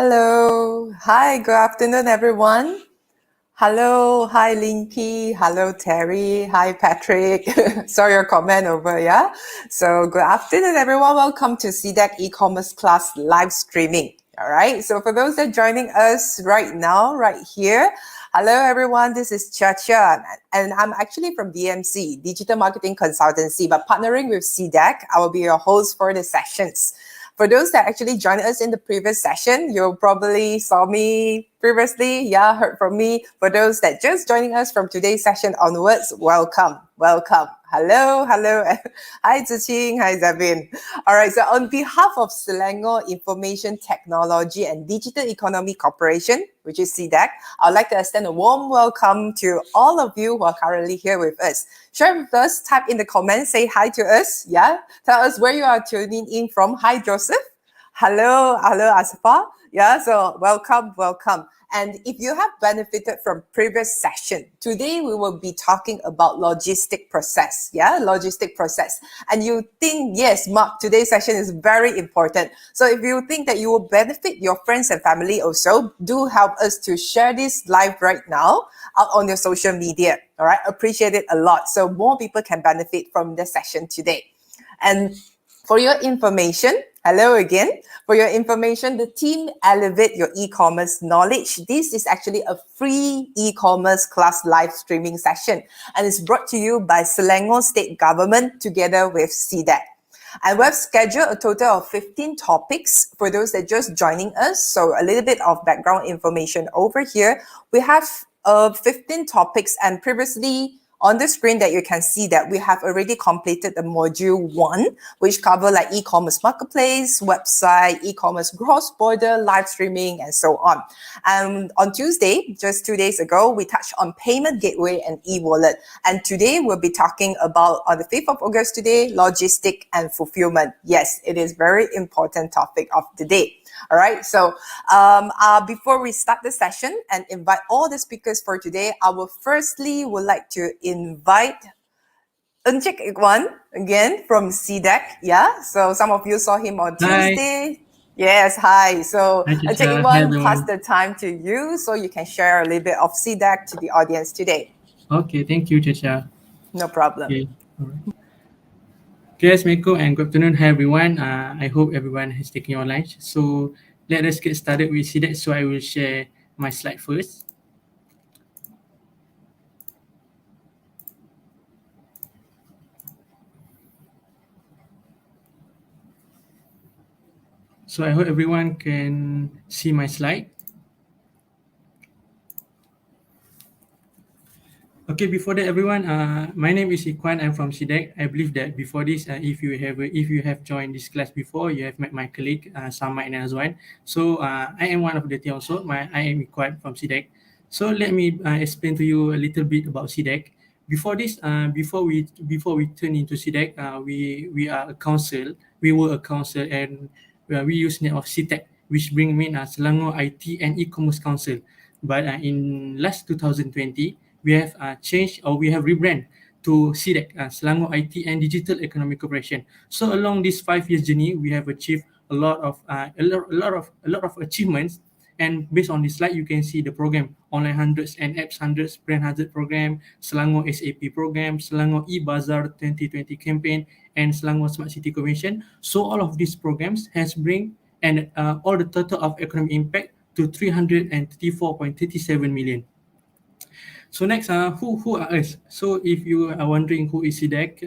Hello. Hi, good afternoon, everyone. Hello. Hi, Linky. Hello, Terry. Hi, Patrick. Saw your comment over, yeah? So good afternoon, everyone. Welcome to Sidec e-commerce class live streaming. All right. So for those that are joining us right now, right here, hello, everyone. This is Chacha, and I'm actually from DMC, Digital Marketing Consultancy, but partnering with Sidec, I will be your host for the sessions. For those that actually joined us in the previous session, you probably saw me previously, heard from me. For those that just joining us from today's session onwards, welcome. Hello. Hi, Ziqing. Hi, Zabin. All right, so on behalf of Selangor Information Technology and Digital Economy Corporation, which is Sidec, I'd like to extend a warm welcome to all of you who are currently here with us. Share with us, type in the comments, say hi to us, Tell us where you are tuning in from. Hi, Joseph. Hello, Asfa. So welcome. And if you have benefited from previous session, today we will be talking about logistic process, logistic process. And you think, yes, Mark, today's session is very important. So if you think that you will benefit your friends and family also, do help us to share this live right now out on your social media, all right? Appreciate it a lot. So more people can benefit from the session today. And for your information, hello again. For your information, the team Elevate Your E-commerce Knowledge. This is actually a free e-commerce class live streaming session, and it's brought to you by Selangor State Government together with Sidec. And we've scheduled a total of 15 topics for those that just joining us. So a little bit of background information over here. We have 15 topics, and previously on the screen that you can see that we have already completed the module 1, which cover like e-commerce marketplace, website, e-commerce cross-border, live streaming, and so on. And on Tuesday, just 2 days ago, we touched on payment gateway and e-wallet. And today we'll be talking about, on the 5th of August today, logistic and fulfillment. Yes, it is very important topic of the day. All right, so before we start the session and invite all the speakers for today, I will firstly would like to invite Encik Ikwan again from Sidec. So some of you saw him on Tuesday. Yes, hi. So Encik Ikwan, pass the time to you so you can share a little bit of Sidec to the audience today. Okay, thank you, Chacha. No problem. Okay, all right. Okay, Assalamualaikum and good afternoon. Hi, everyone. I hope everyone has taken your lunch. So let us get started with Sidec. So I will share my slide first. So I hope everyone can see my slide. Okay, before that, everyone, my name is Ikwan. I'm from Sidec. I believe that before this, if you have joined this class before, you have met my colleague Samad and Azhar. So I am one of the team also. I am Ikwan from Sidec. So let me explain to you a little bit about Sidec. Before this, before we turn into Sidec, we are a council. We were a council, and we use name of Sidec, which bring me Selangor IT and E-commerce Council. But in last 2020, we have changed, or we have rebranded to Sidec, Selangor IT and Digital Economy Corporation. So along this 5 years journey, we have achieved a lot of achievements. And based on this slide, you can see the program: online hundreds and apps hundreds, brand 100 program, Selangor SAP program, Selangor e-Bazaar 2020 campaign, and Selangor Smart City Convention. So all of these programs has bring and all the total of economic impact to 334.37 million. So next, who are us? So if you are wondering who is Sidec,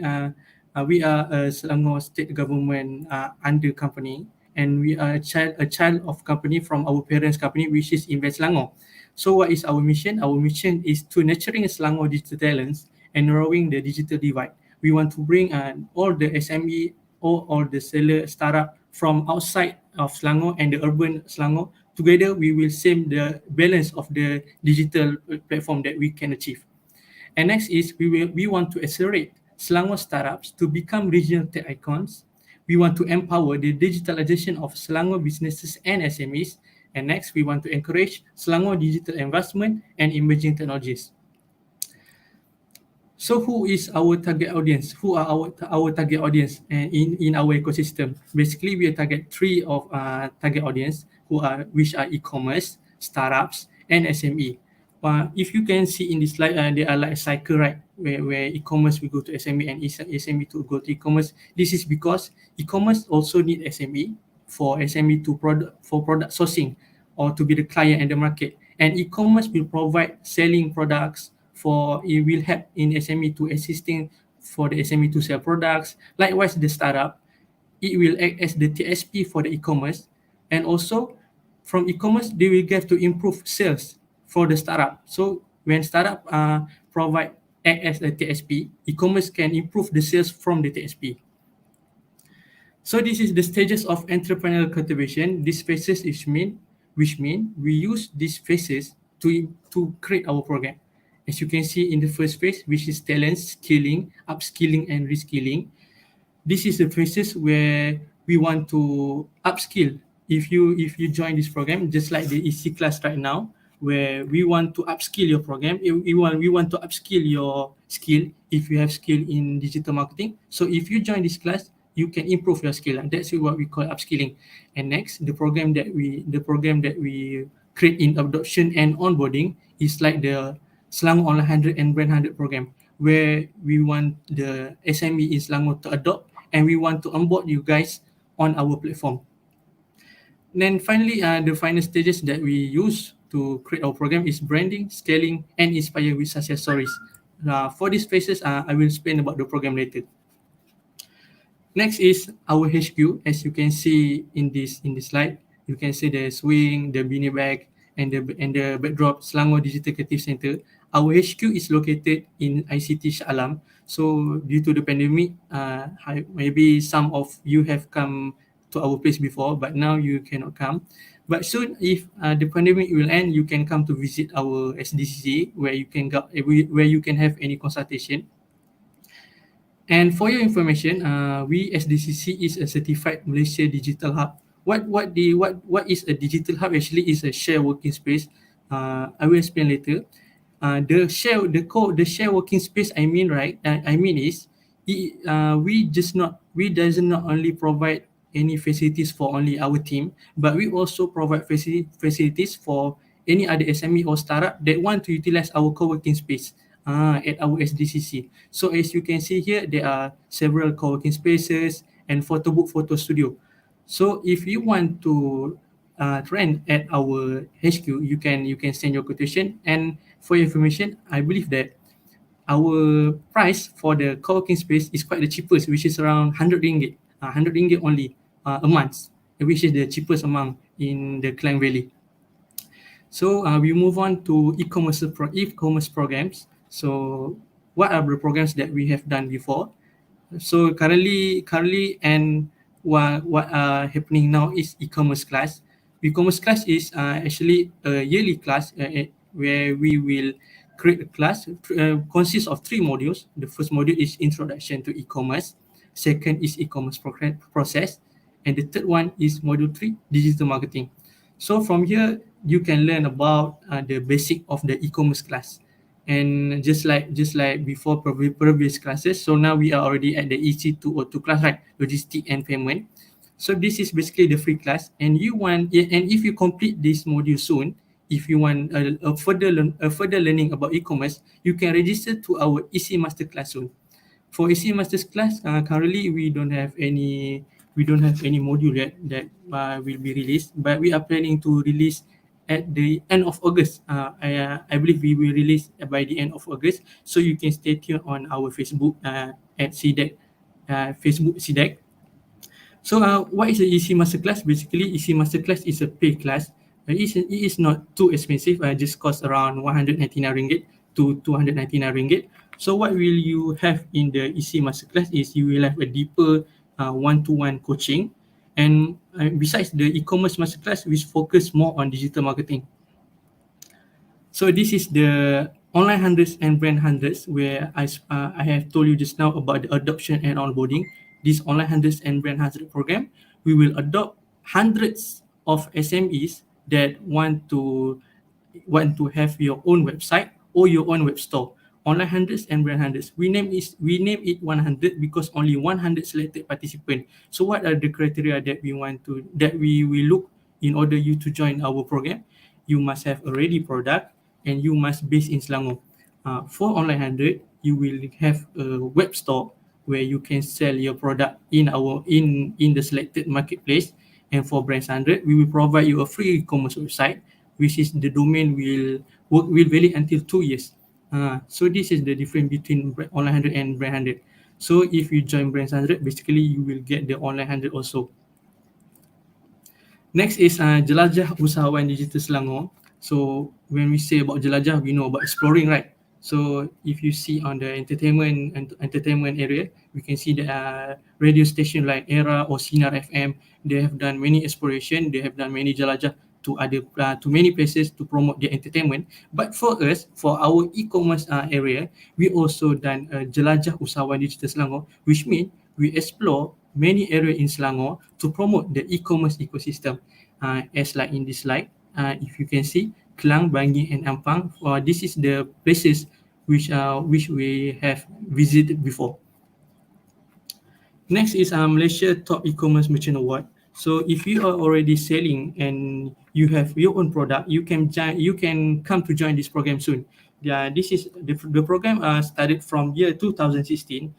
we are a Selangor state government under company, and we are a child of company from our parents' company, which is Invest Selangor. So what is our mission? Our mission is to nurturing Selangor digital talents and narrowing the digital divide. We want to bring all the SME or all the seller startup from outside of Selangor and the urban Selangor. Together, we will same the balance of the digital platform that we can achieve. And next is we want to accelerate Selangor startups to become regional tech icons. We want to empower the digitalization of Selangor businesses and SMEs. And next, we want to encourage Selangor digital investment and emerging technologies. So who is our target audience? Who are our target audience in our ecosystem? Basically, we target three of target audience. which are e-commerce, startups, and SME. If you can see in this slide, they are like a cycle, right? Where e-commerce will go to SME and SME to go to e-commerce. This is because e-commerce also need SME for SME to product sourcing or to be the client and the market. And e-commerce will provide selling products for it will help in SME to assisting for the SME to sell products. Likewise, the startup it will act as the TSP for the e-commerce, and also from e-commerce they will get to improve sales for the startup. So when startup provide act as a TSP, e-commerce can improve the sales from the TSP. So this is the stages of entrepreneurial cultivation. These phases which mean we use these phases to create our program. As you can see in the first phase, which is talent, skilling, upskilling, and reskilling. This is the phases where we want to upskill. If you join this program, just like the EC class right now, where we want to upskill your program, we want to upskill your skill. If you have skill in digital marketing, so if you join this class, you can improve your skill, and that's what we call upskilling. And next, the program that we create in adoption and onboarding is like the Selangor Online 100 and Brand 100 program, where we want the SME in Selangor to adopt, and we want to onboard you guys on our platform. Then finally, the final stages that we use to create our program is branding, scaling, and inspire with success stories. For these phases, I will explain about the program later. Next is our HQ. As you can see in this slide, you can see the swing, the beanie bag, and the backdrop, Selangor Digital Creative Center. Our HQ is located in ICT Shah Alam. So due to the pandemic, maybe some of you have come to our place before, but now you cannot come. But soon, if the pandemic will end, you can come to visit our SDCC, where you can have any consultation. And for your information, we SDCC is a certified Malaysia Digital Hub. What is a digital hub? Actually, is a share working space. I will explain later. The share working space I mean is we does not only provide any facilities for only our team, but we also provide facilities for any other SME or startup that want to utilize our co-working space at our SDCC. So as you can see here, there are several co-working spaces and photo booth, photo studio. So if you want to rent at our HQ, you can send your quotation. And for your information, I believe that our price for the co-working space is quite the cheapest, which is around 100 ringgit, 100 ringgit only a month, which is the cheapest among in the Klang Valley. So we move on to e-commerce programs. So what are the programs that we have done before? So currently and what are happening now is e-commerce class. E-commerce class is actually a yearly class where we will create a class consists of 3 modules. The first module is introduction to e-commerce. Second is e-commerce process, and the third one is module 3, digital marketing. So from here you can learn about the basic of the e-commerce class. And just like before previous classes, so now we are already at the EC202 class, right? Logistic and Fulfilment. So this is basically the free class, and if you complete this module soon, if you want a further learning about e-commerce, you can register to our EC Master class soon. For EC Masters class, currently we don't have any module yet that will be released, but we are planning to release at the end of August. I believe we will release by the end of August, so you can stay tuned on our Facebook at Sidec, Facebook Sidec. So what is the EC Masterclass? Basically, EC Masterclass is a paid class. It is not too expensive. Just cost around 199 ringgit to 299 ringgit. So what will you have in the EC Masterclass is you will have a deeper one-to-one coaching. And besides the e-commerce masterclass, which focus more on digital marketing. So this is the online hundreds and brand hundreds, where I have told you just now about the adoption and onboarding. This online hundreds and brand hundred program, we will adopt hundreds of SMEs that want to have your own website or your own web store. Online hundreds and brand hundreds. We name it 100 because only 100 selected participant. So what are the criteria that we will look in order you to join our program, you must have a ready product and you must base in Selangor. For Online 100, you will have a web store where you can sell your product in the selected marketplace. And for Brands 100, we will provide you a free e-commerce website, which is the domain will valid until 2 years. So this is the difference between Online 100 and Brand 100. So if you join Brands 100, basically you will get the Online 100 also. Next is jelajah usahawan digital Selangor. So when we say about jelajah, we know about exploring, right? So if you see on the entertainment area, we can see the radio station like Era or Sinar FM. They have done many exploration. They have done many jelajah to many places to promote their entertainment. But for us, for our e-commerce area, we also done jelajah usahawan digital Selangor, which means we explore many areas in Selangor to promote the e-commerce ecosystem. As like in this slide, if you can see, Kelang, Bangi, and Ampang. This is the places which we have visited before. Next is Malaysia Top E-commerce Merchant Award. So if you are already selling and you have your own product, you can come to join this program soon. Yeah, this is the program started from year 2016.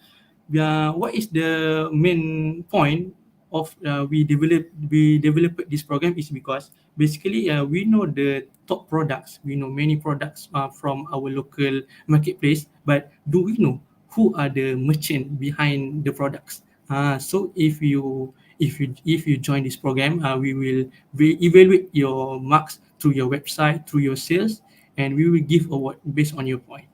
What is the main point of we developed this program is because basically we know the top products, we know many products from our local marketplace, but do we know who are the merchant behind the products? So if you join this program, we will evaluate your marks through your website, through your sales, and we will give award based on your point.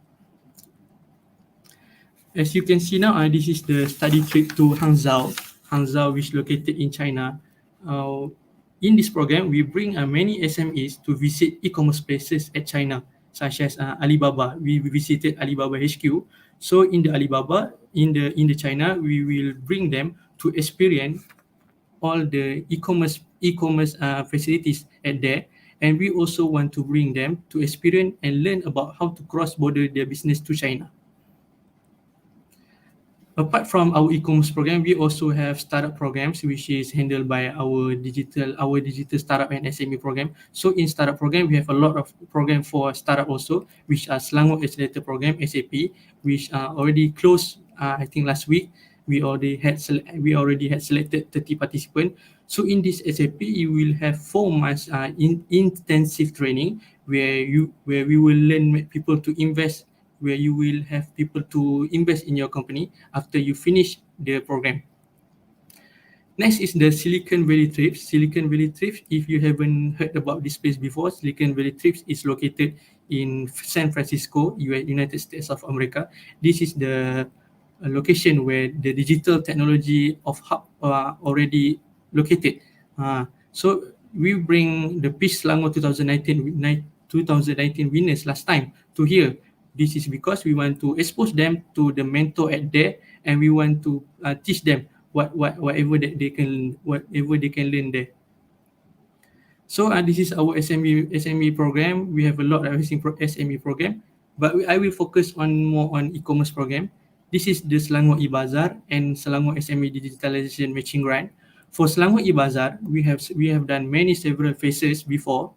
As you can see now, this is the study trip to Hangzhou, which is located in China. In this program, we bring many SMEs to visit e-commerce places at China, such as Alibaba. We visited Alibaba HQ. So in the Alibaba, in the China, we will bring them to experience all the e-commerce facilities at there. And we also want to bring them to experience and learn about how to cross-border their business to China. Apart from our e-commerce program, we also have startup programs, which is handled by our digital startup and SME program. So in startup program, we have a lot of program for startup also, which are Selangor Accelerator Program (SAP), which already closed. I think last week we already had selected 30 participants. So in this SAP, you will have 4 months intensive training where we will learn people to invest, where you will have people to invest in your company after you finish the program. Next is the Silicon Valley Trips. Silicon Valley Trips, if you haven't heard about this place before, Silicon Valley Trips is located in San Francisco, United States of America. This is the location where the digital technology of hub already located. So we bring the Peace Selangor 2019 winners last time to here. This is because we want to expose them to the mentor at there, and we want to teach them whatever they can learn there. So this is our SME program. We have a lot of SME program, but I will focus more on e-commerce program. This is the Selangor e-Bazaar and Selangor SME Digitalization Matching Grant. For Selangor e-Bazaar, we have done several phases before.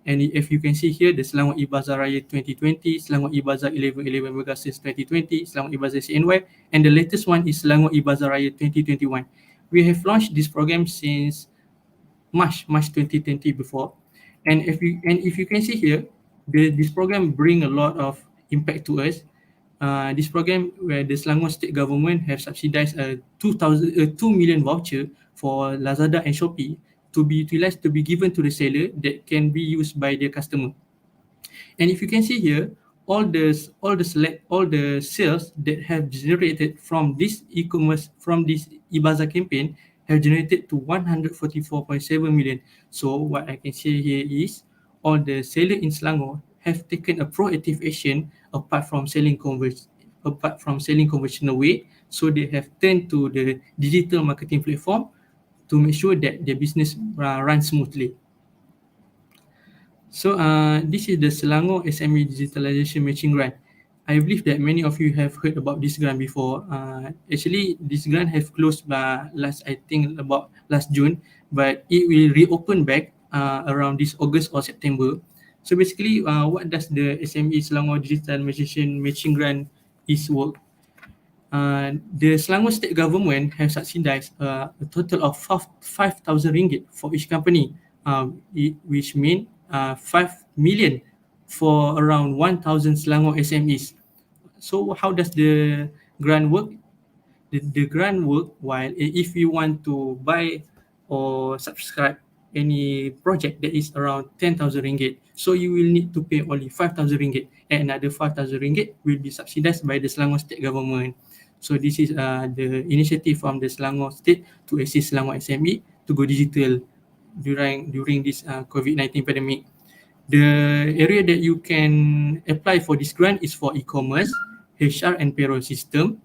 And if you can see here, the Selangor e-Bazaar Raya 2020, Selangor e-Bazaar 11/11 August 2020, Selangor e-Bazaar CNY, and the latest one is Selangor e-Bazaar Raya 2021. We have launched this program since March 2020 before, and if you can see here, this program bring a lot of impact to us. This program where the Selangor state government have subsidized a 2 million voucher for Lazada and Shopee to be utilized, to be given to the seller that can be used by their customer. And if you can see here, all the sales that have generated from this e-commerce, from this e-Bazaar campaign, have generated to 144.7 million. So what I can say here is all the seller in Selangor have taken a proactive action apart from selling conventional way. So they have turned to the digital marketing platform to make sure that their business runs smoothly. So this is the Selangor SME Digitalization Matching Grant. I believe that many of you have heard about this grant before. Actually, this grant have closed last June, but it will reopen back around this August or September. So basically, what does the SME Selangor Digital Matching Grant is work? The Selangor state government have subsidized a total of 5,000 ringgit for each company, which mean 5 million for around 1,000 Selangor SMEs. So how does the grant work? The grant work while if you want to buy or subscribe any project that is around 10,000 ringgit, so you will need to pay only 5,000 ringgit, and another 5,000 ringgit will be subsidized by the Selangor state government. So this is the initiative from the Selangor state to assist Selangor SME to go digital during this COVID-19 pandemic. The area that you can apply for this grant is for e-commerce, HR and payroll system,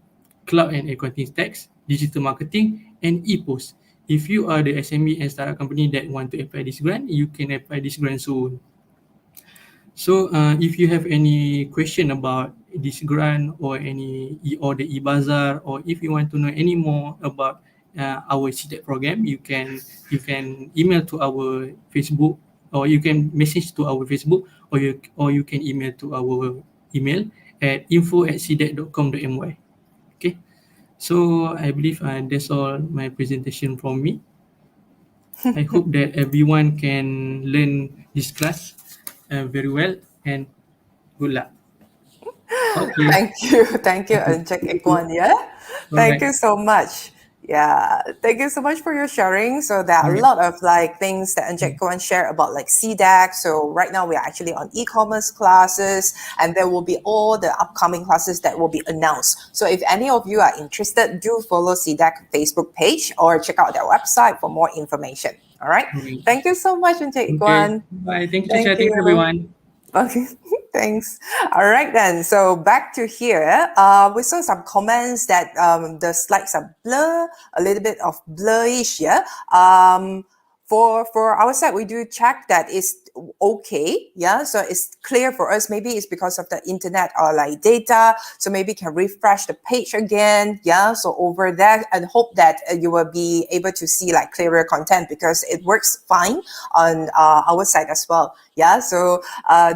cloud and accounting tax, digital marketing, and e-post. If you are the SME and startup company that want to apply this grant, you can apply this grant soon. So if you have any question about this grant or the e-bazaar, or if you want to know any more about our Sidec program, you can email to our Facebook, or you can message to our Facebook, or you can email to our email at info@sidec.com.my. Okay, so I believe that's all my presentation from me. I hope that everyone can learn this class very well, and good luck. Okay. Thank you, Encik Ikwan. Yeah, All thank right. you so much. Yeah, thank you so much for your sharing. So there All are a right. lot of like things that Encik Ikwan share about like Sidec. So right now we are actually on e-commerce classes, and there will be all the upcoming classes that will be announced. So if any of you are interested, do follow Sidec Facebook page or check out their website for more information. All right. All right. Thank you so much, Encik Okay. Ikwan. Bye. Thank you, Thank Chacha. Thank you, you. everyone. Okay, thanks. All right then. So back to here. We saw some comments that the slides are a little bit of blurrish. Yeah. For our side, we do check that it's okay. Yeah. So it's clear for us. Maybe it's because of the internet or like data. So maybe can refresh the page again. Yeah. So over there, and hope that you will be able to see like clearer content, because it works fine on our side as well. Yeah. So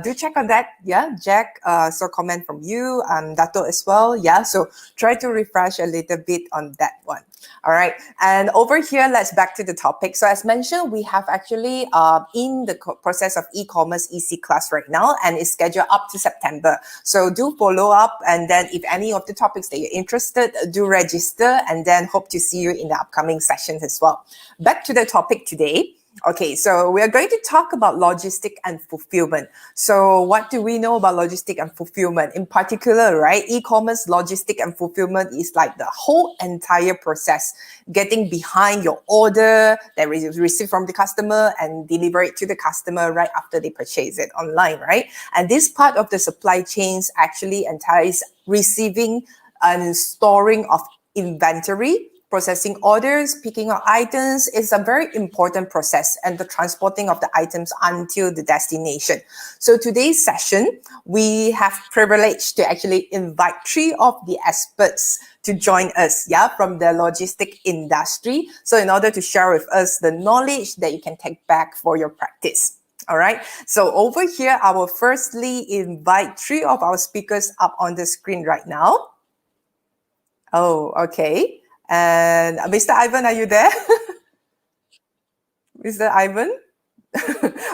do check on that. Yeah. Jack, so comment from you, Dato as well. Yeah. So try to refresh a little bit on that one. All right. And over here, let's back to the topic. So as mentioned, we have actually in the process of e-commerce EC class right now, and it's scheduled up to September. So do follow up. And then if any of the topics that you're interested, do register, and then hope to see you in the upcoming sessions as well. Back to the topic today. Okay, so we are going to talk about logistic and fulfillment. So what do we know about logistic and fulfillment? In particular, right, e-commerce, logistic and fulfillment is like the whole entire process, getting behind your order that is received from the customer and deliver it to the customer right after they purchase it online, right? And this part of the supply chains actually entails receiving and storing of inventory, processing orders, picking up items is a very important process, and the transporting of the items until the destination. So today's session, we have privilege to actually invite 3 of the experts to join us, from the logistic industry. So in order to share with us the knowledge that you can take back for your practice. All right. So over here, I will firstly invite 3 of our speakers up on the screen right now. Oh, okay. And Mr. Ivan, are you there? Mr. Ivan?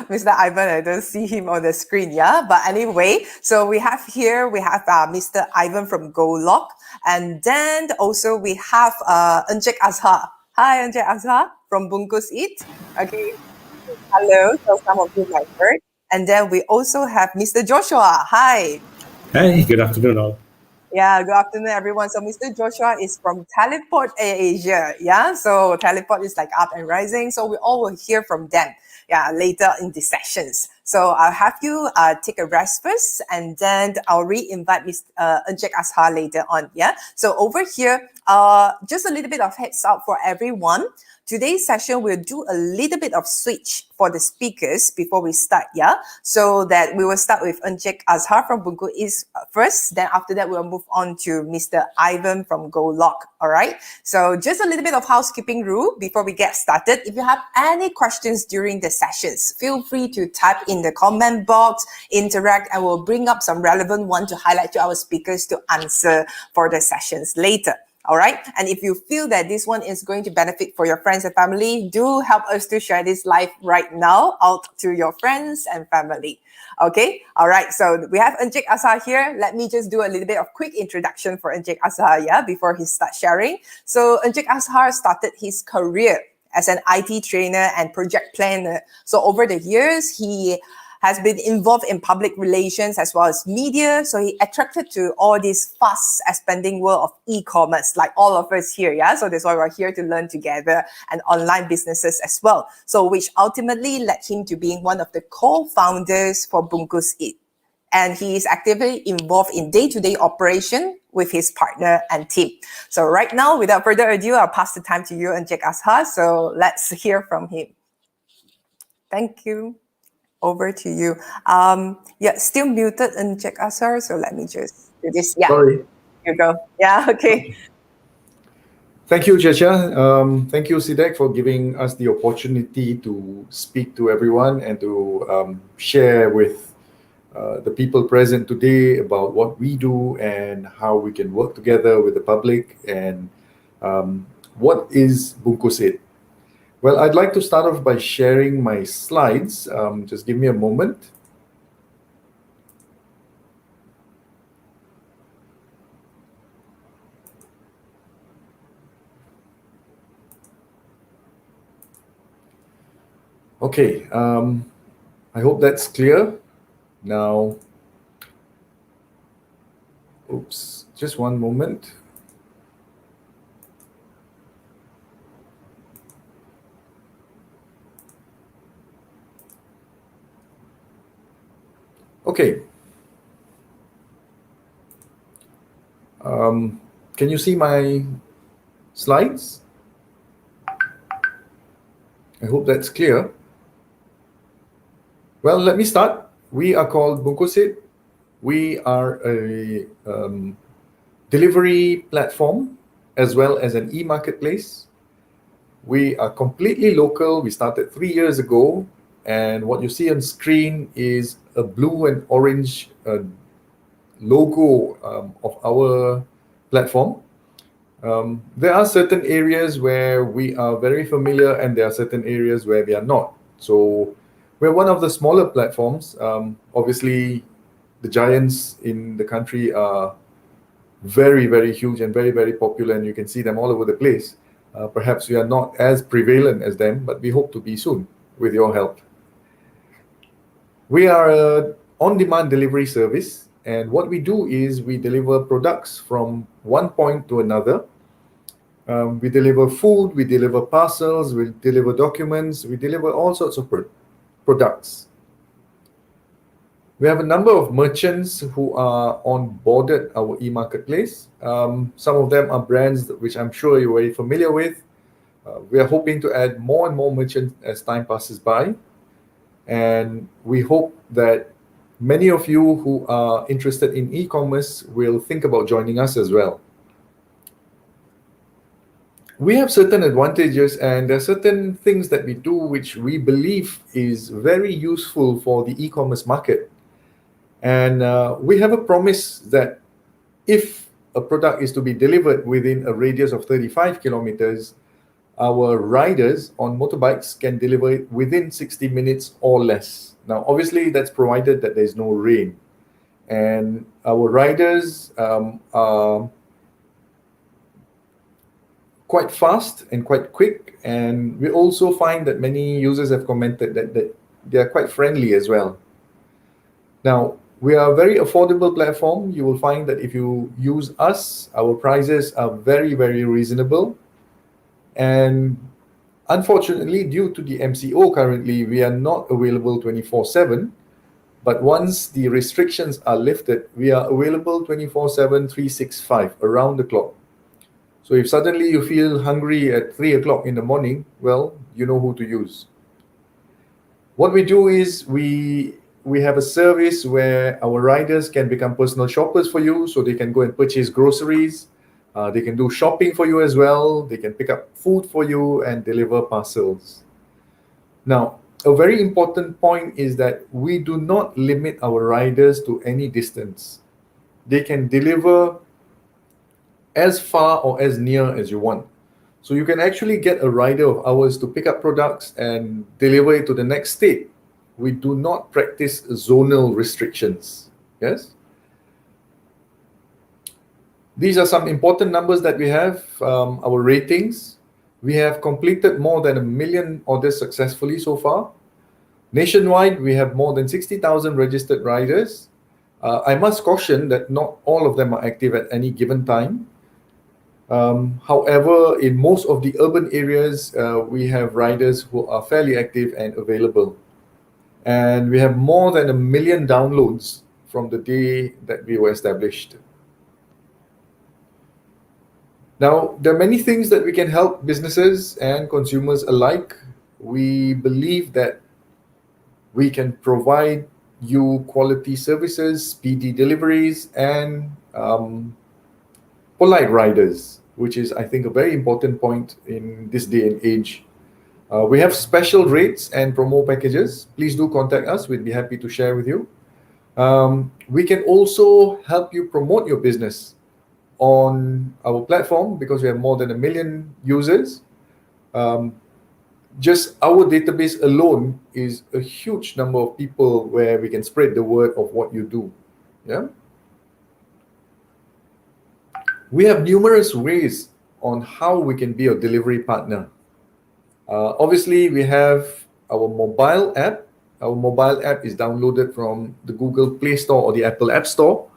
Mr. Ivan, I don't see him on the screen, yeah? But anyway, so we have Mr. Ivan from GOLOG, and then also we have Encik Azhar. Hi, Encik Azhar from Bungkusit. Okay, hello, so some of you might heard. And then we also have Mr. Joshua. Hi. Hey, good afternoon, all. Yeah, good afternoon, everyone. So Mr. Joshua is from Teleport Airasia. Yeah, so Teleport is like up and rising. So we all will hear from them, later in the sessions. So I'll have you take a rest first, and then I'll re-invite Mr. Azhar later on. Yeah. So over here, just a little bit of heads up for everyone. Today's session, we'll do a little bit of switch for the speakers before we start, yeah? So that we will start with Azhar from Bungkusit first, then after that, we'll move on to Mr. Ivan from GOLOG, all right? So just a little bit of housekeeping rule before we get started. If you have any questions during the sessions, feel free to type in the comment box, interact, and we'll bring up some relevant one to highlight to our speakers to answer for the sessions later. All right. And if you feel that this one is going to benefit for your friends and family, do help us to share this live right now out to your friends and family. Okay. All right. So we have Azhar here. Let me just do a little bit of quick introduction for Azhar, yeah, before he starts sharing. So Azhar started his career as an IT trainer and project planner. So over the years, he has been involved in public relations as well as media. So he attracted to all this fast expanding world of e-commerce, like all of us here. Yeah. So that's why we're here to learn together, and online businesses as well. So which ultimately led him to being one of the co-founders for Bungkusit. And he is actively involved in day-to-day operation with his partner and team. So right now, without further ado, I'll pass the time to you, Azhar. So let's hear from him. Thank you. Over to you. Yeah, still muted and check Azhar. So let me just do this. Yeah. Sorry. Here you go. Yeah, okay. Thank you, Chacha. Thank you, Sidec, for giving us the opportunity to speak to everyone and to share with the people present today about what we do and how we can work together with the public, and what is Bungkusit. Well, I'd like to start off by sharing my slides. Just give me a moment. Okay, I hope that's clear. Now, oops, just one moment. Okay. Can you see my slides? I hope that's clear. Well, let me start. We are called Bungkusit. We are a delivery platform as well as an e-marketplace. We are completely local. We started 3 years ago. And what you see on screen is a blue and orange logo of our platform. There are certain areas where we are very familiar, and there are certain areas where we are not. So we're one of the smaller platforms. Obviously, the giants in the country are very, very huge and very, very popular, and you can see them all over the place. Perhaps we are not as prevalent as them, but we hope to be soon with your help. We are an on-demand delivery service, and what we do is we deliver products from one point to another. We deliver food, we deliver parcels, we deliver documents, we deliver all sorts of products. We have a number of merchants who are onboarded our e-marketplace. Some of them are brands which I'm sure you're very familiar with. We are hoping to add more and more merchants as time passes by. And we hope that many of you who are interested in e-commerce will think about joining us as well. We have certain advantages, and there are certain things that we do which we believe is very useful for the e-commerce market. And we have a promise that if a product is to be delivered within a radius of 35 kilometers, our riders on motorbikes can deliver it within 60 minutes or less. Now, obviously, that's provided that there's no rain. And our riders are quite fast and quite quick. And we also find that many users have commented that they are quite friendly as well. Now, we are a very affordable platform. You will find that if you use us, our prices are very, very reasonable. And Unfortunately, due to the MCO currently, we are not available 24/7. But once the restrictions are lifted, we are available 24/7, 365, around the clock. So if suddenly you feel hungry at 3 o'clock in the morning, well, you know who to use. What we do is we have a service where our riders can become personal shoppers for you, so they can go and purchase groceries. They can do shopping for you as well. They can pick up food for you and deliver parcels. Now, a very important point is that we do not limit our riders to any distance. They can deliver as far or as near as you want. So you can actually get a rider of ours to pick up products and deliver it to the next state. We do not practice zonal restrictions. Yes? These are some important numbers that we have. Our ratings. We have completed more than 1 million orders successfully so far. Nationwide, we have more than 60,000 registered riders. I must caution that not all of them are active at any given time. However, in most of the urban areas, we have riders who are fairly active and available. And we have more than 1 million downloads from the day that we were established. Now, there are many things that we can help businesses and consumers alike. We believe that we can provide you quality services, speedy deliveries, and polite riders, which is, I think, a very important point in this day and age. We have special rates and promo packages. Please do contact us. We'd be happy to share with you. We can also help you promote your business on our platform because we have more than 1 million users. Just our database alone is a huge number of people where we can spread the word of what you do. Yeah. We have numerous ways on how we can be a delivery partner. Obviously, we have our mobile app. Our mobile app is downloaded from the Google Play Store or the Apple App Store.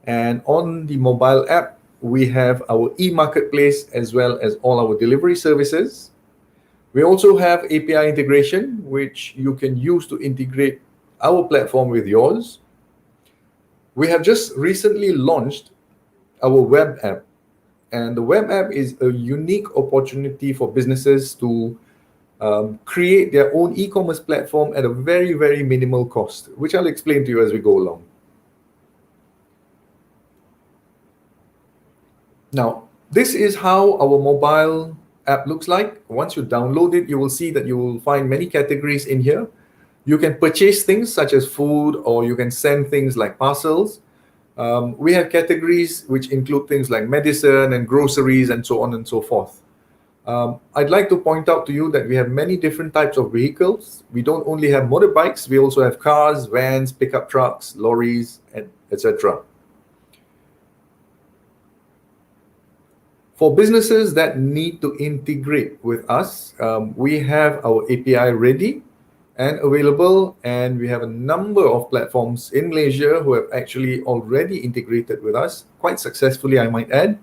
And on the mobile app, we have our e-marketplace as well as all our delivery services. We also have API integration, which you can use to integrate our platform with yours. We have just recently launched our web app. And the web app is a unique opportunity for businesses to create their own e-commerce platform at a very, very minimal cost, which I'll explain to you as we go along. Now, this is how our mobile app looks like. Once you download it, you will see that you will find many categories in here. You can purchase things such as food, or you can send things like parcels. We have categories which include things like medicine and groceries and so on and so forth. I'd like to point out to you that we have many different types of vehicles. We don't only have motorbikes, we also have cars, vans, pickup trucks, lorries, and etc. For businesses that need to integrate with us, we have our API ready and available, and we have a number of platforms in Malaysia who have actually already integrated with us, quite successfully, I might add.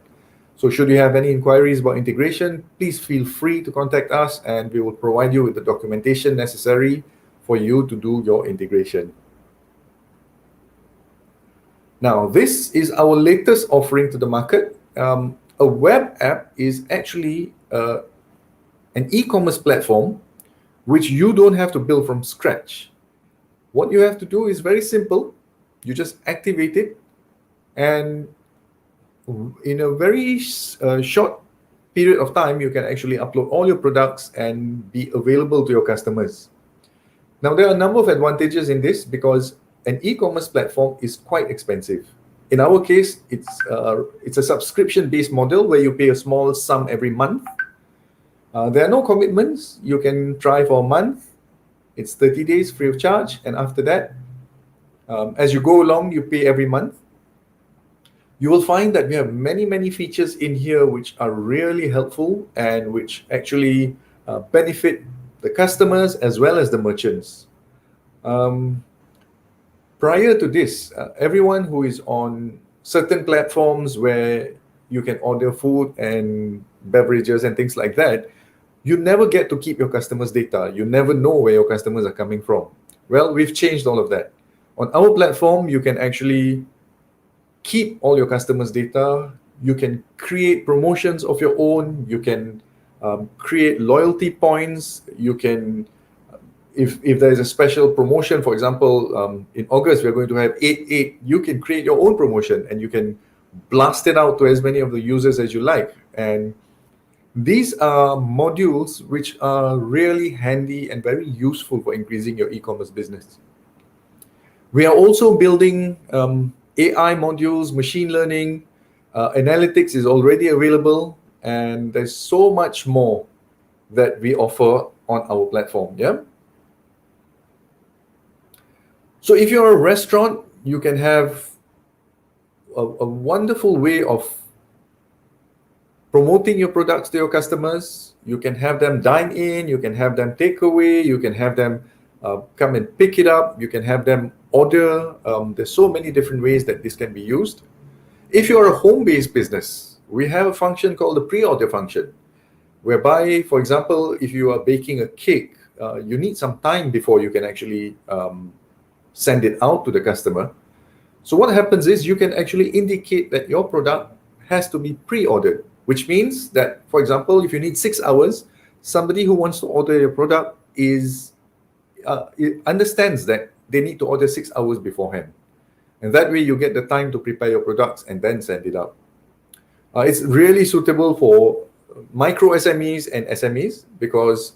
So should you have any inquiries about integration, please feel free to contact us and we will provide you with the documentation necessary for you to do your integration. Now, this is our latest offering to the market. A web app is actually an e-commerce platform which you don't have to build from scratch. What you have to do is very simple. You just activate it, and in a very short period of time, you can actually upload all your products and be available to your customers. Now, there are a number of advantages in this because an e-commerce platform is quite expensive. In our case, it's a subscription-based model where you pay a small sum every month. There are no commitments. You can try for a month. It's 30 days free of charge. And after that, as you go along, you pay every month. You will find that we have many, many features in here which are really helpful and which actually benefit the customers as well as the merchants. Prior to this, everyone who is on certain platforms where you can order food and beverages and things like that, you never get to keep your customers' data. You never know where your customers are coming from. Well, we've changed all of that. On our platform, you can actually keep all your customers' data. You can create promotions of your own. You can create loyalty points. You can, if there is a special promotion, for example, in August, we're going to have 8/8, you can create your own promotion and you can blast it out to as many of the users as you like. And these are modules which are really handy and very useful for increasing your e-commerce business. We are also building AI modules, machine learning, analytics is already available, and there's so much more that we offer on our platform. Yeah. So if you're a restaurant, you can have a wonderful way of promoting your products to your customers. You can have them dine in, you can have them take away, you can have them come and pick it up, you can have them order. There's so many different ways that this can be used. If you're a home-based business, we have a function called the pre-order function, whereby, for example, if you are baking a cake, you need some time before you can actually send it out to the customer. So what happens is you can actually indicate that your product has to be pre-ordered, which means that, for example, if you need 6 hours, somebody who wants to order your product understands that they need to order 6 hours beforehand. And that way you get the time to prepare your products and then send it out. It's really suitable for micro SMEs and SMEs because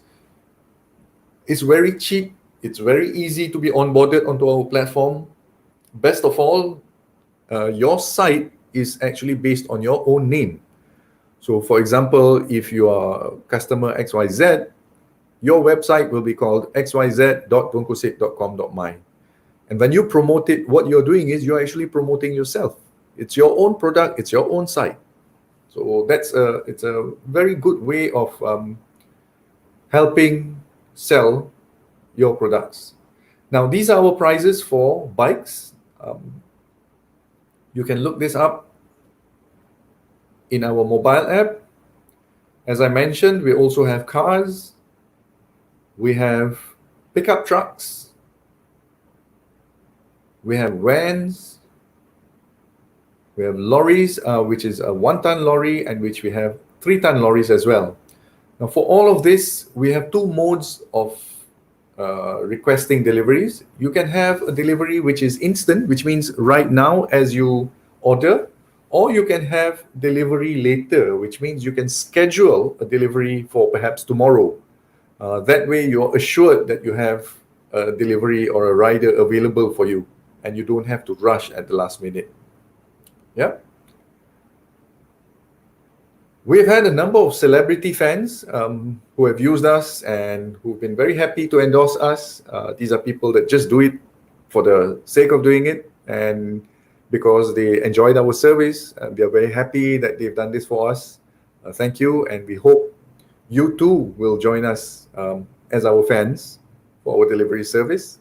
it's very cheap. It's very easy to be onboarded onto our platform. Best of all, your site is actually based on your own name. So for example, if you are customer XYZ, your website will be called xyz.bungkusit.com.my. And when you promote it, what you're doing is you're actually promoting yourself. It's your own product, it's your own site. So it's a very good way of helping sell your products. Now, these are our prices for bikes. You can look this up in our mobile app. As I mentioned, we also have cars. We have pickup trucks. We have vans. We have lorries, which is a 1-ton lorry, and which we have 3-ton lorries as well. Now, for all of this, we have 2 modes of requesting deliveries. You can have a delivery which is instant, which means right now as you order, or you can have delivery later, which means you can schedule a delivery for perhaps tomorrow. That way you're assured that you have a delivery or a rider available for you and you don't have to rush at the last minute. Yeah. We've had a number of celebrity fans who have used us and who've been very happy to endorse us. These are people that just do it for the sake of doing it and because they enjoyed our service. We are very happy that they've done this for us. Thank you, and we hope you too will join us as our fans for our delivery service.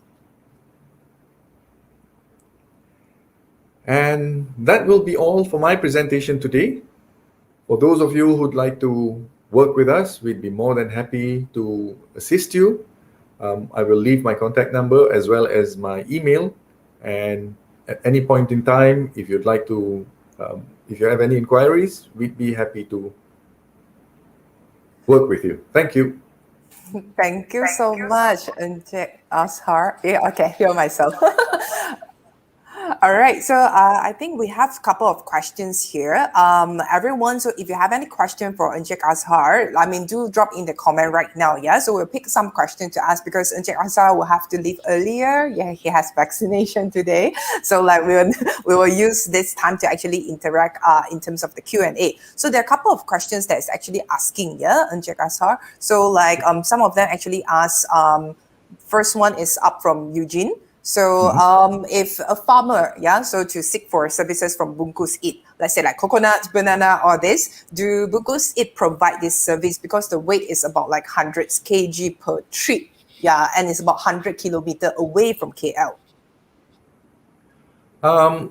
And that will be all for my presentation today. For those of you who'd like to work with us, we'd be more than happy to assist you. I will leave my contact number as well as my email. And at any point in time, if you'd like to, if you have any inquiries, we'd be happy to work with you. Thank you. Thank you so much, Azhar. Yeah, okay, hear myself. All right, so I think we have a couple of questions here. Everyone, so if you have any question for Encik Azhar, do drop in the comment right now, yeah? So we'll pick some questions to ask because Encik Azhar will have to leave earlier. Yeah, he has vaccination today. So we will use this time to actually interact in terms of the Q&A. So there are a couple of questions that's actually asking, yeah, Encik Azhar. So some of them actually ask, first one is up from Eugene. So if a farmer, so to seek for services from Bungkusit, let's say like coconuts, banana, or this, do Bungkusit provide this service because the weight is about like 100 kg per trip, and it's about 100 kilometers away from KL?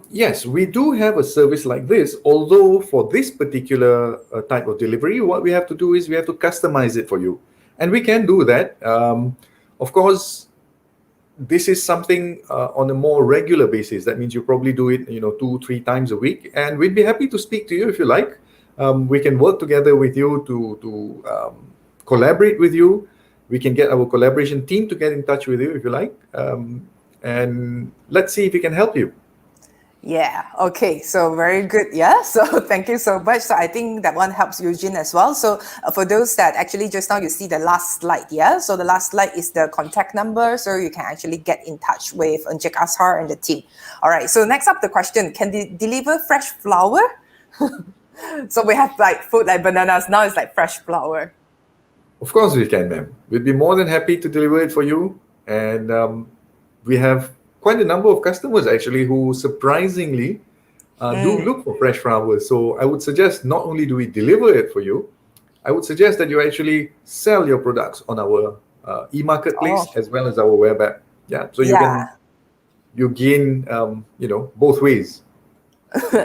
Yes, we do have a service like this, although for this particular type of delivery, what we have to do is we have to customize it for you. And we can do that. Of course, this is something on a more regular basis. That means you probably do it, 2-3 times a week. And we'd be happy to speak to you if you like. We can work together with you to collaborate with you. We can get our collaboration team to get in touch with you if you like. And let's see if we can help you. Yeah, okay, so very good. Yeah, so thank you so much. So I think that one helps Eugene as well. So for those that actually just now you see the last slide, yeah? So the last slide is the contact number, so you can actually get in touch with Encik Azhar and the team. All right, so next up the question, can they deliver fresh flour? So we have like food like bananas, now it's like fresh flour. Of course we can, ma'am. We'd be more than happy to deliver it for you. And we have quite a number of customers actually who surprisingly do look for fresh flowers. So I would suggest not only do we deliver it for you, I would suggest that you actually sell your products on our e-marketplace as well as our web app. Yeah, so you gain both ways.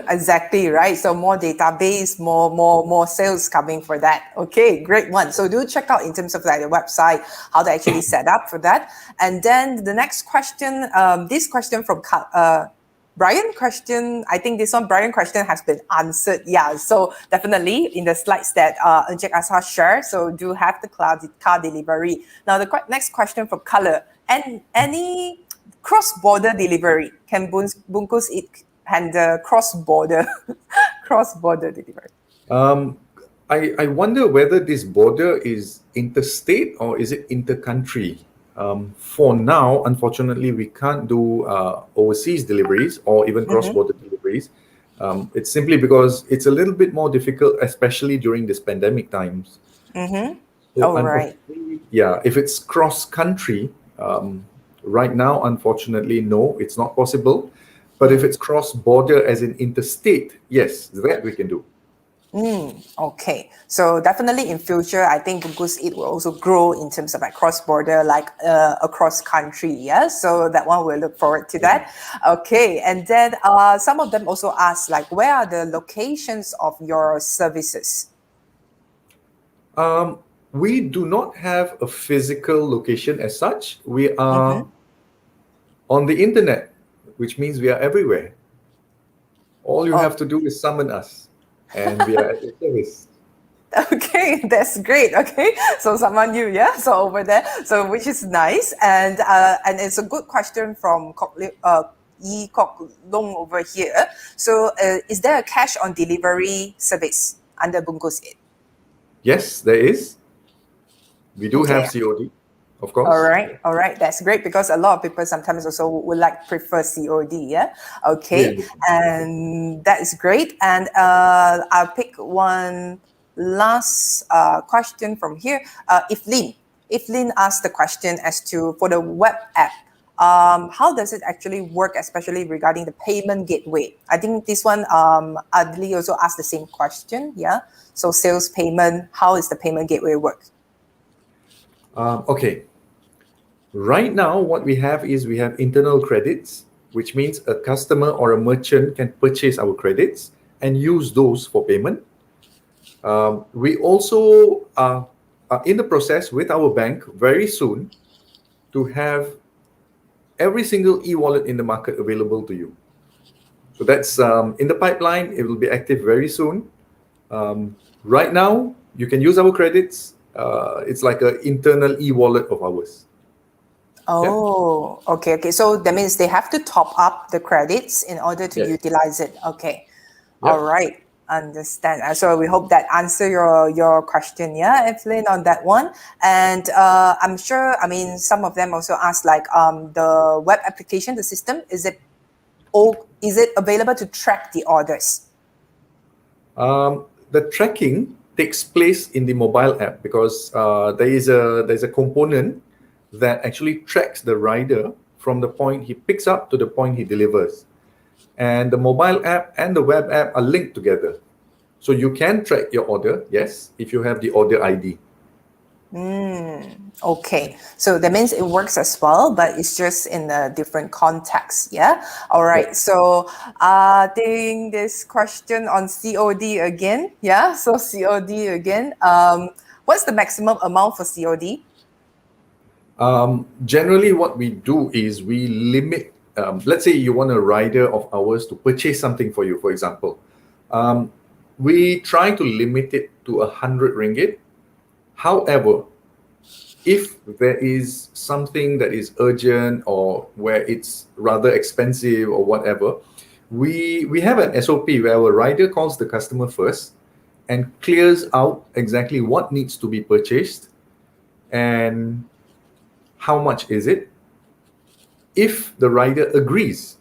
Exactly, right? So more database, more sales coming for that. Okay, great one. So do check out in terms of like the website, how to actually set up for that. And then the next question, this question from Brian question, I think this one, Brian question has been answered. Yeah, so definitely in the slides that Encik Azhar shared, so do have the car delivery. Now the next question from Color, and any cross-border delivery, can Bungkusit and cross-border delivery? I wonder whether this border is interstate or is it inter-country. For now, unfortunately, we can't do overseas deliveries or even cross-border deliveries. It's simply because it's a little bit more difficult, especially during this pandemic times. So right. Yeah, if it's cross-country, right now, unfortunately, no, it's not possible. But if it's cross-border as in interstate, yes, that we can do. Okay, so definitely in future, I think Bungkusit will also grow in terms of like cross-border, like across country. Yeah, so that one we'll look forward to that. Okay, and then some of them also ask like, where are the locations of your services? We do not have a physical location as such. We are on the internet, which means we are everywhere. All you have to do is summon us, and we are at your service. Okay, that's great. Okay, so someone new, yeah. So over there, so which is nice, and it's a good question from Yi Kok Long over here. So, is there a cash on delivery service under Bungkusit? Yes, there is. We do have COD, of course. All right, that's great because a lot of people sometimes also would like prefer COD, yeah. Okay, and that is great. And I'll pick one last question from here. Iflin asked the question as to for the web app. How does it actually work, especially regarding the payment gateway? I think this one, Adli also asked the same question. Yeah. So sales payment, how is the payment gateway work? Okay. Right now, what we have is we have internal credits, which means a customer or a merchant can purchase our credits and use those for payment. We also are in the process with our bank very soon to have every single e-wallet in the market available to you. So that's in the pipeline. It will be active very soon. Right now, you can use our credits. It's like an internal e-wallet of ours. Oh, okay. So that means they have to top up the credits in order to utilize it. Okay. All right. Understand. So we hope that answer your question, Evelyn, on that one. And I'm sure, some of them also ask like the web application, the system, is it available to track the orders? The tracking takes place in the mobile app because there's a component that actually tracks the rider from the point he picks up to the point he delivers. And the mobile app and the web app are linked together. So you can track your order, yes, if you have the order ID. Okay, so that means it works as well, but it's just in a different context. Yeah. All right. So, taking this question on COD again. Yeah. So COD again. What's the maximum amount for COD? Generally, what we do is we limit. Let's say you want a rider of ours to purchase something for you, for example. We try to limit it to 100 ringgit. However, if there is something that is urgent or where it's rather expensive or whatever, we have an SOP where our rider calls the customer first and clears out exactly what needs to be purchased and how much is it. If the rider agrees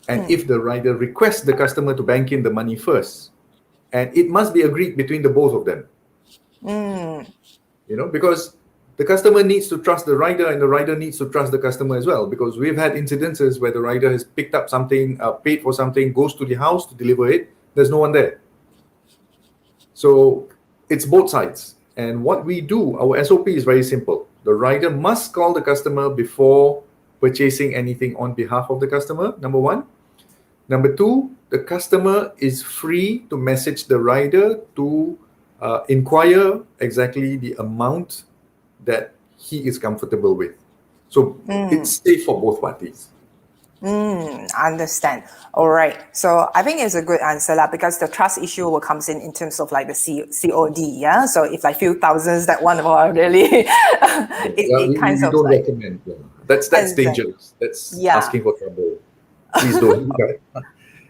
and if the rider requests the customer to bank in the money first, and it must be agreed between the both of them, because the customer needs to trust the rider and the rider needs to trust the customer as well, because we've had incidences where the rider has picked up something, paid for something, goes to the house to deliver it, there's no one there. So it's both sides. And what we do, our SOP is very simple. The rider must call the customer before purchasing anything on behalf of the customer, number one. Number two, the customer is free to message the rider to inquire exactly the amount that he is comfortable with. So it's safe for both parties. Understand. All right. So I think it's a good answer lah, because the trust issue will comes in terms of like the COD. Yeah. So if like few thousands, that one really, it kind we of don't like, recommend. Yeah. That's Exactly. dangerous. That's Yeah. asking for trouble. Please don't.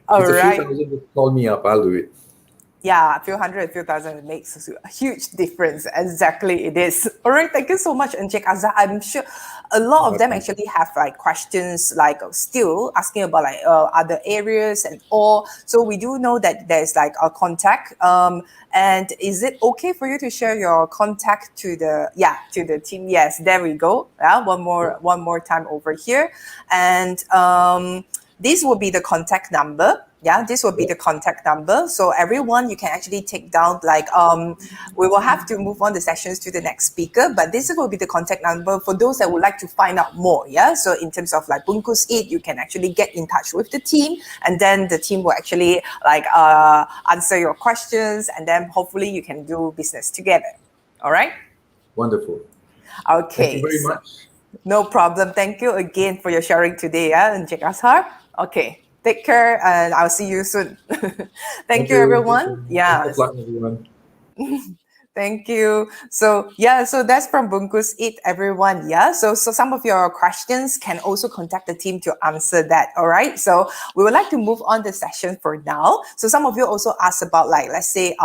All It's a right. few thousand. Call me up. I'll do it. Yeah, a few hundred, a few thousand makes a huge difference. Exactly, it is. All right, thank you so much, Encik Azhar. I'm sure a lot of them actually have like questions, like still asking about like other areas and all. So we do know that there's like a contact. And is it okay for you to share your contact to the team? Yes, there we go. Yeah, one more time over here, and this will be the contact number. Yeah, this will be the contact number. So everyone, you can actually take down like, we will have to move on the sessions to the next speaker, but this will be the contact number for those that would like to find out more. Yeah. So in terms of like Bungkusit, you can actually get in touch with the team, and then the team will actually like answer your questions, and then hopefully you can do business together. All right. Wonderful. Okay. Thank you very much. No problem. Thank you again for your sharing today, Encik Azhar. Okay. Take care, and I'll see you soon. Thank you, everyone. Yeah. Best of luck, everyone. Thank you. So that's from Bungkusit, everyone. Yeah. So some of your questions can also contact the team to answer that. All right. So we would like to move on the session for now. So some of you also asked about like, let's say,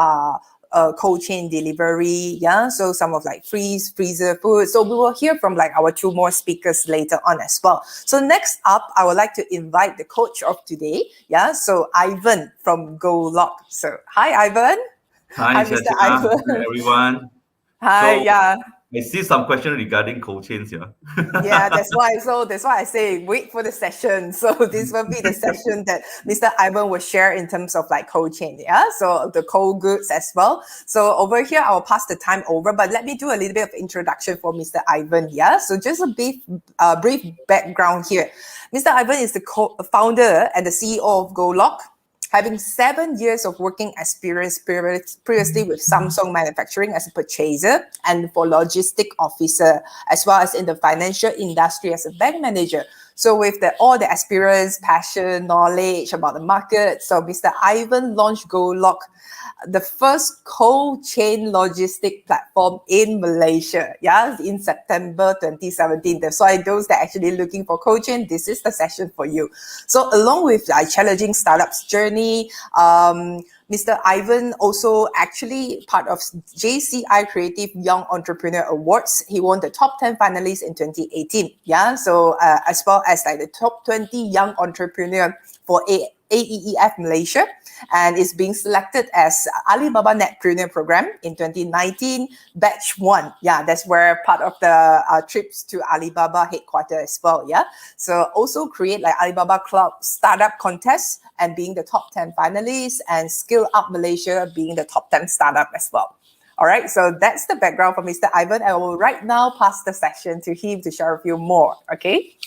cold chain delivery. Yeah. So some of like freezer food. So we will hear from like our two more speakers later on as well. So next up, I would like to invite the coach of today. Yeah. So Ivan from GOLOG. So hi, Ivan. Hi, Mr. Shachina. Ivan. Hi, everyone. Hi, So- yeah. I see some question regarding cold chains here. Yeah, that's why. So that's why I say wait for the session. So this will be the session that Mr. Ivan will share in terms of like cold chain. Yeah. So the cold goods as well. So over here, I'll pass the time over, but let me do a little bit of introduction for Mr. Ivan. Yeah. So just a brief background here. Mr. Ivan is the founder and the CEO of GOLOG, having 7 years of working experience previously with Samsung Manufacturing as a purchaser and for logistic officer, as well as in the financial industry as a bank manager. So with all the experience, passion, knowledge about the market, so Mr. Ivan launched GOLOG, the first cold chain logistic platform in Malaysia, in September 2017. That's why those that are actually looking for cold chain, this is the session for you. So along with challenging startups journey, Mr. Ivan also actually part of JCI Creative Young Entrepreneur Awards. He won the top 10 finalists in 2018. So as well as like the top 20 young entrepreneur for AEEF Malaysia, and is being selected as Alibaba Netpreneur Program in 2019, batch 1. That's where part of the trips to Alibaba headquarters as well. So also create like Alibaba Cloud Startup Contest and being the top 10 finalists, and Skill Up Malaysia being the top 10 startup as well. All right, so that's the background for Mr. Ivan. I will right now pass the session to him to share with you more. Okay.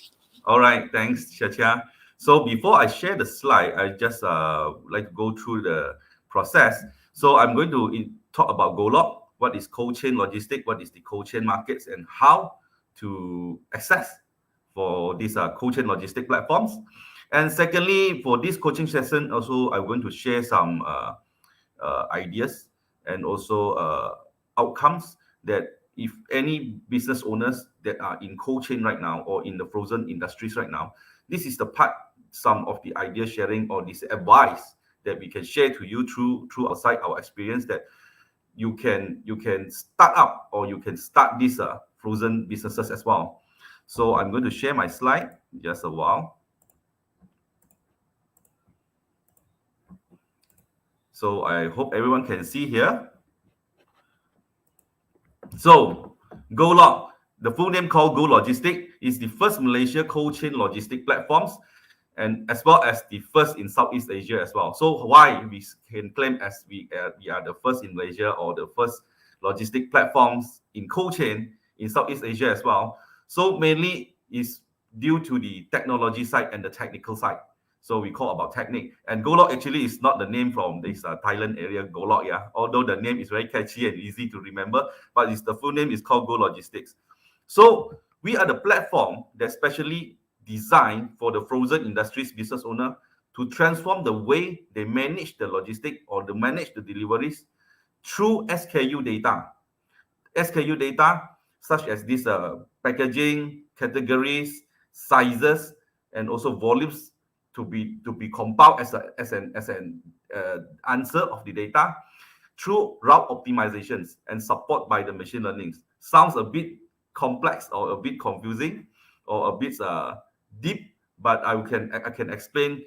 All right, thanks, Chacha. So before I share the slide, I just like to go through the process. So I'm going to talk about GOLOG, what is cold chain logistic, what is the cold chain markets, and how to access for these cold chain logistic platforms. And secondly, for this coaching session, also I'm going to share some ideas and also outcomes that if any business owners that are in cold chain right now or in the frozen industries right now, this is the part, some of the idea sharing or this advice that we can share to you through outside our experience, that you can start up or you can start these frozen businesses as well. So I'm going to share my slide just a while. So I hope everyone can see here. So GOLOG, the full name called Logistic, is the first Malaysia cold chain logistic platforms, and as well as the first in Southeast Asia as well. So why we can claim as we are the first in Malaysia or the first logistic platforms in cold chain in Southeast Asia as well? So mainly is due to the technology side and the technical side. So we call about technique. And GOLOG actually is not the name from this Thailand area, GOLOG, yeah. Although the name is very catchy and easy to remember, but the full name is called Logistics. So we are the platform that's specially designed for the frozen industries business owner to transform the way they manage the logistic or to manage the deliveries through SKU data. SKU data such as this packaging, categories, sizes, and also volumes to be compiled as an answer of the data through route optimizations and support by the machine learning. Sounds a bit complex or a bit confusing or a bit deep, but I can explain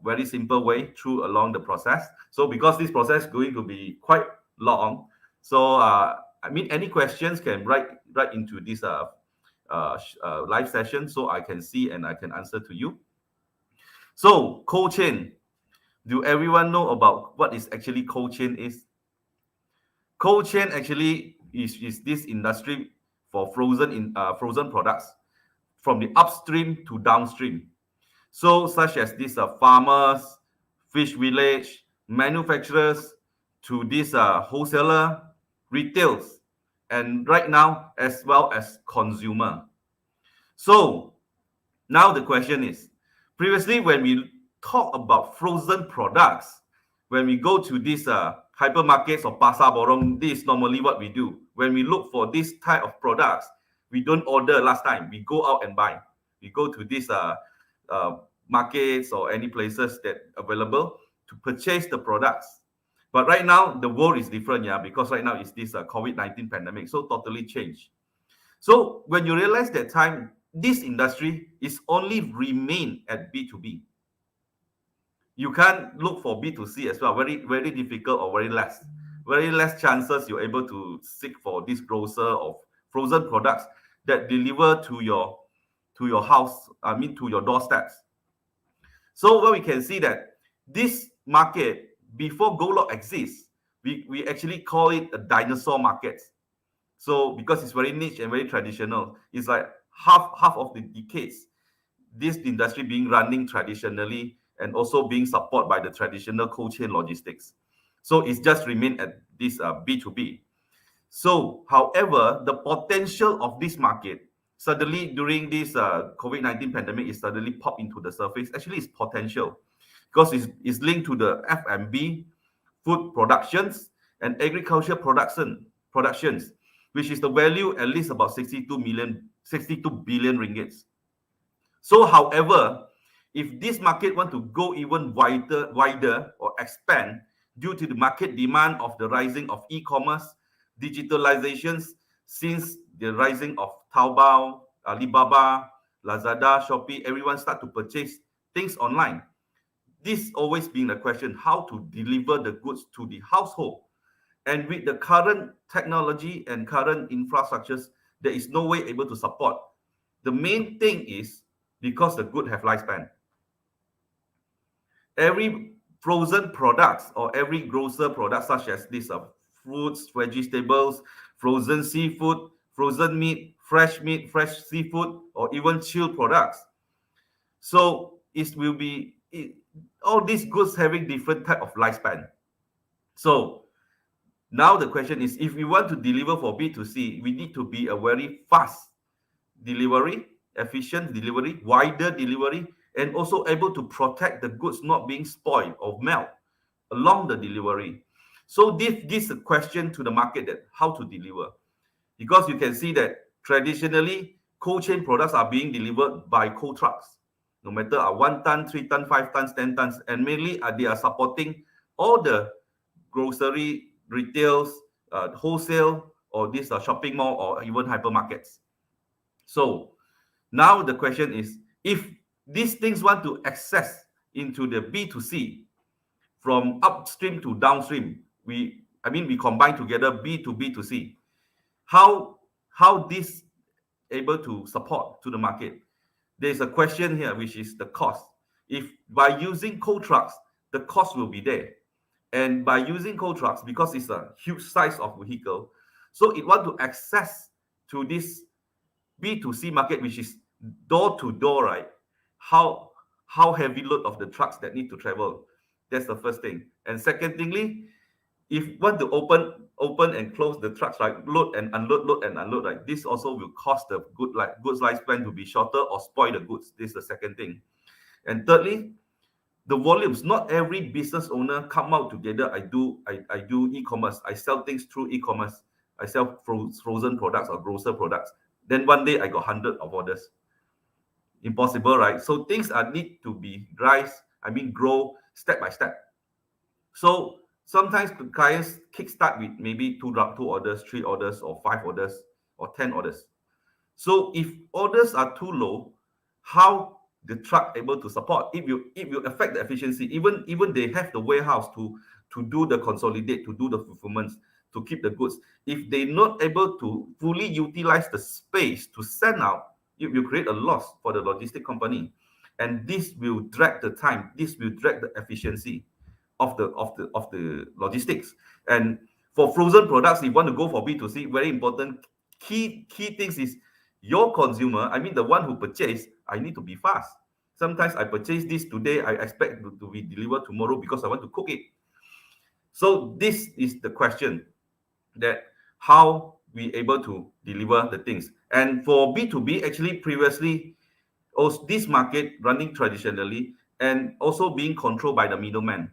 very simple way through along the process. So because this process is going to be quite long, so I mean any questions can write into this live session so I can see and I can answer to you. So cold chain, do everyone know about what is actually cold chain is? Cold chain actually is this industry for frozen products from the upstream to downstream. So such as these farmers, fish village, manufacturers, to this wholesaler, retails, and right now as well as consumer. So now the question is, previously when we talk about frozen products, when we go to these hypermarkets or pasar borong, this is normally what we do. When we look for this type of products, we don't order last time. We go out and buy. We go to these markets or any places that available to purchase the products. But right now, the world is different, yeah, because right now it's this COVID-19 pandemic, so totally changed. So when you realize that time, this industry is only remain at B2B. You can't look for B2C as well. Very, very difficult or very less chances you're able to seek for this grocer of frozen products that deliver to your house, I mean to your doorsteps. So what we can see that this market, before GOLOG exists, we actually call it a dinosaur market. So because it's very niche and very traditional, it's like half of the decades, this industry being running traditionally and also being supported by the traditional cold chain logistics. So it's just remained at this B2B. So, however, the potential of this market suddenly during this COVID-19 pandemic is suddenly popped into the surface. Actually, it's potential because it's linked to the F&B, food productions, and agriculture productions, which is the value at least about 62 billion ringgits. So, however, if this market want to go even wider or expand due to the market demand of the rising of e-commerce, digitalizations, since the rising of Taobao, Alibaba, Lazada, Shopee, everyone start to purchase things online. This always been the question, how to deliver the goods to the household. And with the current technology and current infrastructures, there is no way able to support. The main thing is because the good have lifespan. Every frozen products or every grocer product such as this fruits, vegetables, frozen seafood, frozen meat, fresh seafood, or even chilled products. So all these goods having different type of lifespan. So now the question is, if we want to deliver for B2C, we need to be a very fast delivery, efficient delivery, wider delivery, and also able to protect the goods not being spoiled or melt along the delivery. So this is a question to the market that how to deliver. Because you can see that traditionally, cold chain products are being delivered by cold trucks, no matter 1 ton, 3 ton, 5 tons, 10 tons, and mainly they are supporting all the grocery, retails, wholesale, or these are shopping mall or even hypermarkets. So now the question is, if these things want to access into the B2C from upstream to downstream, we combine together B to B2C. How this able to support to the market? There's a question here, which is the cost. If by using cold trucks, the cost will be there. And by using cold trucks, because it's a huge size of vehicle, so it want to access to this B2C market, which is door to door, right? How heavy load of the trucks that need to travel. That's the first thing. And second thingly, if want to open and close the trucks, right? Load and unload, right? This also will cause the goods lifespan to be shorter or spoil the goods. This is the second thing. And thirdly, the volumes. Not every business owner come out together. I do e-commerce. I sell things through e-commerce. I sell frozen products or grocer products. Then one day I got 100 of orders. Impossible, right? So things need to be grow step by step. So sometimes the clients kickstart with maybe 2 orders, 3 orders, or 5 orders, or 10 orders. So if orders are too low, how the truck able to support? If you affect the efficiency, even they have the warehouse to do the consolidate, to do the fulfillment, to keep the goods. If they're not able to fully utilize the space to send out, it will create a loss for the logistic company, and this will drag the time. This will drag the efficiency of the logistics. And for frozen products, if you want to go for B2C, very important key things is your consumer, the one who purchased, I need to be fast. Sometimes I purchase this today, I expect to be delivered tomorrow because I want to cook it. So this is the question, that how we able to deliver the things. And for B2B, actually previously, also this market running traditionally and also being controlled by the middleman.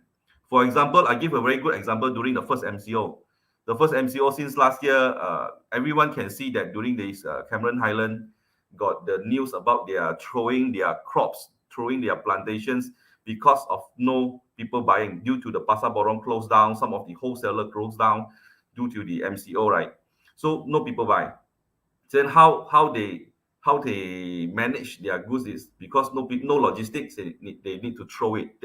For example, I give a very good example during the first MCO. The first MCO since last year, everyone can see that during this Cameron Highland got the news about their throwing their crops, throwing their plantations because of no people buying due to the Pasar Borong closed down, some of the wholesaler closed down due to the MCO, right? So no people buy. Then how they manage their goods is because no logistics, they need to throw it.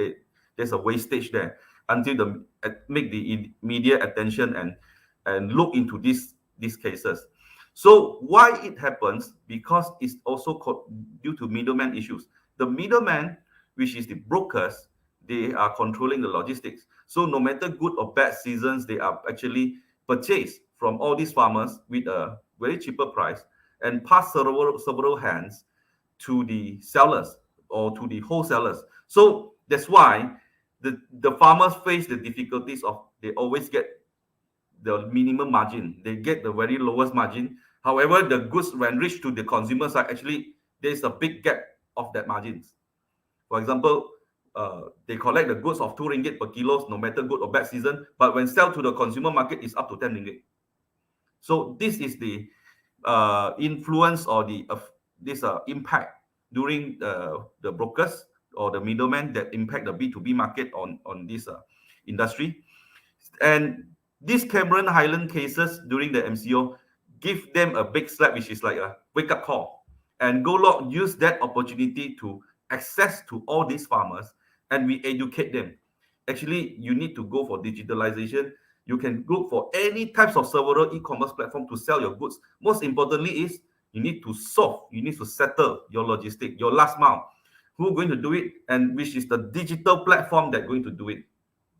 There's a wastage there until make the media attention and look into these cases. So why it happens? Because it's also due to middleman issues. The middleman, which is the brokers, they are controlling the logistics. So no matter good or bad seasons, they are actually purchased from all these farmers with a very cheaper price and pass several hands to the sellers or to the wholesalers. So that's why the farmers face the difficulties of they always get the minimum margin. They get the very lowest margin. However, the goods when reach to the consumer side, actually there's a big gap of that margins. For example, they collect the goods of 2 ringgit per kilo, no matter good or bad season, but when sell to the consumer market, it's up to 10 ringgit. So this is the influence or this impact during the brokers or the middlemen that impact the B2B market on this industry. And these Cameron Highland cases during the MCO give them a big slap, which is like a wake-up call. And GOLOG use that opportunity to access to all these farmers, and we educate them. Actually, you need to go for digitalization. You can look for any types of several e-commerce platform to sell your goods. Most importantly is you need to settle your logistic, your last mile. Who's going to do it, and which is the digital platform that's going to do it,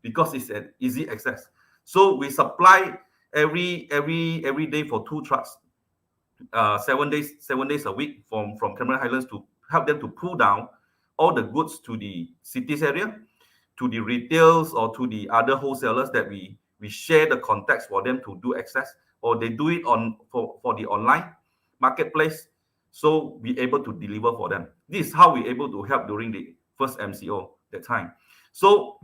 because it's an easy access. So we supply every day for 2 trucks, 7 days a week from Cameron Highlands to help them to pull down all the goods to the cities area, to the retails or to the other wholesalers that we share the contacts for them to do access, or they do it for the online marketplace, so we able to deliver for them. This is how we able to help during the first MCO that time. So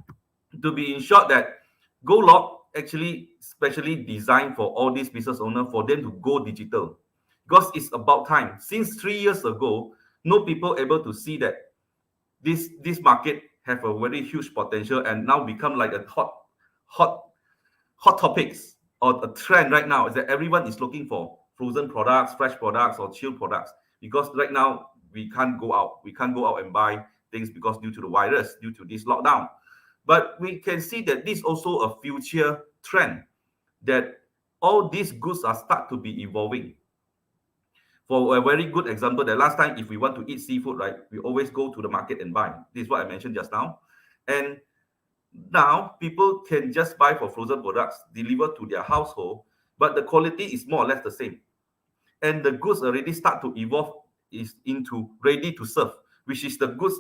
to be in short, that GOLOG actually specially designed for all these business owners for them to go digital, because it's about time. Since 3 years ago, no people able to see that this market have a very huge potential and now become like a hot topics or a trend right now, is that everyone is looking for frozen products, fresh products, or chilled products, because right now we can't go out and buy things because due to the virus, due to this lockdown. But we can see that this also a future trend, that all these goods are start to be evolving. For a very good example, that last time if we want to eat seafood, right, we always go to the market and buy. This is what I mentioned just now. And now people can just buy for frozen products delivered to their household, but the quality is more or less the same. And the goods already start to evolve is into ready to serve, which is the goods,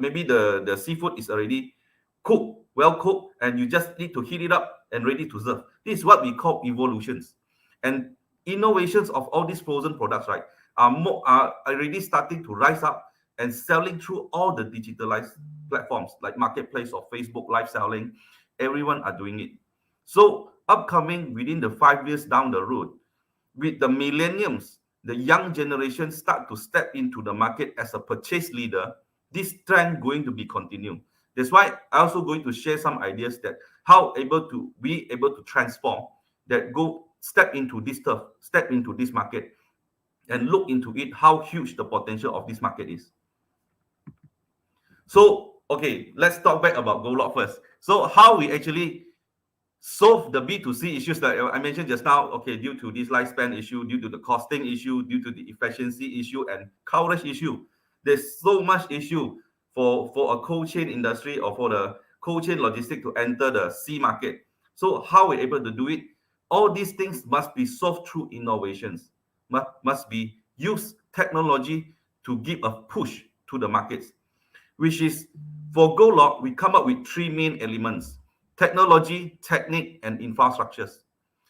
maybe the seafood is already cooked, well cooked, and you just need to heat it up and ready to serve. This is what we call evolutions. And innovations of all these frozen products, right, are already starting to rise up and selling through all the digitalized platforms like marketplace or Facebook live selling. Everyone are doing it. So upcoming within the 5 years down the road, with the millennials, the young generation start to step into the market as a purchase leader, this trend going to be continued. That's why I also going to share some ideas that how be able to transform, that go step into this stuff, step into this market and look into it, how huge the potential of this market is. So, okay, let's talk back about GOLOG first. So how we actually solve the B2C issues that I mentioned just now, okay, due to this lifespan issue, due to the costing issue, due to the efficiency issue and coverage issue. There's so much issue for a cold chain industry or for the cold chain logistic to enter the C market. So how we're able to do it? All these things must be solved through innovations, must be use technology to give a push to the markets, which is for GOLOG, we come up with 3 main elements: technology, technique, and infrastructures.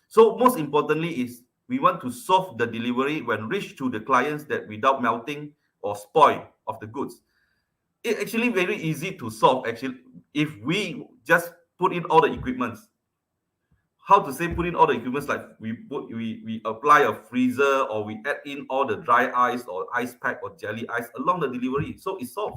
So most importantly is we want to solve the delivery when reach to the clients that without melting or spoil of the goods. It's actually very easy to solve actually if we just put in all the equipments. How to say put in all the equipments, like we apply a freezer or we add in all the dry ice or ice pack or jelly ice along the delivery, so it's solved.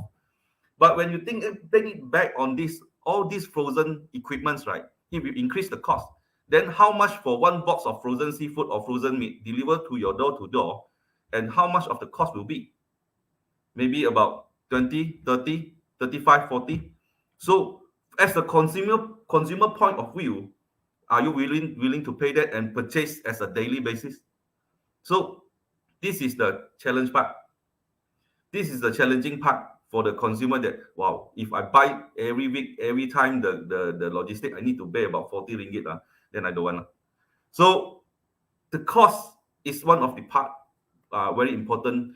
But when you take it back on all these frozen equipments, right, if you increase the cost, then how much for one box of frozen seafood or frozen meat delivered to your door to door, and how much of the cost will be? Maybe about 20, 30, 35, 40. So as a consumer point of view, are you willing to pay that and purchase as a daily basis? So this is the challenge part. This is the challenging part for the consumer, that wow, if I buy every week, every time the logistic, I need to pay about 40 ringgit, then I don't want. So the cost is one of the very important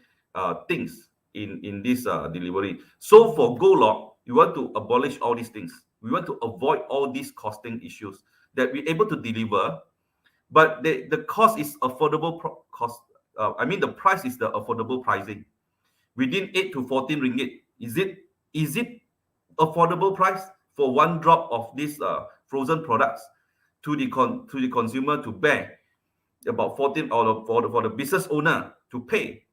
things in this delivery. So for GOLOG, we want to abolish all these things. We want to avoid all these costing issues, that we're able to deliver, but the cost is affordable cost. The price is the affordable pricing within 8 to 14 ringgit. Is it affordable price for one drop of these frozen products to the consumer to bear about 14, or for the business owner to pay,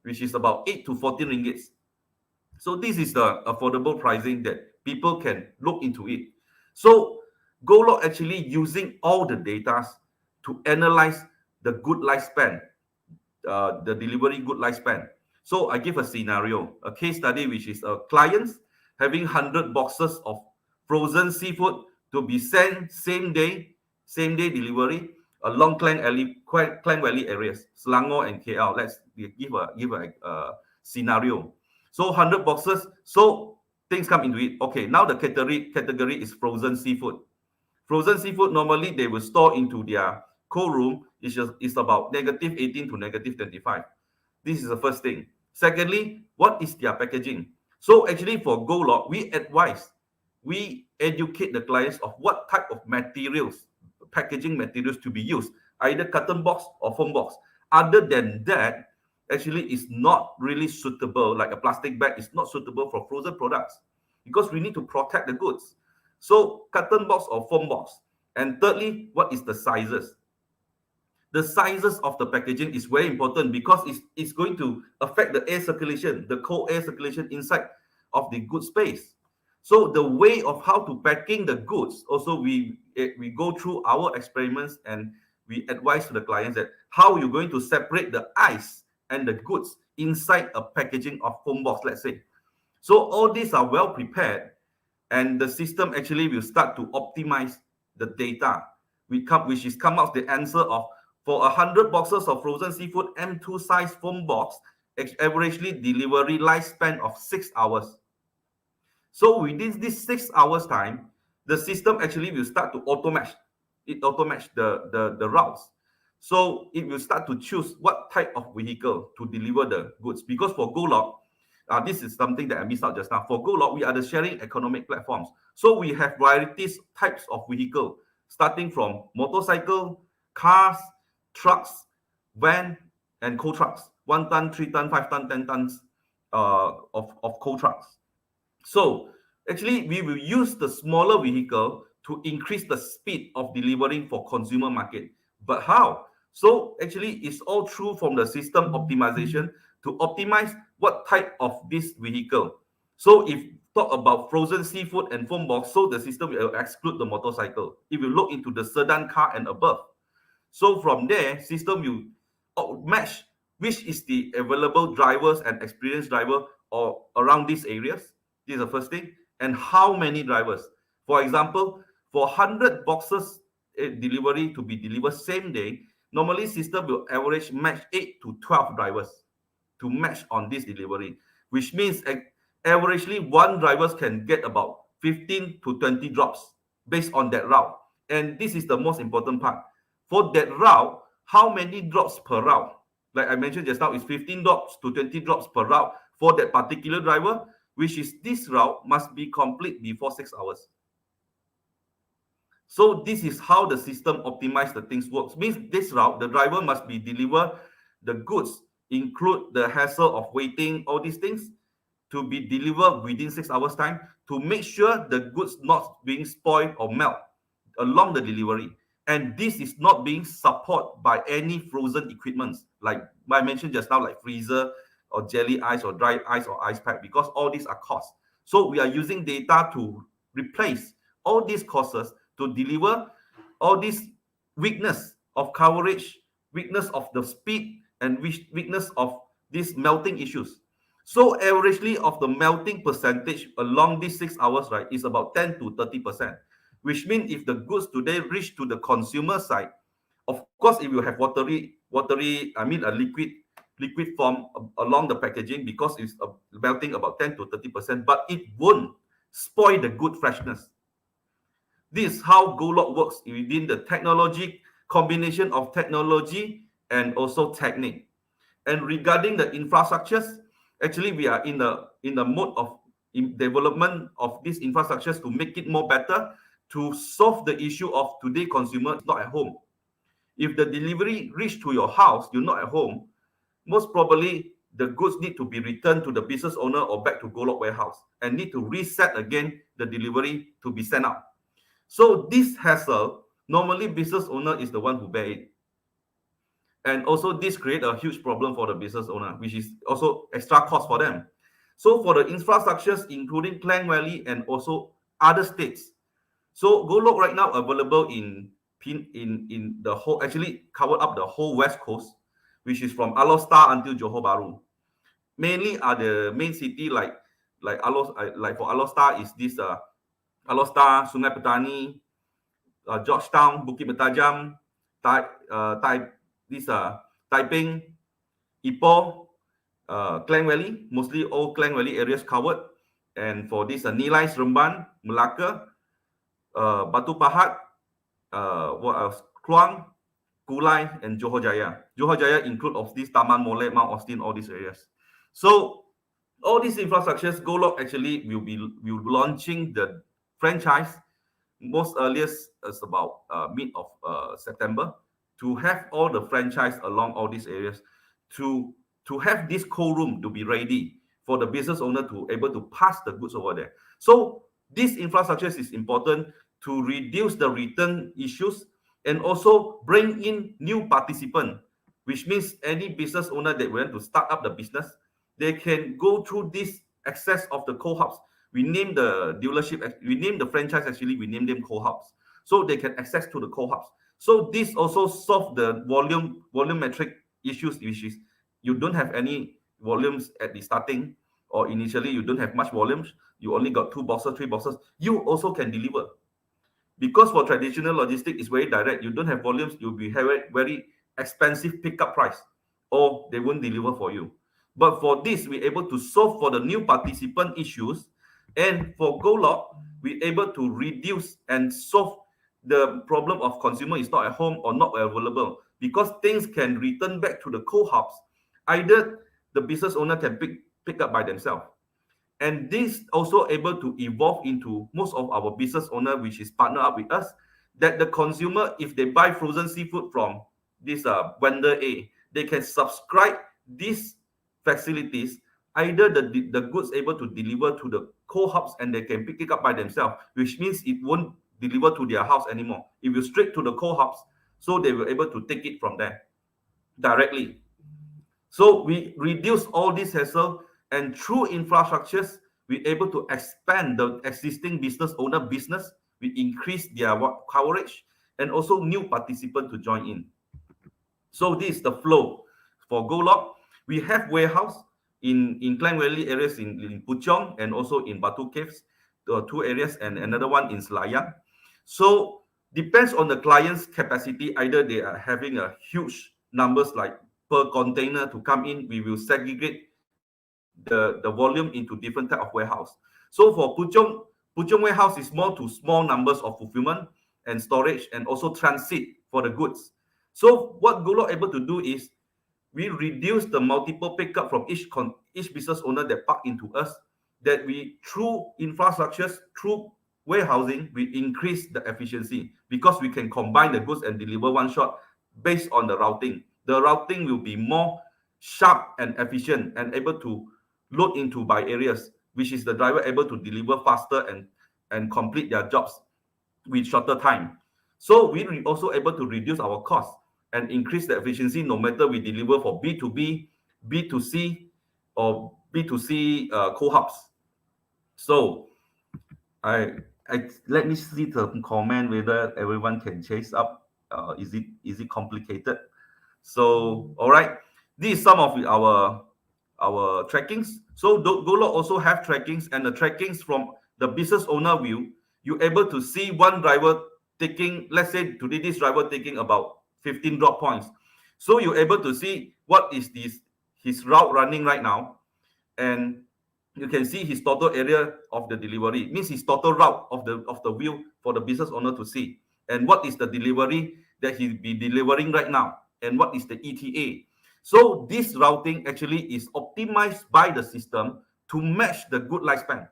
which is about 8 to 14 ringgits. So this is the affordable pricing that people can look into it. So GOLOG actually using all the data to analyze the good lifespan, the delivery good lifespan. So I give a scenario, a case study, which is a client having 100 boxes of frozen seafood to be sent same day delivery along Klang Valley areas, Selangor and KL. Let's give a scenario. So 100 boxes. So things come into it. Okay, now the category is frozen seafood. Frozen seafood, normally they will store into their cold room, is about -18 to -25. This is the first thing. Secondly, what is their packaging? So actually for GOLOG, we educate the clients of what type of materials, packaging materials to be used, either carton box or foam box. Other than that, actually is not really suitable, like a plastic bag is not suitable for frozen products because we need to protect the goods. So carton box or foam box. And thirdly, what is the sizes? The sizes of the packaging is very important because it's going to affect the air circulation, the cold air circulation inside of the good space. So the way of how to packing the goods, also we go through our experiments and we advise to the clients that how you're going to separate the ice and the goods inside a packaging of foam box, let's say. So all these are well prepared, and the system actually will start to optimize the data. Which is come out the answer of, for 100 boxes of frozen seafood M2 size foam box, averagely delivery lifespan of 6 hours. So within this 6 hours time, the system actually will start to auto-match. It auto-match the routes. So it will start to choose what type of vehicle to deliver the goods. Because for GOLOG, this is something that I missed out just now. For GOLOG, we are the sharing economic platforms. So we have varieties types of vehicle, starting from motorcycle, cars, trucks, van, and coal trucks. 1 ton, 3 ton, 5 ton, 10 tons of coal trucks. So actually, we will use the smaller vehicle to increase the speed of delivering for consumer market. But how? So actually, it's all true from the system optimization to optimize what type of this vehicle. So if talk about frozen seafood and foam box, so the system will exclude the motorcycle. It will look into the sedan car and above. So from there, system will match which is the available drivers and experienced driver or around these areas. This is the first thing. And how many drivers? For example, for 100 boxes delivery to be delivered same day, normally system will average match 8 to 12 drivers to match on this delivery, which means averagely one drivers can get about 15 to 20 drops based on that route. And this is the most important part. For that route, how many drops per route? Like I mentioned just now, it's 15 drops to 20 drops per route for that particular driver, which is this route must be complete before 6 hours. So this is how the system optimize the things works. Means this route, the driver must be deliver the goods, include the hassle of waiting, all these things, to be delivered within 6 hours time to make sure the goods not being spoiled or melt along the delivery. And this is not being supported by any frozen equipments, like I mentioned just now, like freezer or jelly ice or dry ice or ice pack, because all these are costs. So we are using data to replace all these costs to deliver all this weakness of coverage, weakness of the speed, and weakness of these melting issues. So averagely of the melting percentage along these 6 hours, right, is about 10 to 30%, which means if the goods today reach to the consumer side, of course it will have watery, a liquid form along the packaging because it's melting about 10 to 30%, but it won't spoil the good freshness. This is how GOLOG works within the technology, combination of technology and also technique. And regarding the infrastructures, actually we are in the mode of development of these infrastructures to make it more better, to solve the issue of today consumer is not at home. If the delivery reach to your house, you're not at home, most probably the goods need to be returned to the business owner or back to GOLOG warehouse and need to reset again the delivery to be sent out. So this hassle, normally business owner is the one who bear it. And also this create a huge problem for the business owner, which is also extra cost for them. So for the infrastructures, including Klang Valley and also other states. So GOLOG right now available in the whole, actually covered up the whole West Coast, which is from Alor until Johor Bahru. Mainly are the main city like for Alor is this Alor, Sungai Petani, Georgetown, Bukit Bertajam, Taiping, Ipoh, Klang Valley, mostly all Klang Valley areas covered. And for this Nilai, Seremban, Melaka, Batu Pahat, what else? Kluang, Kulai, and Johor Jaya. Johor Jaya include of these Taman Molek, Mount Austin, all these areas. So all these infrastructures, GOLOG actually will be launching the franchise most earliest is about mid of September, to have all the franchise along all these areas, to have this cold room to be ready for the business owner to able to pass the goods over there. So this infrastructure is important to reduce the return issues and also bring in new participant, which means any business owner that want to start up the business, they can go through this access of the co-hubs. We name the dealership, we name the franchise, actually we name them co-hubs, so they can access to the co-hubs. So this also solve the volumetric issues, which is you don't have any volumes at the starting, or initially you don't have much volumes, you only got 2 boxes, 3 boxes, you also can deliver. Because for traditional logistics, it's very direct. You don't have volumes, you'll be having very expensive pickup price, or they won't deliver for you. But for this, we're able to solve for the new participant issues. And for GOLOG, we're able to reduce and solve the problem of consumer is not at home or not available, because things can return back to the co-hubs. Either the business owner can pick up by themselves. And this also able to evolve into most of our business owner, which is partner up with us, that the consumer, if they buy frozen seafood from this vendor A, they can subscribe these facilities. Either the goods able to deliver to the co-hubs and they can pick it up by themselves, which means it won't deliver to their house anymore. It will straight to the co-hubs, so they were able to take it from there directly. So we reduce all this hassle, and through infrastructures, we're able to expand the existing business owner business. We increase their coverage and also new participants to join in. So this is the flow for GOLOG. We have warehouse in Klang Valley areas in Puchong and also in Batu Caves, 2 areas, and another one in Selayang. So depends on the client's capacity. Either they are having a huge numbers like per container to come in, we will segregate the volume into different type of warehouse. So for Puchong warehouse is more to small numbers of fulfillment and storage and also transit for the goods. So what GOLOG able to do is we reduce the multiple pickup from each business owner that park into us, that we through infrastructures, through warehousing, we increase the efficiency, because we can combine the goods and deliver one shot based on the routing. The routing will be more sharp and efficient and able to load into by areas, which is the driver able to deliver faster and complete their jobs with shorter time. So we also able to reduce our cost and increase the efficiency, no matter we deliver for B2B, B2C, or B2C co-hubs. So I let me see the comment whether everyone can chase up. Is it complicated? So all right, these is some of our trackings. So GOLOG also have trackings, and the trackings from the business owner view, you're able to see one driver taking, let's say today this driver taking about 15 drop points. So you're able to see what is his route running right now, and you can see his total area of the delivery. It means his total route of the wheel for the business owner to see, and what is the delivery that he'll be delivering right now, and what is the ETA. So this routing actually is optimized by the system to match the good lifespan.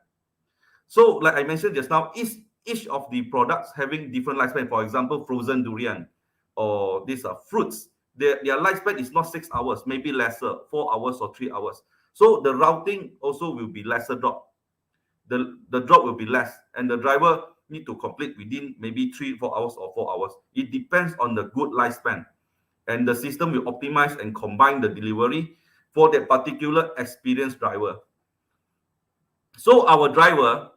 So like I mentioned just now, each of the products having different lifespan. For example, frozen durian or these are fruits, their lifespan is not 6 hours, maybe lesser, 4 hours or 3 hours. So the routing also will be lesser drop. The drop will be less, and the driver need to complete within maybe 3-4 hours or 4 hours. It depends on the good lifespan, and the system will optimize and combine the delivery for that particular experienced driver. So our driver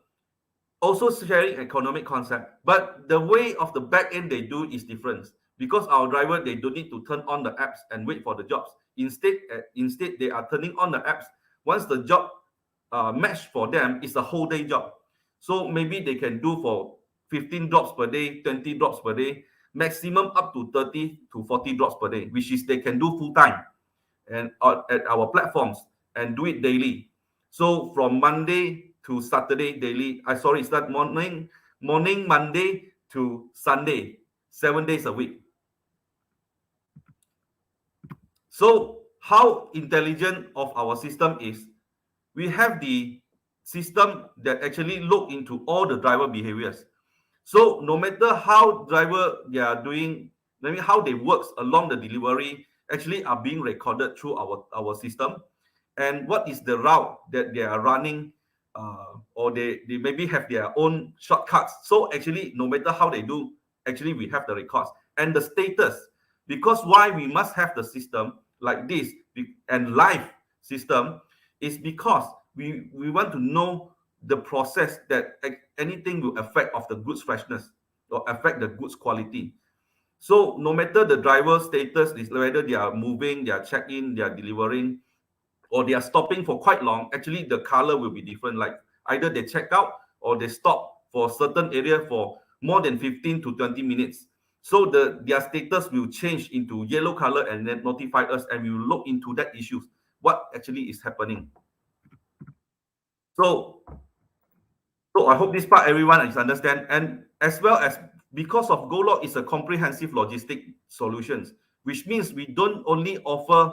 also sharing economic concept, but the way of the back end they do is different, because our driver, they don't need to turn on the apps and wait for the jobs. Instead they are turning on the apps. Once the job match for them, it's a whole day job. So maybe they can do for 15 drops per day, 20 drops per day, maximum up to 30 to 40 drops per day, which is they can do full time and at our platforms and do it daily. So from Monday to Saturday daily, start morning Monday to Sunday 7 days a week. So how intelligent of our system is, we have the system that actually look into all the driver behaviors. So no matter how driver they are doing, maybe how they works along the delivery, actually are being recorded through our system. And what is the route that they are running, or they maybe have their own shortcuts. So actually, no matter how they do, actually we have the records and the status. Because why we must have the system like this and live system is because we want to know the process that anything will affect of the goods freshness or affect the goods quality. So no matter the driver status is whether they are moving, they are check-in, they are delivering, or they are stopping for quite long, actually the color will be different. Like either they check out or they stop for a certain area for more than 15 to 20 minutes. So their status will change into yellow color and then notify us, and we will look into that issues, what actually is happening. So I hope this part everyone is understand. And as well as because of GOLOG is a comprehensive logistic solutions, which means we don't only offer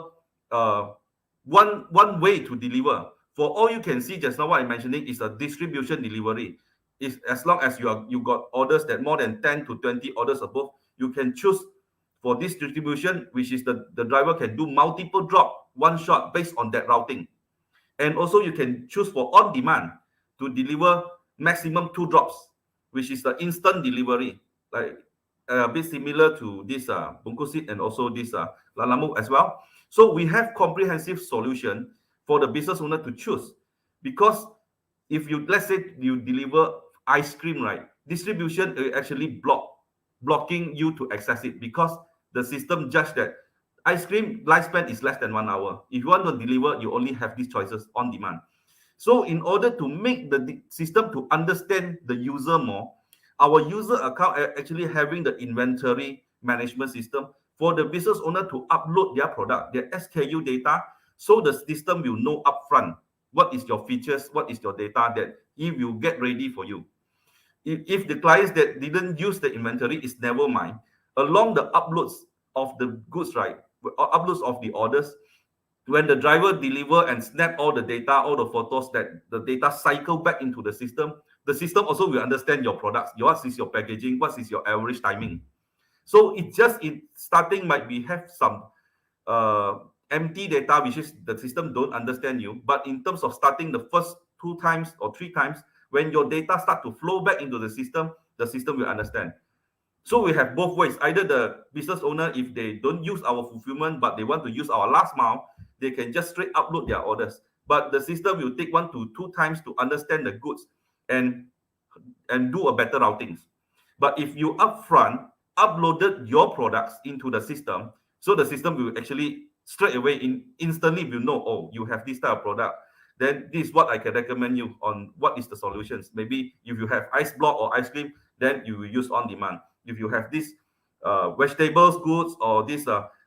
one way to deliver. For all you can see just now, what I'm mentioning is a distribution delivery. Is as long as you got orders that more than 10 to 20 orders above, you can choose for this distribution, which is the driver can do multiple drop, one shot based on that routing. And also you can choose for on demand to deliver maximum 2 drops, which is the instant delivery, like a bit similar to this Bungkusit and also this Lalamove as well. So we have comprehensive solution for the business owner to choose. Because if you, let's say you deliver ice cream, right, distribution actually blocking you to access it, because the system judge that ice cream lifespan is less than 1 hour. If you want to deliver, you only have these choices on demand. So in order to make the system to understand the user more, our user account actually having the inventory management system for the business owner to upload their product, their SKU data, so the system will know upfront what is your features, what is your data that it will get ready for you. If the clients that didn't use the inventory, is never mind. Along the uploads of the goods, right, uploads of the orders, when the driver deliver and snap all the data, all the photos, that the data cycle back into the system also will understand your products, what is your packaging, what is your average timing. So it just in starting might be have some empty data, which is the system don't understand you. But in terms of starting the first 2 times or 3 times, when your data start to flow back into the system will understand. So we have both ways. Either the business owner, if they don't use our fulfillment, but they want to use our last mile, they can just straight upload their orders. But the system will take 1 to 2 times to understand the goods and do a better routings. But if you upfront uploaded your products into the system, so the system will actually straight away instantly will know, oh, you have this type of product. Then this is what I can recommend you on what is the solutions. Maybe if you have ice block or ice cream, then you will use on demand. If you have this vegetables goods or this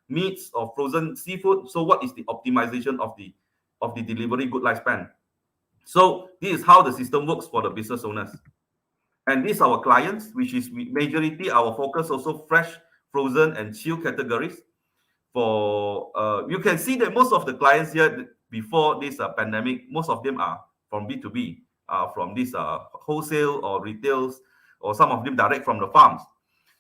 meats or frozen seafood, so what is the optimization of the delivery good lifespan? So this is how the system works for the business owners. And these are our clients, which is majority our focus also fresh, frozen, and chill categories. For you can see that most of the clients here before this pandemic, most of them are from B2B, from this wholesale or retails, or some of them direct from the farms.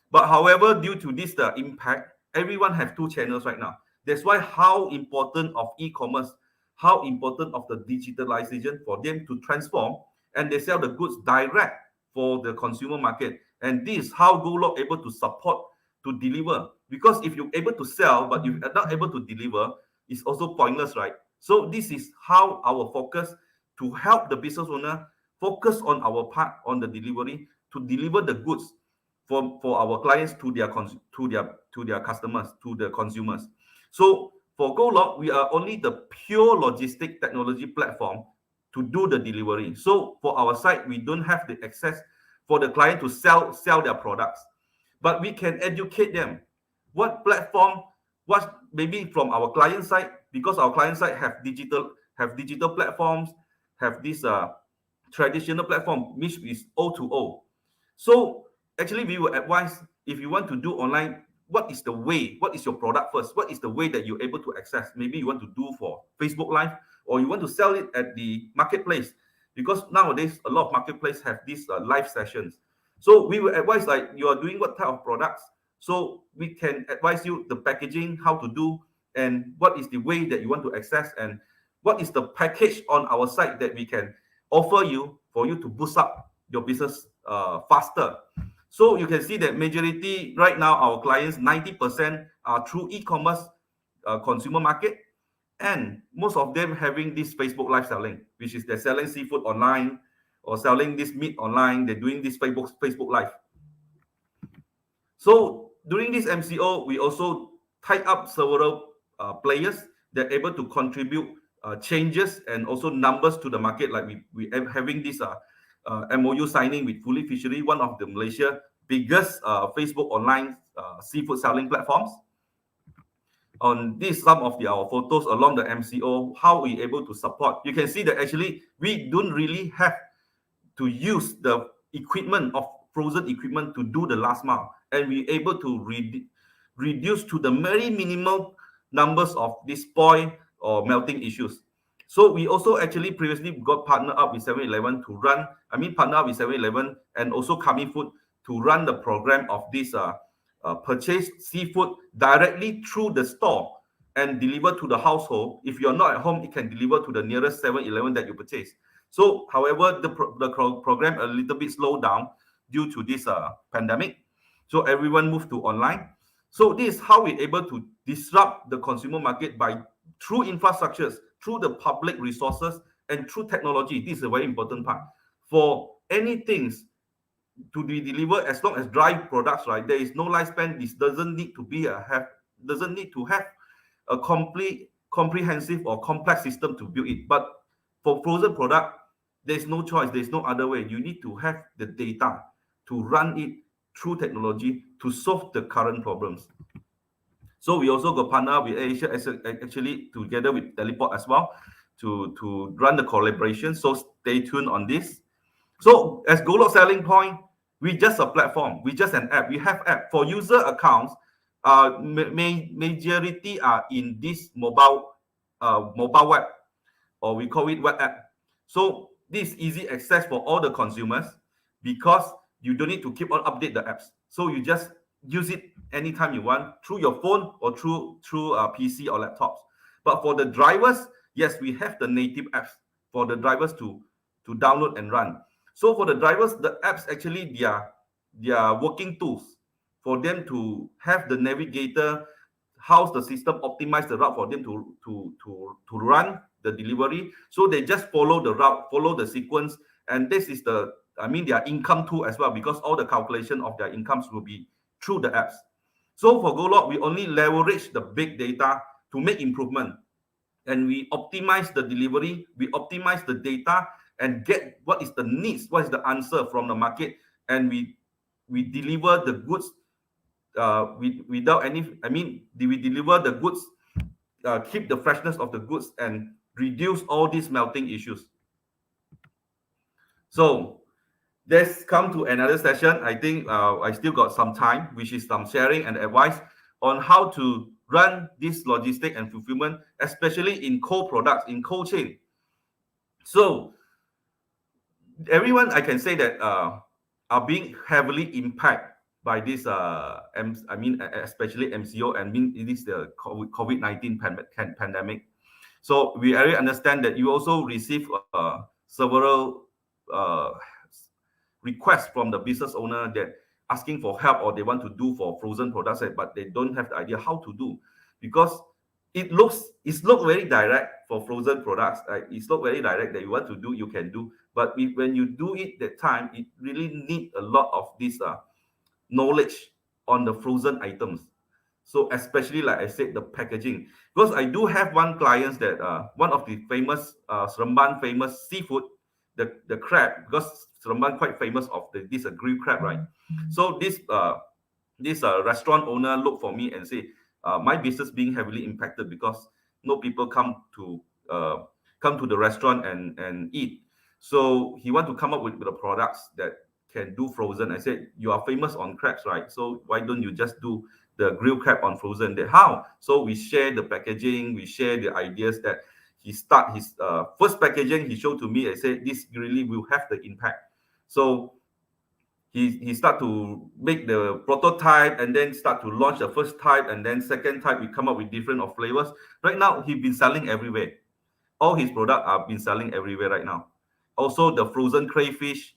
But however, due to this impact, everyone have 2 channels right now. That's why how important of e-commerce, how important of the digitalization for them to transform, and they sell the goods direct for the consumer market. And this is how GOLOG able to support to deliver. Because if you're able to sell but you're not able to deliver, it's also pointless, right? So this is how our focus to help the business owner focus on our part on the delivery to deliver the goods for our clients to their customers, to the consumers. So for GOLOG, we are only the pure logistic technology platform to do the delivery. So for our side, we don't have the access for the client to sell their products, but we can educate them what platform, what maybe from our client side, because our client side have digital platforms, have this traditional platform which is O2O. So actually we will advise if you want to do online, what is the way? What is your product first? What is the way that you're able to access? Maybe you want to do for Facebook Live, or you want to sell it at the marketplace, because nowadays a lot of marketplace have these live sessions. So we will advise like you are doing what type of products, so we can advise you the packaging, how to do, and what is the way that you want to access, and what is the package on our site that we can offer you for you to boost up your business faster. So you can see that majority right now, our clients, 90% are through e-commerce consumer market, and most of them having this Facebook live selling, which is they're selling seafood online or selling this meat online. They're doing this Facebook live. So during this MCO, we also tied up several players that are able to contribute changes and also numbers to the market. Like we are having this MOU signing with Fully Fishery, one of the Malaysia biggest Facebook online seafood selling platforms. On this, some of our photos along the MCO, how we able to support. You can see that actually we don't really have to use the equipment of frozen equipment to do the last mile, and we able to reduce to the very minimal numbers of this spoil or melting issues. So we also actually previously got partnered up with 7-Eleven to run, partner up with 7-Eleven and also Kami Food to run the program of this purchase seafood directly through the store and deliver to the household. If you're not at home, it can deliver to the nearest 7-Eleven that you purchase. So, however, the program a little bit slowed down due to this pandemic. So everyone moved to online. So this is how we're able to disrupt the consumer market by through infrastructures, through the public resources, and through technology. This is a very important part. For anything to be delivered, as long as dry products, right, there is no lifespan. This doesn't need to be doesn't need to have a complete comprehensive or complex system to build it. But for frozen product, there's no choice. There's no other way. You need to have the data to run it through technology to solve the current problems. So we also got partner with Airasia actually together with Teleport as well to run the collaboration. So stay tuned on this. So as GOLOG selling point, we just a platform. We just an app. We have app for user accounts. Majority are in this mobile web, or we call it web app. So this is easy access for all the consumers because you don't need to keep on update the apps. So you just use it anytime you want through your phone or through PC or laptops. But for the drivers, yes, we have the native apps for the drivers to download and run. So for the drivers, the apps actually they are working tools for them to have the navigator, how's the system optimize the route for them to run the delivery. So they just follow the route, follow the sequence, and this is their income tool as well, because all the calculation of their incomes will be through the apps. So for GOLOG, we only leverage the big data to make improvement, and we optimize the delivery, we optimize the data, and get what is the needs, what is the answer from the market, and we deliver the goods without any. We deliver the goods, keep the freshness of the goods, and reduce all these melting issues. So let's come to another session. I think I still got some time, which is some sharing and advice on how to run this logistic and fulfillment, especially in co-products, in cold chain. So everyone, I can say that are being heavily impacted by this, especially MCO, and it is the COVID-19 pandemic. So we already understand that you also receive several requests from the business owner that asking for help, or they want to do for frozen products, but they don't have the idea how to do, because it looks very direct for frozen products. It's not very direct that you want to do, you can do, but when you do it that time, it really need a lot of this knowledge on the frozen items. So especially, like I said, the packaging, because I do have one client that one of the famous Seremban famous seafood, the crab, because Seremban quite famous of this grilled crab, right? So this restaurant owner looked for me and say, my business being heavily impacted because no people come to the restaurant and eat. So he want to come up with the products that can do frozen. I said, you are famous on crabs, right? So why don't you just do the grilled crab on frozen? That how? So we share the packaging, we share the ideas that he start his first packaging he showed to me. I said, this really will have the impact. So he start to make the prototype and then start to launch the first type, and then second type we come up with different of flavors. Right now he's been selling everywhere. All his products are been selling everywhere right now. Also the frozen crayfish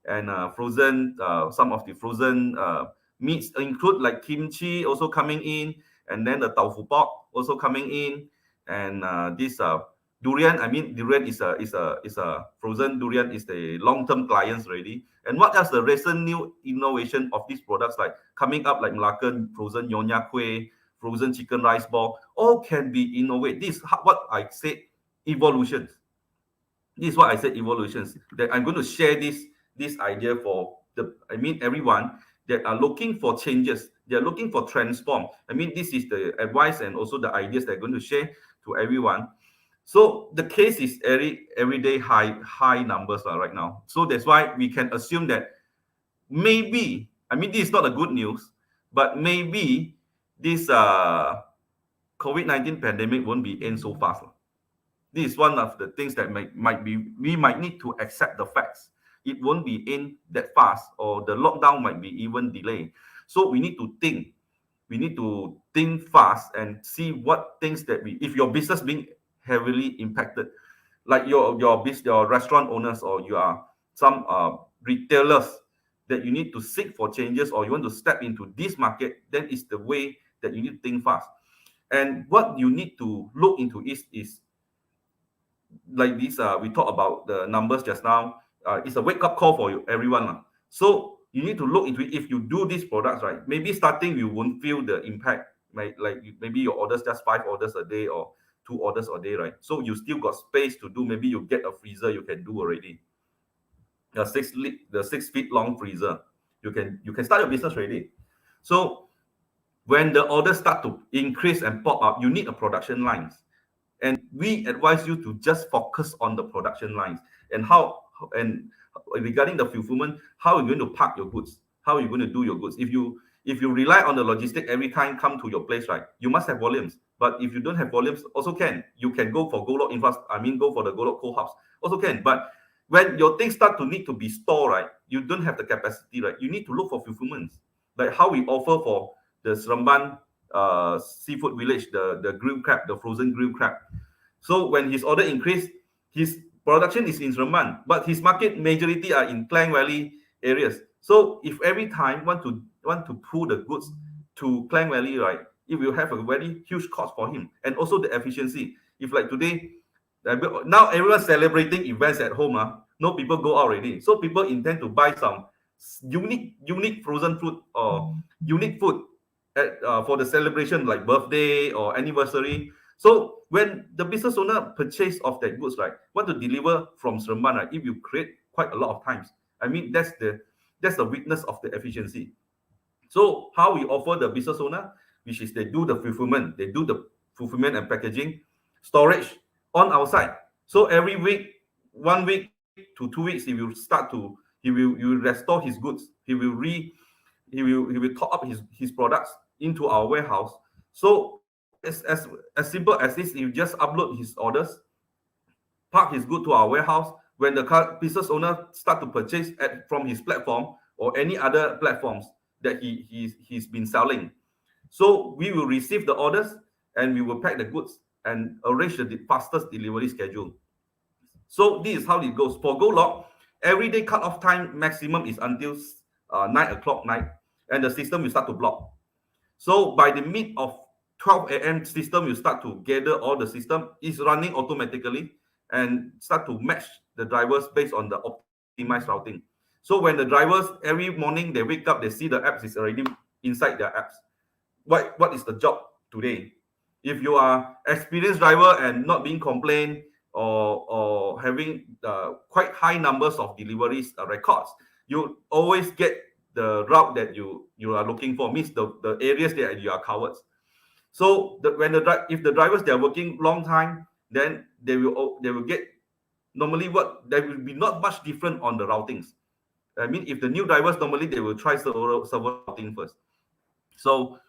and frozen some of the frozen meats include like kimchi also coming in, and then the tofu pork also coming in, and this durian. I mean, durian is a frozen durian is the long-term clients already. And what else? The recent new innovation of these products like coming up, like Malacca frozen nyonya kueh, frozen chicken rice ball, all can be innovated. This is what I said, evolutions. This is what I said, evolutions. That I'm going to share this idea for everyone that are looking for changes. They are looking for transform. I mean, this is the advice and also the ideas they're going to share to everyone. So the case is everyday high numbers right now. So that's why we can assume that maybe, I mean, this is not a good news, but maybe this COVID-19 pandemic won't be end so fast. This is one of the things that we might need to accept the facts. It won't be in that fast, or the lockdown might be even delayed. So we need to think. We need to think fast and see what things that if your business being heavily impacted, like your restaurant owners, or you are some retailers, that you need to seek for changes, or you want to step into this market, then it's the way that you need to think fast. And what you need to look into is like this. We talked about the numbers just now. It's a wake-up call for everyone. So you need to look into it. If you do these products, right, maybe starting you won't feel the impact. Like maybe your orders just 5 orders a day or 2 orders a day, right? So you still got space to do. Maybe you get a freezer you can do already. The 6 feet long freezer. You can start your business already. So when the orders start to increase and pop up, you need a production lines. And we advise you to just focus on the production lines and regarding the fulfillment, how are you going to pack your goods? How are you going to do your goods? If you rely on the logistic every time come to your place, right, you must have volumes. But if you don't have volumes, also you can go for GOLOG go for the GOLOG co-hubs, also can. But when your things start to need to be stored, right, you don't have the capacity, right, you need to look for fulfillments, like how we offer for the Seremban seafood village, the grilled crab, the frozen grilled crab. So when his order increased, his production is in Seremban, but his market majority are in Klang Valley areas. So if every time want to pull the goods to Klang Valley, right, it will have a very huge cost for him, and also the efficiency. If like today, now everyone's celebrating events at home, no people go out already. So people intend to buy some unique frozen food or unique food for the celebration, like birthday or anniversary. So when the business owner purchase of that goods, right, want to deliver from Seremban, right, if you create quite a lot of times, I mean, that's the weakness of the efficiency. So how we offer the business owner, which is they do the fulfillment, and packaging, storage on our side. So every week, 1 week to 2 weeks, he will restore his goods. He will top up his products into our warehouse. So as simple as this, you just upload his orders, park his good to our warehouse. When the business owner start to purchase from his platform or any other platforms that he's been selling, so we will receive the orders and we will pack the goods and arrange the fastest delivery schedule. So this is how it goes. For GOLOG, everyday cut-off time maximum is until 9 o'clock night, and the system will start to block. So by the mid of 12 a.m., system will start to gather all the system. It's running automatically and start to match the drivers based on the optimized routing. So when the drivers, every morning they wake up, they see the apps is already inside their apps. What is the job today? If you are experienced driver and not being complained or having quite high numbers of deliveries records, you always get the route that you are looking for, means the areas that you are covered. So if the drivers, they are working long time, then they will get normally there will be not much different on the routings. I mean, if the new drivers, normally they will try server routing first. So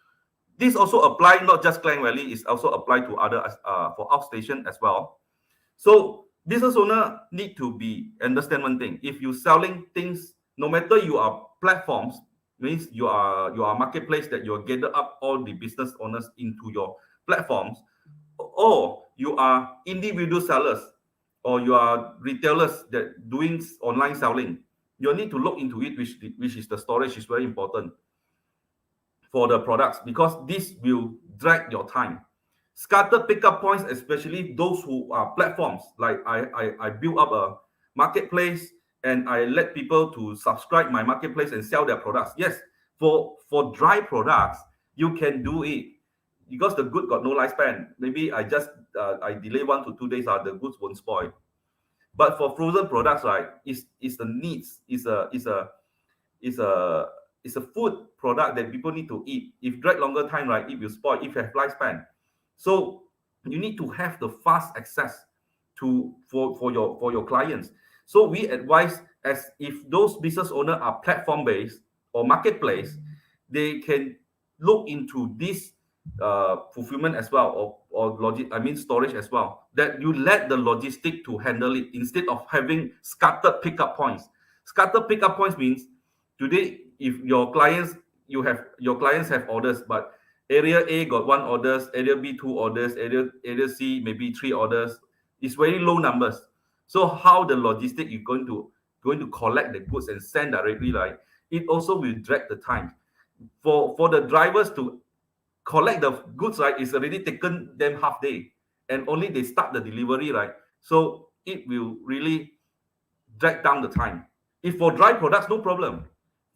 this also apply not just Klang Valley, it's also applied to other for outstation as well. So business owner need to be understand one thing. If you selling things, no matter you are platforms, means you are a marketplace that you gather up all the business owners into your platforms, or you are individual sellers, or you are retailers that doing online selling, you need to look into it, which is the storage is very important for the products, because this will drag your time. Scattered pickup points, especially those who are platforms, like I build up a marketplace and I let people to subscribe my marketplace and sell their products. Yes, for dry products, you can do it because the good got no lifespan. Maybe I just I delay 1 to 2 days, the goods won't spoil. But for frozen products, right, is the needs, is a food product that people need to eat. If drag longer time, right, it will spoil if you have lifespan. So you need to have the fast access to for your clients. So we advise, as if those business owners are platform based or marketplace, they can look into this fulfillment as well, or storage as well, that you let the logistic to handle it instead of having scattered pickup points. Scattered pickup points means today, if your clients have orders, but area A got 1 orders, area B 2 orders, area C maybe 3 orders, it's very low numbers. So how the logistic is going to collect the goods and send directly, right? It also will drag the time for the drivers to collect the goods, right? It's already taken them half day, and only they start the delivery, right? So it will really drag down the time. If for dry products, no problem.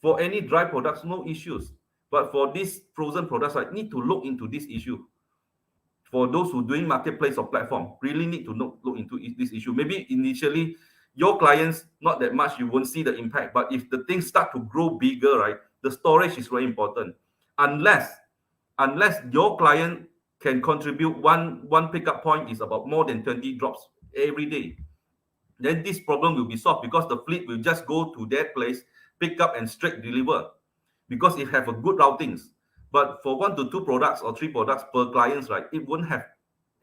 For any dry products, no issues. But for these frozen products, I need to look into this issue. For those who doing marketplace or platform, really need to look into this issue. Maybe initially, your clients, not that much, you won't see the impact. But if the things start to grow bigger, right, the storage is very important. Unless your client can contribute one pickup point is about more than 20 drops every day, then this problem will be solved, because the fleet will just go to that place, pick up and straight deliver, because it have a good routings. But for 1 to 2 products or 3 products per clients, right, it won't have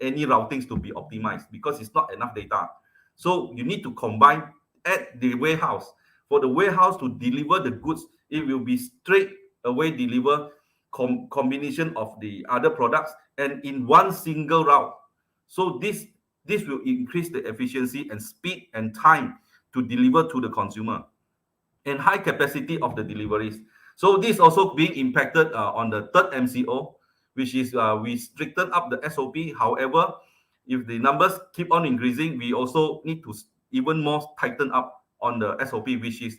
any routings to be optimized because it's not enough data. So you need to combine at the warehouse. For the warehouse to deliver the goods, it will be straight away deliver combination of the other products and in one single route. So this will increase the efficiency and speed and time to deliver to the consumer, and high capacity of the deliveries. So this also being impacted on the third MCO, which is we stricten up the SOP. However, if the numbers keep on increasing, we also need to even more tighten up on the SOP, which is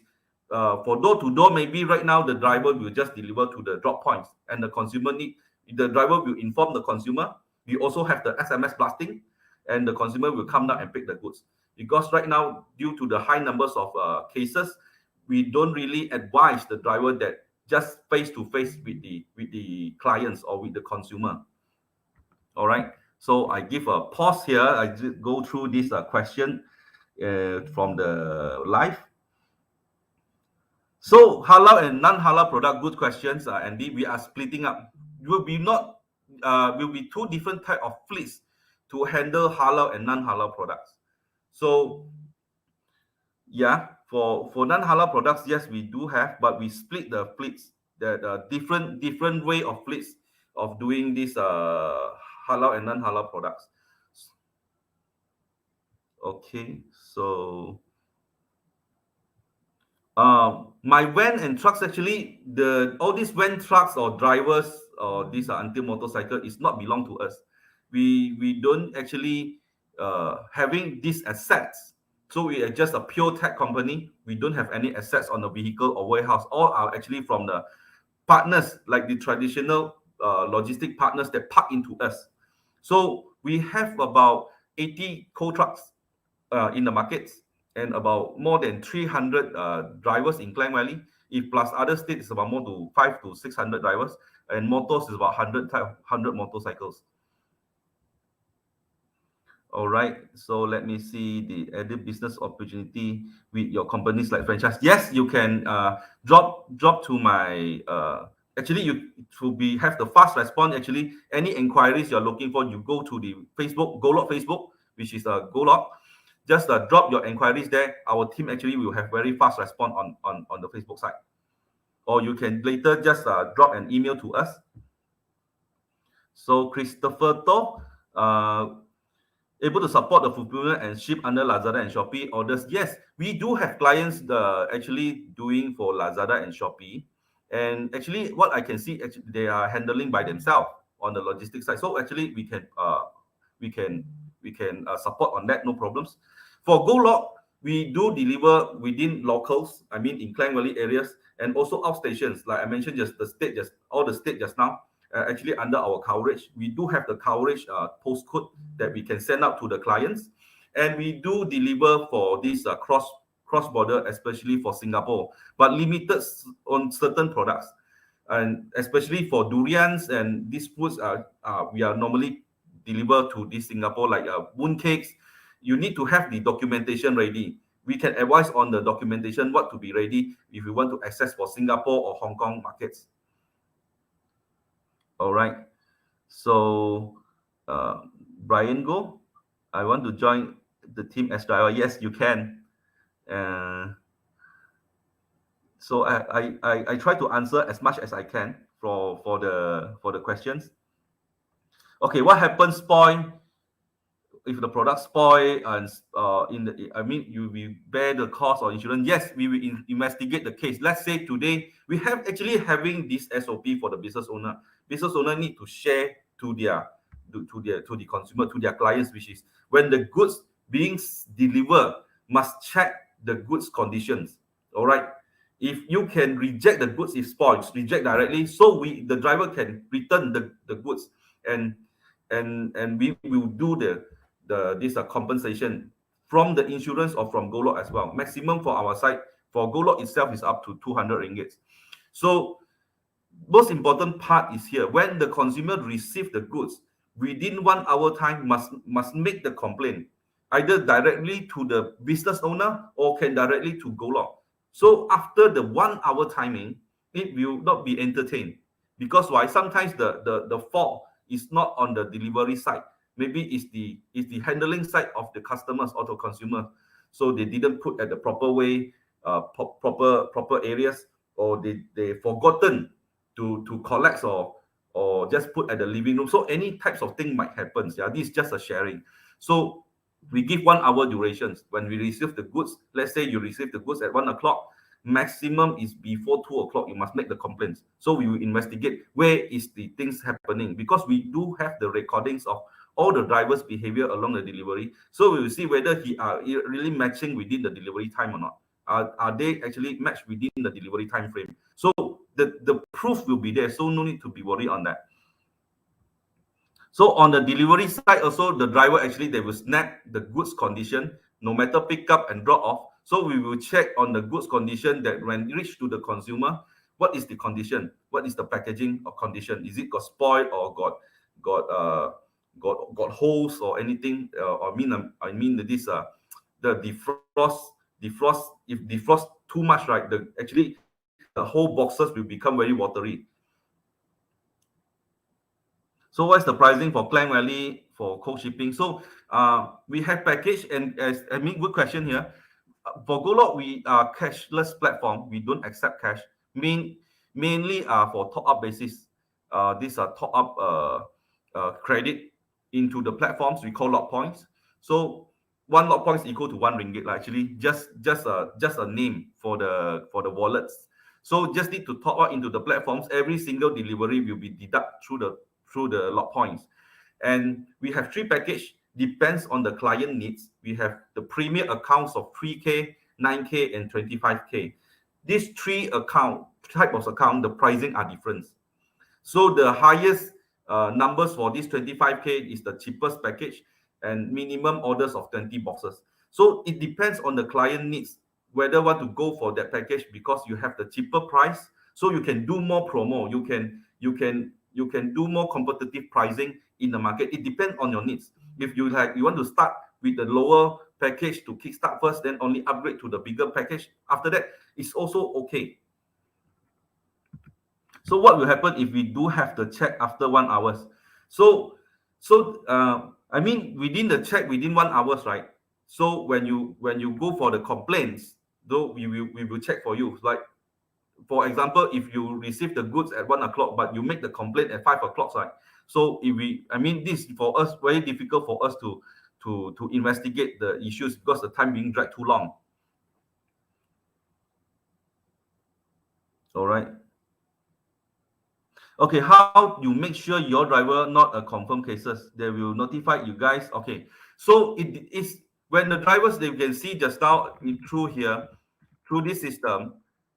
for door to door. Maybe right now the driver will just deliver to the drop points, and the driver will inform the consumer. We also have the SMS blasting, and the consumer will come down and pick the goods. Because right now, due to the high numbers of cases, we don't really advise the driver that just face to face with the clients or with the consumer. All right. So I give a pause here. I just go through this question from the live. So halal and non-halal product, good questions, Andy. We are splitting up. Will be 2 different type of fleets to handle halal and non-halal products. So yeah, for non-halal products, yes, we do have, but we split the fleets. That different way of fleets of doing this halal and non-halal products. Okay, so my van and trucks, actually, all these van, trucks or drivers or these are until motorcycle is not belong to us. We don't actually having these assets. So we are just a pure tech company. We don't have any assets on the vehicle or warehouse. All are actually from the partners, like the traditional logistic partners that park into us. So we have about 80 coal trucks in the markets, and about more than 300 drivers in Klang Valley. If plus other states, it's about more to 500 to 600 drivers, and motors is about 100 motorcycles. All right. So let me see the added business opportunity with your companies like franchise. Yes, you can drop to my actually you to be have the fast response. Actually, any inquiries you're looking for, you go to the Facebook GOLOG Facebook, which is GOLOG. Just drop your inquiries there. Our team actually will have very fast response on the Facebook site. Or you can later just drop an email to us. So Christopher To, able to support the fulfillment and ship under Lazada and Shopee orders. Yes, we do have clients actually doing for Lazada and Shopee. And actually, what I can see, actually, they are handling by themselves on the logistics side. So actually, we can support on that, no problems. For GoLog, we do deliver within locals. I mean, in Klang Valley areas and also outstations. Like I mentioned, just all the state just now. Actually under our coverage. We do have the coverage postcode that we can send out to the clients, and we do deliver for this cross-border, especially for Singapore, but limited on certain products, and especially for durians and these foods we are normally deliver to this Singapore, like mooncakes. You need to have the documentation ready. We can advise on the documentation what to be ready if you want to access for Singapore or Hong Kong markets. All right. So, Brian Go, I want to join the team as driver. Yes, you can. So I try to answer as much as I can for the questions. Okay, what happens spoil if the product spoil and you will bear the cost or insurance? Yes, we will investigate the case. Let's say today we have actually having this SOP for the business owner. Business owner need to share to the consumer, to their clients, which is when the goods being delivered must check the goods conditions. All right. If you can reject the goods if spoiled, reject directly, so the driver can return the goods, and we will do this compensation from the insurance or from GoLog as well. Maximum for our side for GoLog itself is up to 200 ringgit. So most important part is here, when the consumer receive the goods within 1 hour time, must make the complaint either directly to the business owner or can directly to GoLog. So after the 1 hour timing, it will not be entertained. Because why? Sometimes the fault is not on the delivery side. Maybe it's the handling side of the customers or the consumer. So they didn't put at the proper way, proper areas, or they forgotten to collect or just put at the living room. So any types of thing might happen. Yeah, this is just a sharing. So we give 1 hour durations when we receive the goods. Let's say you receive the goods at 1 o'clock. Maximum is before 2 o'clock. You must make the complaints. So we will investigate where is the things happening, because we do have the recordings of all the drivers' behavior along the delivery. So we will see whether he are really matching within the delivery time or not. Are they actually matched within the delivery time frame? So the proof will be there. So no need to be worried on that. So on the delivery side also, the driver actually, they will snap the goods condition, no matter pick up and drop off. So we will check on the goods condition that when reach to the consumer, what is the condition? What is the packaging or condition? Is it got spoiled or got holes or anything? I mean this the defrost. If defrost too much, right? The whole boxes will become very watery. So what's the pricing for Klang Valley for cold shipping? So we have package, and good question here. For GoLog, we are cashless platform. We don't accept cash. Mainly for top-up basis. These are top-up credit into the platforms we call log points. So 1 log point is equal to 1 ringgit. Actually, just a name for the wallets. So just need to top up into the platforms. Every single delivery will be deducted through the log points. And we have 3 package, depends on the client needs. We have the premier accounts of 3K, 9K, and 25K. These 3 type of account, the pricing are different. So the highest numbers for this 25K is the cheapest package, and minimum orders of 20 boxes. So it depends on the client needs, whether want to go for that package, because you have the cheaper price, so you can do more promo. You can do more competitive pricing in the market. It depends on your needs. If you want to start with the lower package to kickstart first, then only upgrade to the bigger package. After that, it's also okay. So what will happen if we do have the check after 1 hour? So I mean, within the check within 1 hour, right? So when you go for the complaints, though we will check for you. Like for example, if you receive the goods at 1 o'clock, but you make the complaint at 5 o'clock, right? So if this for us very difficult for us to investigate the issues because the time being dragged too long. All right. Okay, how you make sure your driver not a confirmed cases? They will notify you guys. Okay, so it is when the drivers, they can see just now through here, through this system.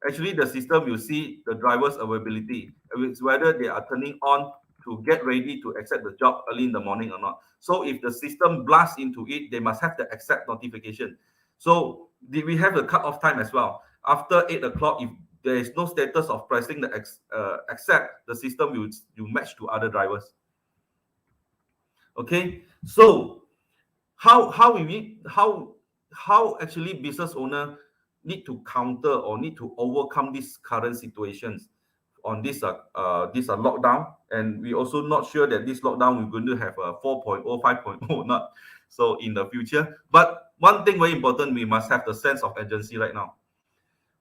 Actually, the system will see the driver's availability. It's whether they are turning on to get ready to accept the job early in the morning or not. So if the system blasts into it, they must have the accept notification. So we have a cut-off time as well. After 8 o'clock, if there is no status of pressing the accept, the system will match to other drivers. Okay, so how actually business owner need to counter or need to overcome these current situations on this lockdown, and we also not sure that this lockdown we're going to have a 4.0 5.0 not so in the future. But one thing very important, we must have the sense of urgency right now.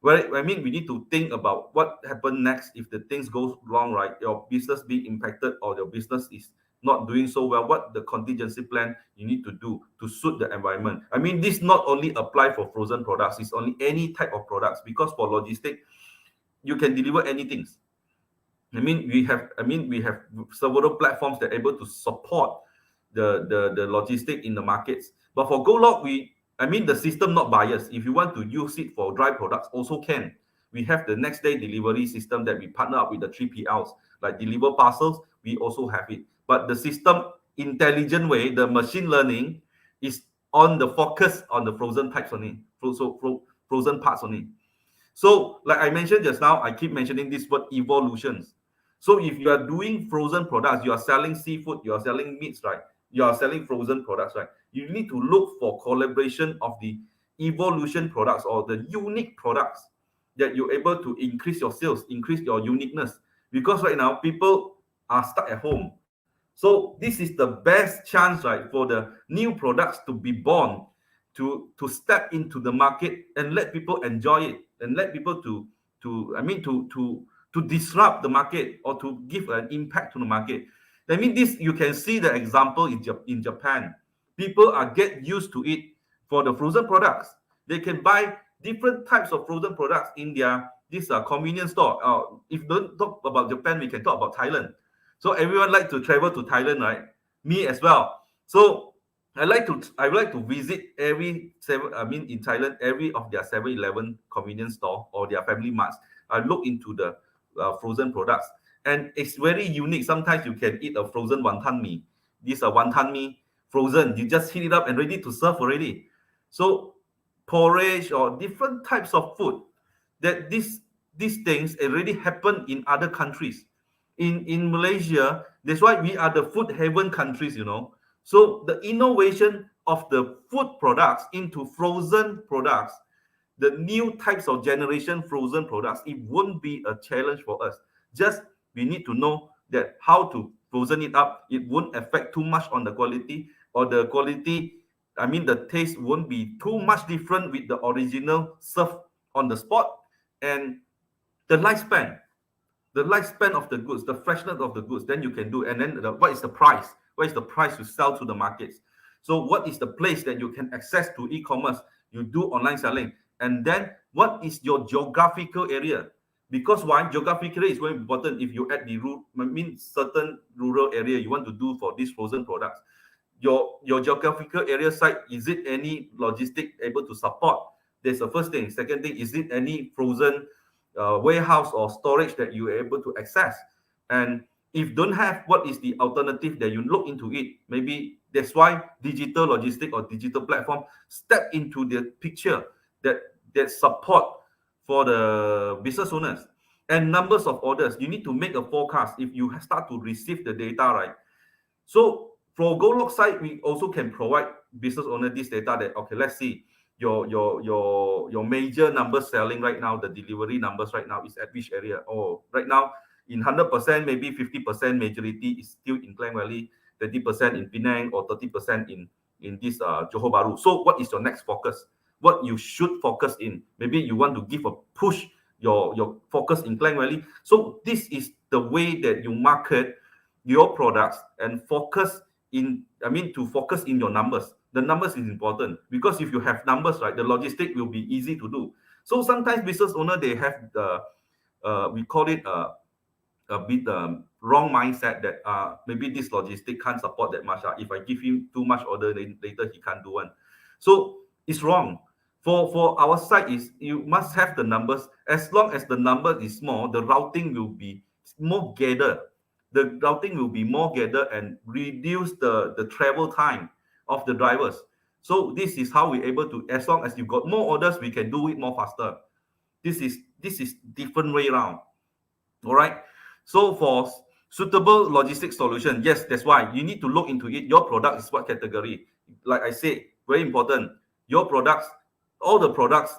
Well, I mean, we need to think about what happens next if the things goes wrong, right? Your business being impacted or your business is not doing so well. What the contingency plan you need to do to suit the environment? I mean, this not only apply for frozen products, it's only any type of products, because for logistic, you can deliver anything. I mean, we have several platforms that are able to support the logistic in the markets. But for GOLOG, the system not biased. If you want to use it for dry products, also can. We have the next day delivery system that we partner up with the 3PLs, like deliver parcels, we also have it. But the system, intelligent way, the machine learning is on the focus on the frozen types only, frozen parts only. So like I mentioned just now, I keep mentioning this word evolutions. So if you are doing frozen products, you are selling seafood, you are selling meats, right? You are selling frozen products, right? You need to look for collaboration of the evolution products or the unique products that you're able to increase your sales, increase your uniqueness. Because right now, people are stuck at home. So this is the best chance, right, for the new products to be born, to step into the market and let people enjoy it, and let people to disrupt the market or to give an impact to the market. I mean, this, you can see the example in Japan. People are get used to it for the frozen products. They can buy different types of frozen products in their convenience store. If don't talk about Japan, we can talk about Thailand. So everyone like to travel to Thailand, right? Me as well. So I like to visit in Thailand, every of their 7-Eleven convenience store or their family marts. I look into the frozen products, and it's very unique. Sometimes you can eat a frozen wonton mee. These are wonton mee frozen. You just heat it up and ready to serve already. So porridge or different types of food, that these things already happen in other countries. In Malaysia, that's why we are the food haven countries, you know. So the innovation of the food products into frozen products, the new types of generation frozen products, it won't be a challenge for us. Just we need to know that how to frozen it up. It won't affect too much on the quality, or the quality, the taste won't be too much different with the original served on the spot. And the lifespan of the goods, the freshness of the goods, then you can do. And then what is the price? What is the price to sell to the markets? So what is the place that you can access to e-commerce? You do online selling. And then what is your geographical area? Because why? Geographical area is very important. If you add the certain rural area you want to do for these frozen products, your geographical area site, is it any logistic able to support? That's the first thing. Second thing, is it any frozen warehouse or storage that you are able to access? And if don't have, what is the alternative that you look into it? Maybe that's why digital logistic or digital platform step into the picture, that support for the business owners. And numbers of orders, you need to make a forecast if you start to receive the data, right? So For GOLOG side, we also can provide business owner this data that, okay, let's see your major numbers selling right now, the delivery numbers right now is at which area? Oh, right now in 100%, maybe 50% majority is still in Klang Valley, 30% in Penang, or 30% in this Johor Bahru. So what is your next focus? What you should focus in? Maybe you want to give a push your focus in Klang Valley. So this is the way that you market your products and focus in, to focus in your numbers. The numbers is important because if you have numbers, right, the logistic will be easy to do. So sometimes business owner, they have the we call it a bit wrong mindset that maybe this logistic can't support that much. If I give him too much order, then later he can't do one. So it's wrong. For our side is you must have the numbers. As long as the number is small, the routing will be more gathered. The routing will be more gathered and reduce the travel time of the drivers. So this is how we're able to, as long as you got more orders, we can do it more faster. This is different way around. All right. So for suitable logistics solution, yes, that's why you need to look into it. Your product is what category? Like I said, very important. Your products, all the products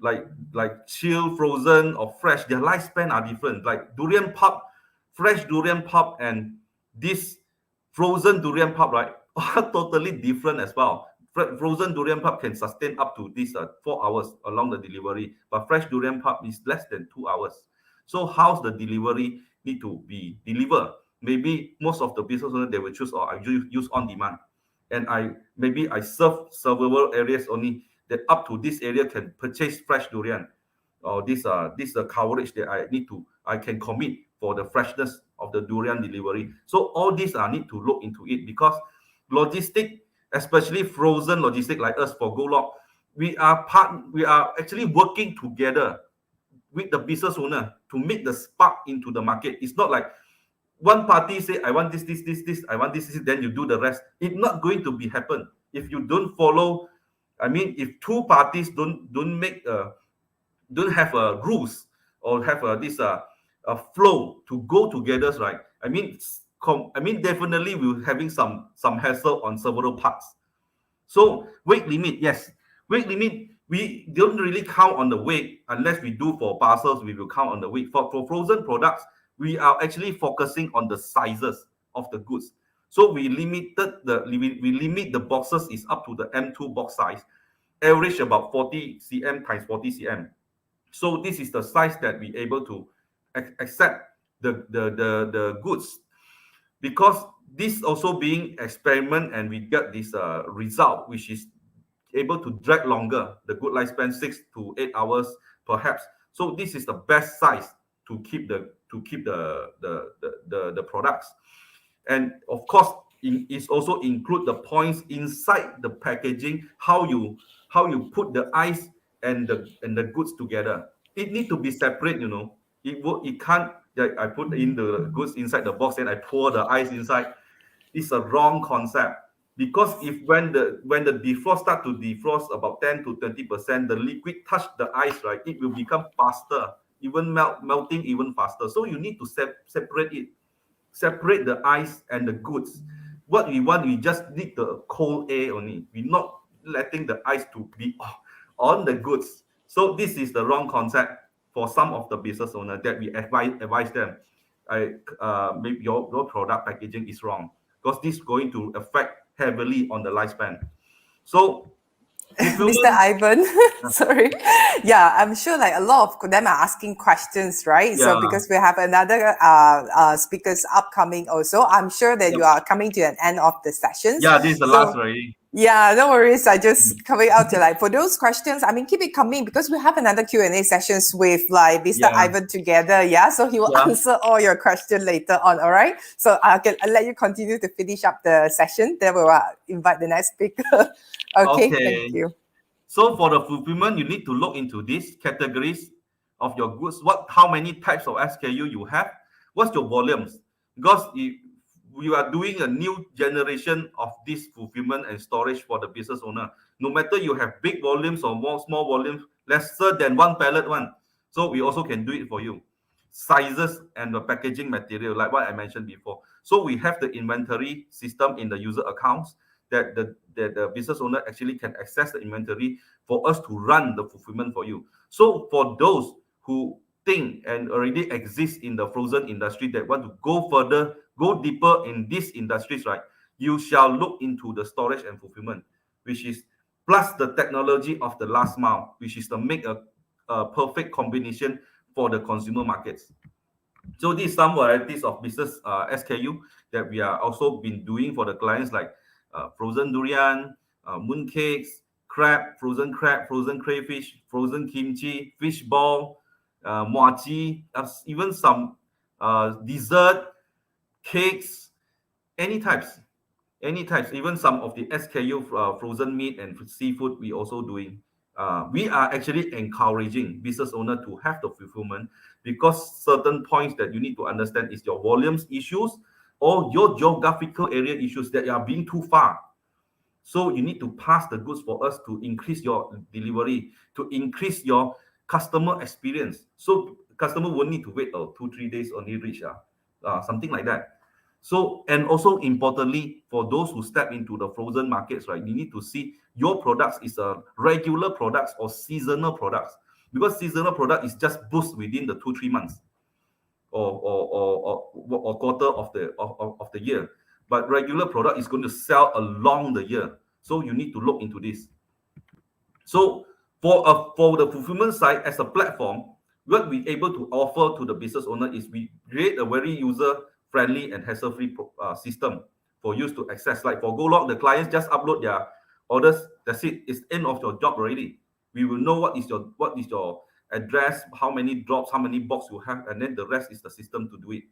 like chill, frozen, or fresh, their lifespan are different. Like durian pulp, fresh durian pulp, and this frozen durian pulp, right, are totally different as well. Frozen durian pulp can sustain up to this 4 hours along the delivery, but fresh durian pulp is less than 2 hours. So how's the delivery need to be delivered? Maybe most of the business owners, they will choose, or I use on demand, and I serve servable areas only, that up to this area can purchase fresh durian, or this coverage that I can commit for the freshness of the durian delivery. So all these I need to look into it, because logistic, especially frozen logistic like us for GOLOG, we are actually working together with the business owner to make the spark into the market. It's not like one party say, I want this, I want this, then you do the rest. It's not going to be happen if you don't follow. If two parties don't have a rules, or have this a flow to go together, right? Definitely we're having some hassle on several parts. So weight limit, yes, weight limit, we don't really count on the weight unless we do for parcels. We will count on the weight. For frozen products, we are actually focusing on the sizes of the goods. So we limit the boxes is up to the M2 box size, average about 40 cm times 40 cm. So this is the size that we able to accept the goods, because this also being experiment, and we get this result, which is able to drag longer, the good lifespan 6 to 8 hours perhaps. So this is the best size to keep the products. And of course, it also include the points inside the packaging, how you put the ice and the goods together. It need to be separate, it can't, like, I put in the goods inside the box and I pour the ice inside. It's a wrong concept, because when the defrost start to defrost about 10 to 20%, the liquid touch the ice, right, it will become faster, even melting even faster. So you need to separate the ice and the goods. What we want, we just need the cold air only. We're not letting the ice to be on the goods. So this is the wrong concept for some of the business owners that we advise them. Maybe your product packaging is wrong, because this is going to affect heavily on the lifespan. So Mr. Ivan, sorry. Yeah, I'm sure like a lot of them are asking questions, right? Yeah. So because we have another speakers upcoming also, I'm sure that you are coming to an end of the sessions. Yeah, this is the last already. Yeah, no worries. I just coming out to like for those questions. Keep it coming, because we have another Q&A sessions with like Mr. Ivan together. Yeah, so he will answer all your questions later on. All right. So I'll let you continue to finish up the session. Then we'll invite the next speaker. Okay. Thank you. So for the fulfillment, you need to look into these categories of your goods. How many types of SKU you have? What's your volumes? Because if you are doing a new generation of this fulfillment and storage for the business owner, no matter you have big volumes or more small volumes, lesser than one pallet one, so we also can do it for you. Sizes and the packaging material, like what I mentioned before. So we have the inventory system in the user accounts that the business owner actually can access the inventory for us to run the fulfillment for you. So for those who think and already exist in the frozen industry that want to go further, go deeper in these industries, right? You shall look into the storage and fulfillment, which is plus the technology of the last mile, which is to make a perfect combination for the consumer markets. So these some varieties of business SKU that we are also been doing for the clients, like frozen durian, mooncakes, frozen crayfish, frozen kimchi, fish ball, mochi, even some dessert, cakes, any types, even some of the SKU frozen meat and seafood we also doing. We are actually encouraging business owner to have the fulfillment, because certain points that you need to understand is your volumes issues or your geographical area issues that are being too far. So you need to pass the goods for us to increase your delivery, to increase your customer experience. So customer won't need to wait 2-3 days only reach, something like that. So, and also importantly, for those who step into the frozen markets, right, you need to see your products is a regular products or seasonal products, because seasonal product is just boost within the 2-3 months or quarter of the year. But regular product is going to sell along the year. So you need to look into this. So for the fulfillment side as a platform, what we're able to offer to the business owner is we create a very user-friendly and hassle-free system for use to access. Like for GOLOG, the clients just upload their orders. That's it. It's end of your job already. We will know what is your address, how many drops, how many box you have, and then the rest is the system to do it.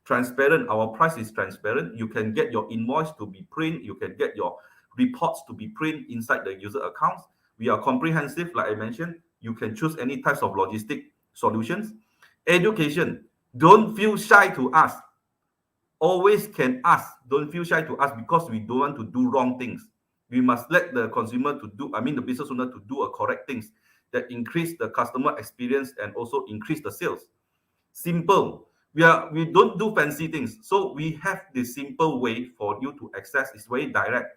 Transparent. Our price is transparent. You can get your invoice to be print. You can get your reports to be print inside the user accounts. We are comprehensive, like I mentioned. You can choose any types of logistic solutions. Education. Don't feel shy to ask. Always can ask. Don't feel shy to ask, because we don't want to do wrong things. We must let the consumer the business owner to do a correct things that increase the customer experience and also increase the sales. Simple. We don't do fancy things. So we have the simple way for you to access. It's very direct.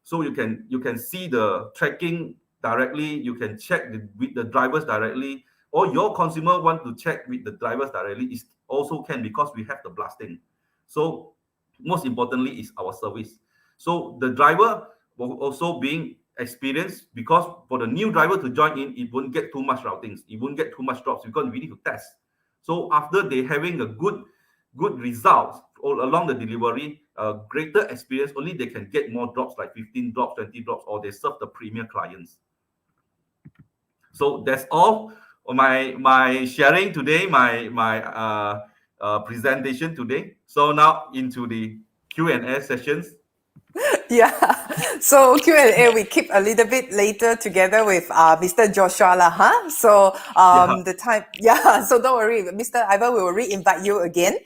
So you can see the tracking directly. You can check with the drivers directly, or your consumer want to check with the drivers directly. It also can, because we have the blasting. So most importantly is our service. So the driver will also being experienced, because for the new driver to join in, it won't get too much routings. It won't get too much drops, because we need to test. So after they having a good results all along the delivery, greater experience, only they can get more drops, like 15 drops, 20 drops, or they serve the premier clients. So that's all my sharing today, my presentation today. So now into the Q&A sessions. Yeah. So Q&A we keep a little bit later together with Mr. Joshua lah, huh? So the time, so don't worry, Mr. Ivan, we will re-invite you again.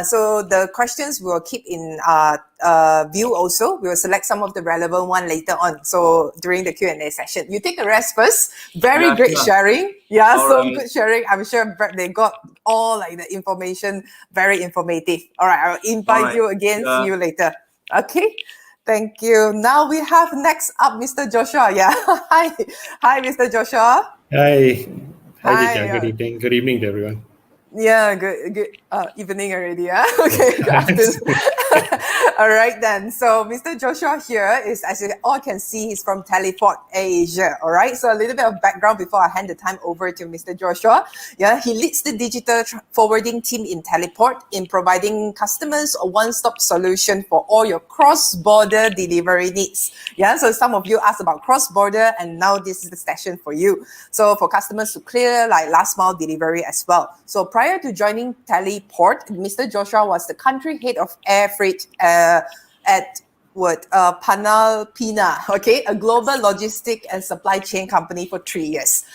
So the questions we will keep in view also. We will select some of the relevant one later on. So during the Q&A session, you take a rest first. Very great sharing. Yeah, all so right. Good sharing. I'm sure they got all like the information, very informative. All right, I'll invite you again. See you later. Okay. Thank you. Now we have next up Mr. Joshua. Yeah. Hi, Mr. Joshua. Hi, Teacher. Good evening. Good evening to everyone. Yeah, good evening already. Yeah. Okay, good afternoon. All right then. So Mr. Joshua here is, as you all can see, he's from Teleport Asia. All right. So a little bit of background before I hand the time over to Mr. Joshua. Yeah, he leads the digital forwarding team in Teleport in providing customers a one-stop solution for all your cross-border delivery needs. Yeah. So some of you asked about cross-border, and now this is the session for you. So for customers to clear like last mile delivery as well. So prior to joining Teleport, Mr. Joshua was the country head of air freight at Panalpina, okay, a global logistic and supply chain company for 3 years.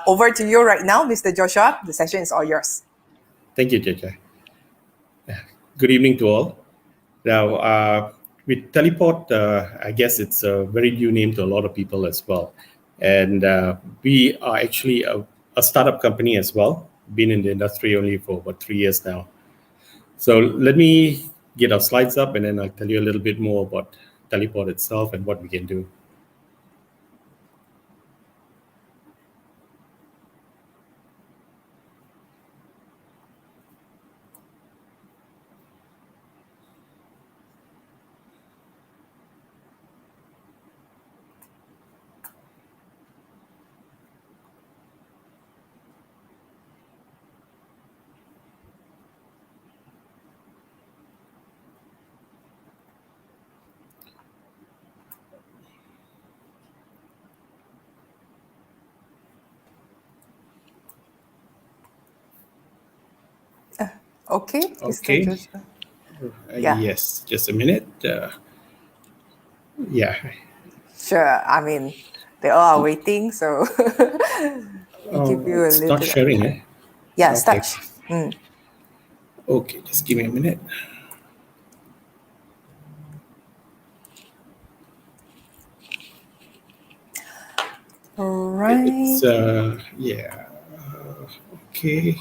Over to you right now, Mr. Joshua. The session is all yours. Thank you, Teacher. Good evening to all. Now, with Teleport, I guess it's a very new name to a lot of people as well. And we are actually a startup company as well. Been in the industry only for about 3 years now. So let me get our slides up, and then I'll tell you a little bit more about Teleport itself and what we can do. Okay. Okay. Mr. Joshua. Yeah. Yes, just a minute. Yeah. Sure. I mean, they all are waiting, so we give you a It's little not bit. sharing, eh? Yeah, Okay. start. Mm. Okay, just give me a minute. All right. It's yeah. Okay.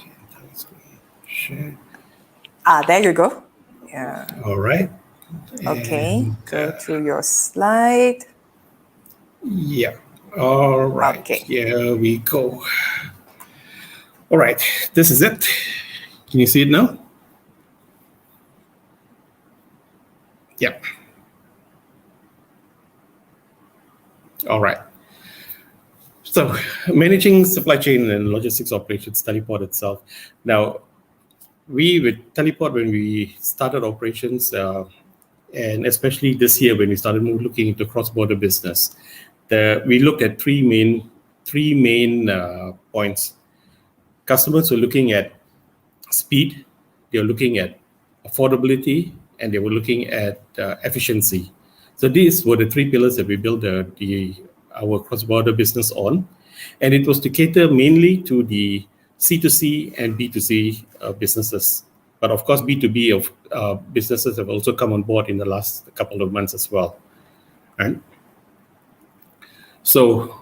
Share. There you go. Yeah. All right. Okay. And, Go through your slide. yeah. All right. Okay. Here we go. All right. This is it. Can you see it now? Yep. All right. So managing supply chain and logistics operations, Teleport itself. Now, we with Teleport, when we started operations, and especially this year when we started looking into cross-border business, we looked at three main points. Customers were looking at speed, they were looking at affordability, and they were looking at efficiency. So these were the three pillars that we built our cross-border business on, and it was to cater mainly to the C2C and B2C businesses. But of course, B2B of businesses have also come on board in the last couple of months as well. Right? So,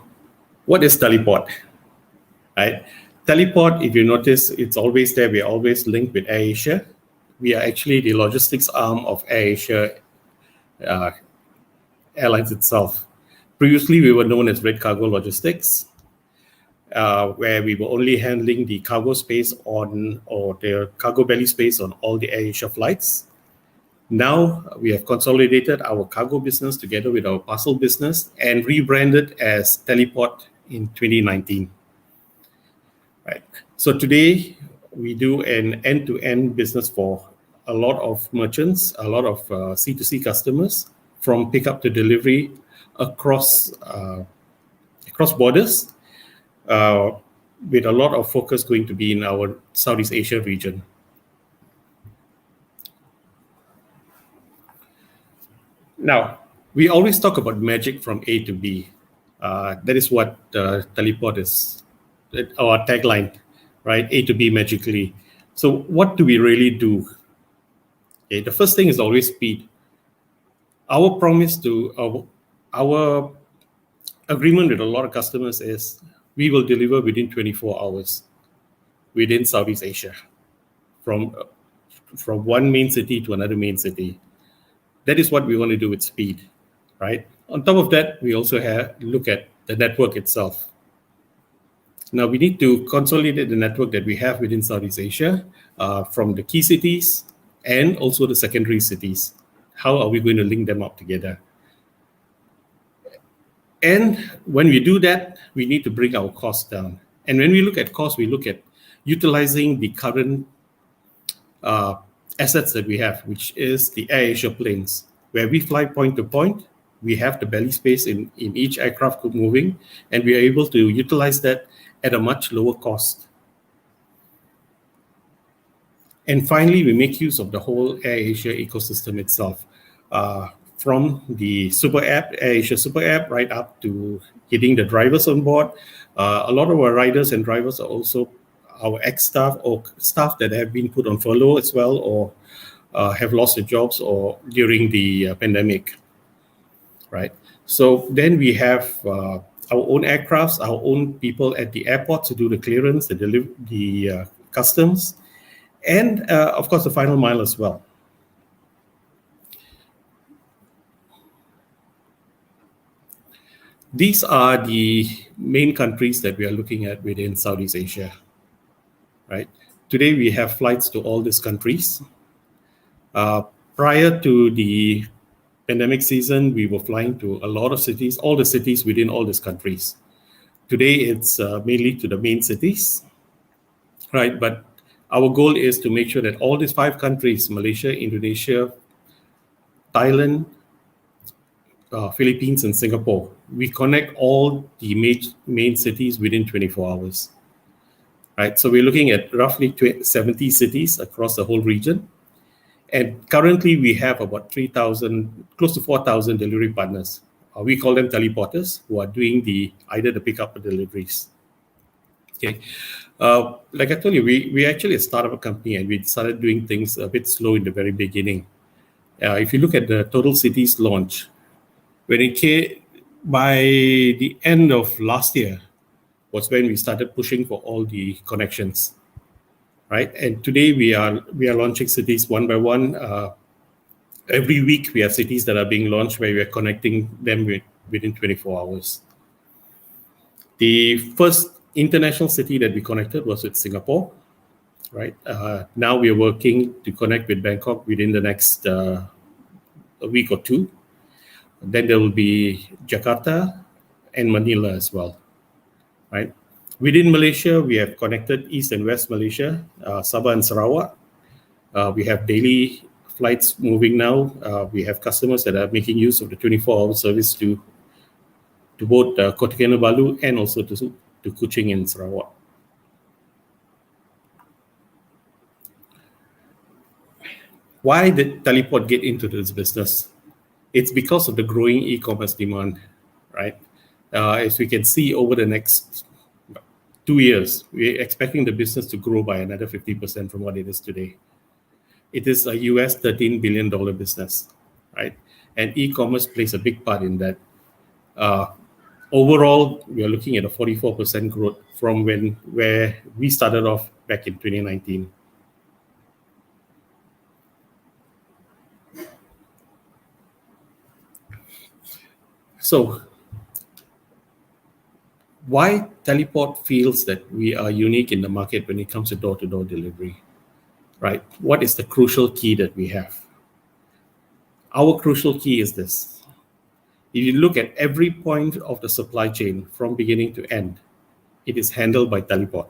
what is Teleport? Right? Teleport, if you notice, it's always there. We're always linked with Airasia. We are actually the logistics arm of Airasia Airlines itself. Previously, we were known as Red Cargo Logistics, where we were only handling the cargo space or the cargo belly space on all the Airasia flights. Now, we have consolidated our cargo business together with our parcel business and rebranded as Teleport in 2019. Right. So today, we do an end-to-end business for a lot of merchants, a lot of C2C customers, from pickup to delivery across borders, with a lot of focus going to be in our Southeast Asia region. Now, we always talk about magic from A to B. That is what Teleport is, our tagline, right? A to B magically. So what do we really do? Okay, the first thing is always speed. Our promise to our agreement with a lot of customers is we will deliver within 24 hours within Southeast Asia, from one main city to another main city. That is what we want to do with speed, right? On top of that, we also look at the network itself. Now, we need to consolidate the network that we have within Southeast Asia from the key cities and also the secondary cities. How are we going to link them up together? And when we do that, we need to bring our costs down. And when we look at cost, we look at utilizing the current assets that we have, which is the Airasia planes, where we fly point to point. We have the belly space in each aircraft moving, and we are able to utilize that at a much lower cost. And finally, we make use of the whole Airasia ecosystem itself, from the super app, Airasia super app, right up to getting the drivers on board. A lot of our riders and drivers are also our ex-staff or staff that have been put on furlough as well, or have lost their jobs or during the pandemic, right? So then we have our own aircrafts, our own people at the airport to do the clearance, the customs, and of course the final mile as well. These are the main countries that we are looking at within Southeast Asia, right? Today, we have flights to all these countries. Prior to the pandemic season, we were flying to a lot of cities, all the cities within all these countries. Today, it's mainly to the main cities, right? But our goal is to make sure that all these 5 countries, Malaysia, Indonesia, Thailand, Philippines, and Singapore, we connect all the main cities within 24 hours, right? So we're looking at roughly 70 cities across the whole region. And currently we have about 3,000, close to 4,000 delivery partners. We call them teleporters, who are doing either the pickup or deliveries. Okay. Like I told you, we actually a startup company, and we started doing things a bit slow in the very beginning. If you look at the total cities launch, when it came by the end of last year, was when we started pushing for all the connections, right? And today we are launching cities one by one. Every week we have cities that are being launched where we are connecting them within 24 hours. The first international city that we connected was with Singapore, right? Now we are working to connect with Bangkok within the next a week or two. Then there will be Jakarta and Manila as well, right? Within Malaysia, we have connected East and West Malaysia, Sabah and Sarawak. We have daily flights moving now. We have customers that are making use of the 24-hour service to both Kota Kinabalu and also to Kuching and Sarawak. Why did Teleport get into this business? It's because of the growing e-commerce demand, right? As we can see over the next 2 years, we're expecting the business to grow by another 50% from what it is today. It is a US $13 billion business, right? And e-commerce plays a big part in that. Overall, we are looking at a 44% growth from where we started off back in 2019. So, why Teleport feels that we are unique in the market when it comes to door-to-door delivery, right? What is the crucial key that we have? Our crucial key is this. If you look at every point of the supply chain from beginning to end, it is handled by Teleport.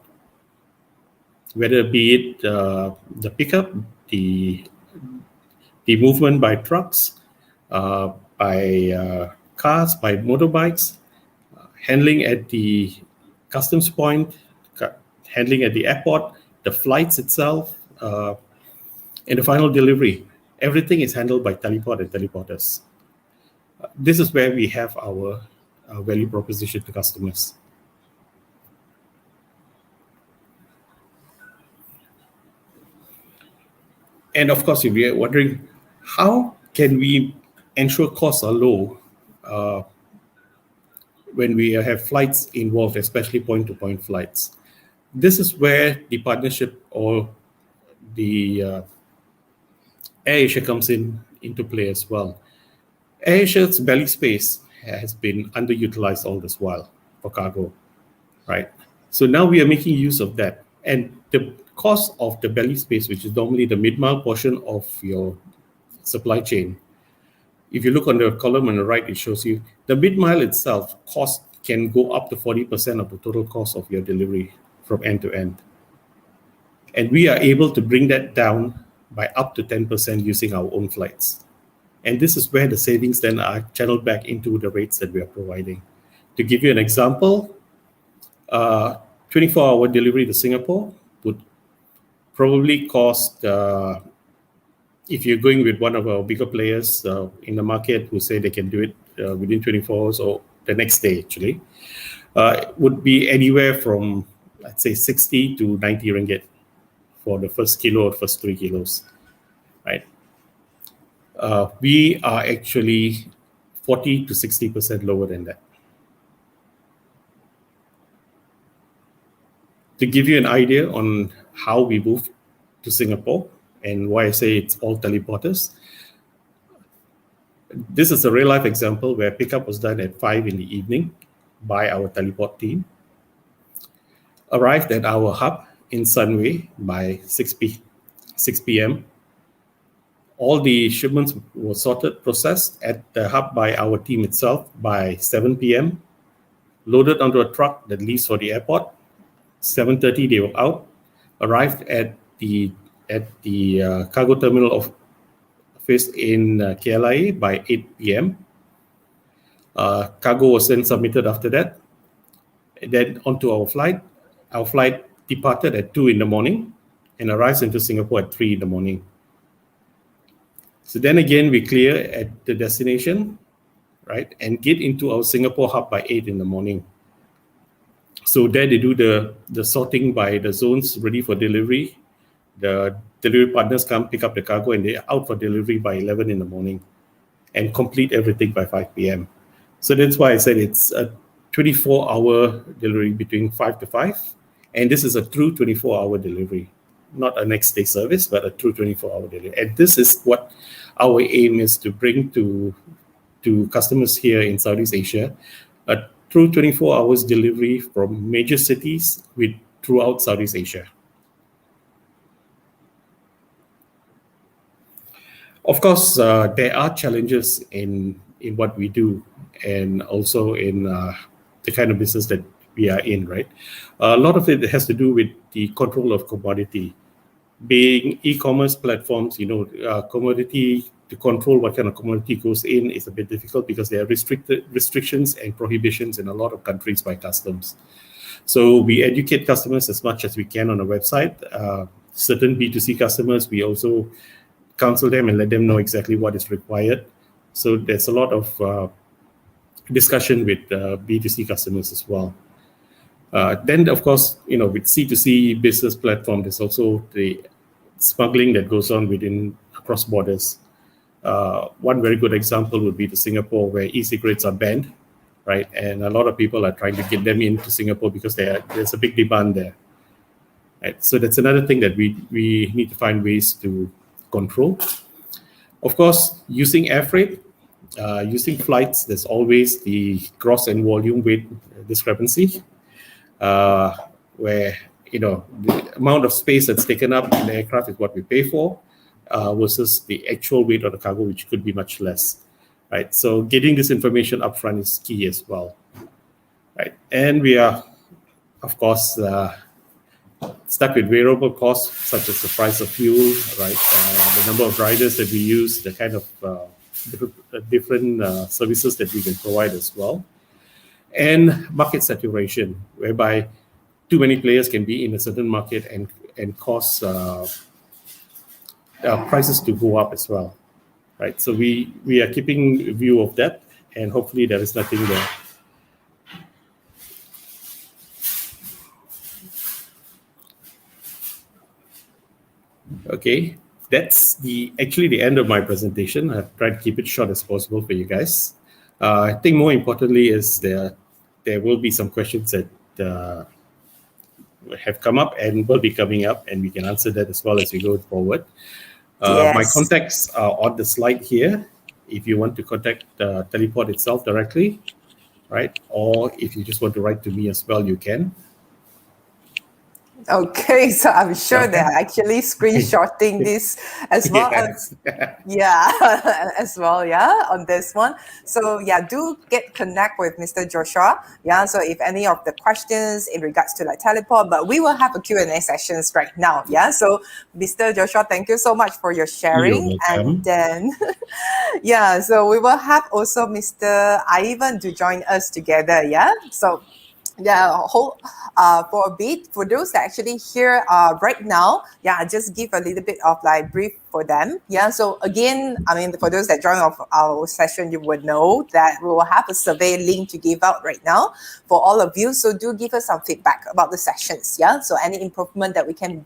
Whether be it the pickup, the movement by trucks, by cars, by motorbikes, handling at the customs point, handling at the airport, the flights itself, and the final delivery. Everything is handled by Teleport and teleporters. This is where we have our value proposition to customers. And of course, if you're wondering, how can we ensure costs are low when we have flights involved, especially point-to-point flights? This is where the partnership or the Airasia comes into play as well. Airasia's belly space has been underutilized all this while for cargo, right? So now we are making use of that. And the cost of the belly space, which is normally the mid-mile portion of your supply chain, if you look on the column on the right, it shows you the mid-mile itself cost can go up to 40% of the total cost of your delivery from end to end. And we are able to bring that down by up to 10% using our own flights. And this is where the savings then are channeled back into the rates that we are providing. To give you an example, 24-hour delivery to Singapore would probably cost, if you're going with one of our bigger players in the market who say they can do it within 24 hours or the next day actually, would be anywhere from, let's say, 60 to 90 ringgit for the first kilo or first 3 kilos, right? We are actually 40 to 60% lower than that. To give you an idea on how we move to Singapore and why I say it's all teleporters, This is a real life example where pickup was done at 5 in the evening by our teleport team. Arrived at our hub in Sunway by 6 p.m. All the shipments were sorted, processed at the hub by our team itself by 7 p.m. Loaded onto a truck that leaves for the airport. 7:30 they were out. Arrived at the cargo terminal office in KLIA by 8 p.m. Cargo was then submitted after that. Then onto our flight. Our flight departed at 2 in the morning and arrives into Singapore at 3 in the morning. So then again, we clear at the destination, right, and get into our Singapore hub by 8 in the morning. So there they do the sorting by the zones ready for delivery. The delivery partners come pick up the cargo and they're out for delivery by 11 in the morning and complete everything by 5 p.m. So that's why I said it's a 24-hour delivery between 5 to 5. And this is a true 24-hour delivery, not a next day service, but a true 24-hour delivery. And this is what our aim is to bring to customers here in Southeast Asia, a true 24 hours delivery from major cities throughout Southeast Asia. Of course, there are challenges in what we do and also in the kind of business that we are in, right? A lot of it has to do with the control of commodity. Being e-commerce platforms, commodity, to control what kind of commodity goes in is a bit difficult because there are restrictions and prohibitions in a lot of countries by customs. So we educate customers as much as we can on the website. Certain B2C customers, we also counsel them and let them know exactly what is required. So there's a lot of discussion with B2C customers as well. Then, of course, with C2C business platform, there's also the smuggling that goes on across borders. One very good example would be to Singapore, where e-cigarettes are banned, right? And a lot of people are trying to get them into Singapore because there's a big demand there. Right? So that's another thing that we need to find ways to control. Of course, using air freight, using flights, there's always the gross and volume weight discrepancy, where the amount of space that's taken up in the aircraft is what we pay for, versus the actual weight of the cargo, which could be much less, right? So getting this information upfront is key as well, right? And we are, of course, stuck with variable costs such as the price of fuel, right? The number of riders that we use, the kind of different services that we can provide as well, and market saturation, whereby too many players can be in a certain market and cause prices to go up as well, right? So we are keeping view of that, and hopefully there is nothing there. Okay, that's actually the end of my presentation. I've tried to keep it short as possible for you guys. I think more importantly is there will be some questions that have come up and will be coming up, and we can answer that as well as we go forward. Yes. My contacts are on the slide here. If you want to contact Teleport itself directly, right? Or if you just want to write to me as well, you can. Okay, so I'm sure they're actually screenshotting this as well. As well, on this one. So do connect with Mr. Joshua. So if any of the questions in regards to Teleport, but we will have a Q&A sessions right now. So Mr. Joshua, thank you so much for your sharing. And then, so we will have also Mr. Ivan to join us together. So for a bit, for those that actually here right now, just give a little bit of brief for them. So again, for those that join our session, you would know that we will have a survey link to give out right now for all of you. So do give us some feedback about the sessions. So any improvement that we can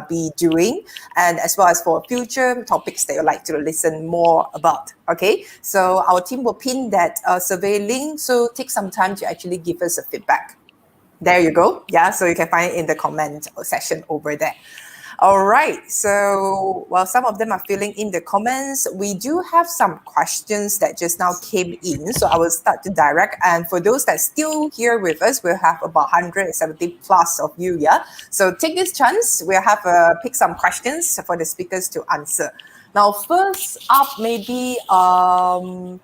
be doing, and as well as for future topics that you'd like to listen more about. Okay, so our team will pin that survey link, so take some time to actually give us a feedback. There you go. So you can find it in the comment section over there. All right. So while some of them are filling in the comments, we do have some questions that just now came in. So I will start to direct. And for those that still here with us, we'll have about 170 plus of you. Yeah. So take this chance. We'll have pick some questions for the speakers to answer. Now, first up, maybe I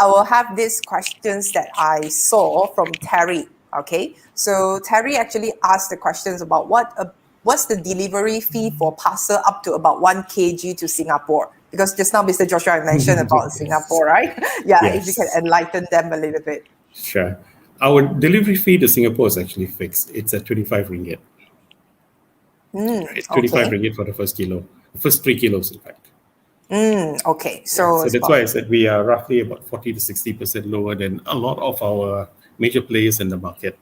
will have these questions that I saw from Terry. Okay, so Terry actually asked the questions about what's the delivery fee for parcel up to about 1 kg to Singapore? Because just now Mr. Joshua mentioned about Yes. Singapore, right? Yeah, if you can Yes. enlighten them a little bit. Sure. Our delivery fee to Singapore is actually fixed. It's at 25 ringgit. Right? 25 Okay. ringgit for the first kilo, first 3 kilos, in fact. Okay. Yeah, So, so it's that's about- why I said we are roughly about 40 to 60% lower than a lot of our major players in the market.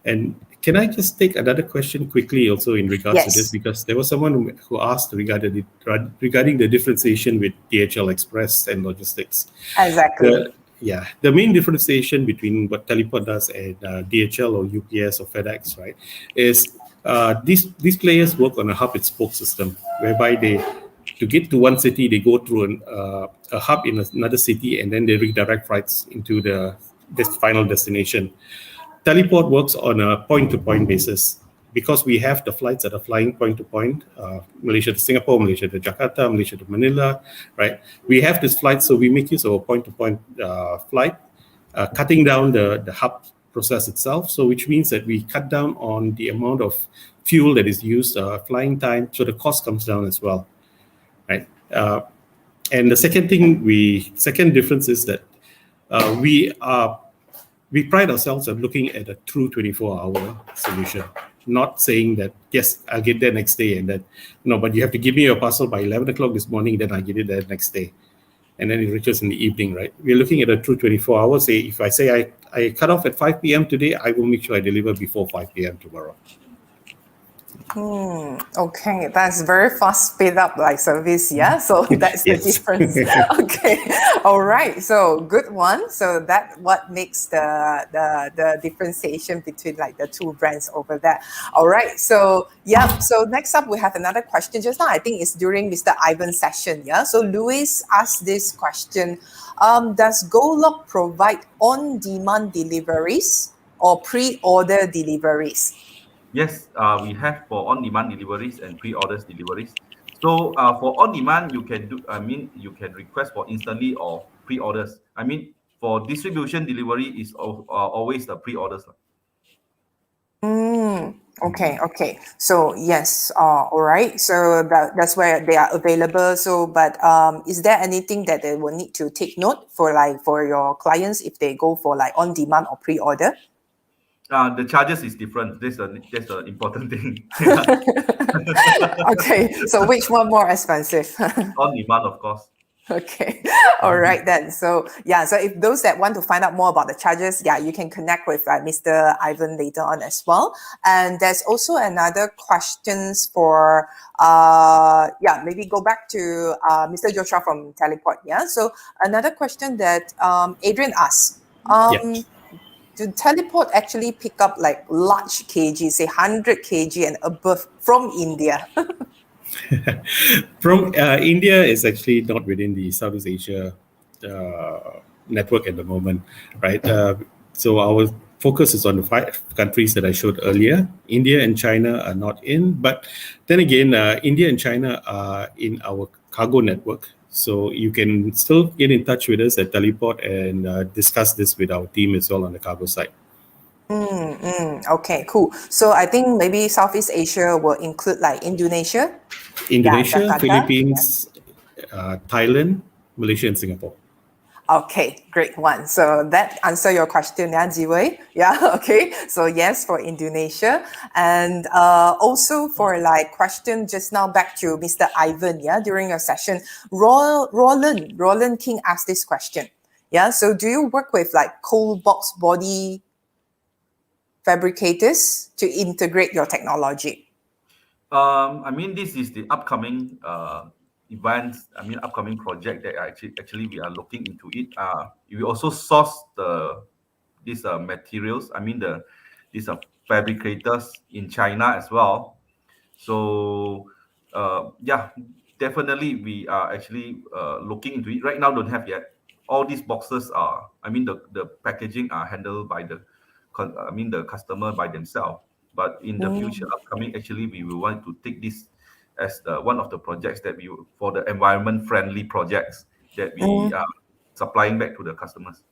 And can I just take another question quickly also in regards to this? Yes. Because there was someone who asked regarding the differentiation with DHL Express and logistics. Exactly. The main differentiation between what Teleport does and DHL or UPS or FedEx, right, is these players work on a hub and spoke system, whereby to get to one city, they go through a hub in another city, and then they redirect flights into this final destination. Teleport works on a point-to-point basis because we have the flights that are flying point-to-point, Malaysia to Singapore, Malaysia to Jakarta, Malaysia to Manila, right? We have this flight, so we make use of a point-to-point flight, cutting down the hub process itself. So which means that we cut down on the amount of fuel that is used, flying time, so the cost comes down as well, right? And the second difference is that we pride ourselves on looking at a true 24-hour solution, not saying that, yes, I'll get there next day and that, no, but you have to give me your parcel by 11 o'clock this morning, then I get it there next day. And then it reaches in the evening, right? We're looking at a true 24 hours. If I say I cut off at 5 p.m. today, I will make sure I deliver before 5 p.m. tomorrow. Okay, that's very fast speed up like service, yeah. So that's the Yes. difference. Okay, all right. So good one. So that what makes the differentiation between like the two brands over there. All right. So yeah. So next up we have another question. Just now I think it's during Mr. Ivan's session. Yeah. So Louis asked this question: does GOLOG provide on-demand deliveries or pre-order deliveries? Yes, we have for on-demand deliveries and pre-orders deliveries. So for on-demand, you can you can request for instantly or pre-orders. For distribution delivery is always the pre-orders. Okay. So yes, all right. So that's where they are available. So, but is there anything that they will need to take note for your clients if they go for like on demand or pre-order? The charges is different. That's the important thing. Okay. So which one more expensive? On-demand, of course. Okay. All right then. So yeah, so if those that want to find out more about the charges, yeah, you can connect with Mr. Ivan later on as well. And there's also another questions for maybe go back to Mr. Joshua from Teleport. Yeah. So another question that Adrian asked. Yeah. Do Teleport actually pick up like large kg, say 100 kg and above from India? From India is actually not within the Southeast Asia network at the moment, right? So our focus is on the 5 countries that I showed earlier. India and China are not in, but then again, India and China are in our cargo network. So you can still get in touch with us at Teleport and discuss this with our team as well on the cargo side. Okay, cool. So I think maybe Southeast Asia will include like Indonesia, Jakarta. Philippines, Thailand, Malaysia, and Singapore. Okay, great one. So that answer your question, yeah, Jiwei. Yeah, okay. So yes, for Indonesia. And also for like question just now back to Mr. Ivan, yeah, during your session, Roland King asked this question. Yeah, so do you work with like cold box body fabricators to integrate your technology? This is the upcoming events. Upcoming project that actually we are looking into it. We also source these materials. These are fabricators in China as well. So yeah, definitely we are actually looking into it. Right now, don't have yet. All these boxes are, I mean, the packaging are handled by the customer by themselves. But in the future upcoming, actually, we will want to take this as one of the projects that for the environment friendly projects that we are supplying back to the customers.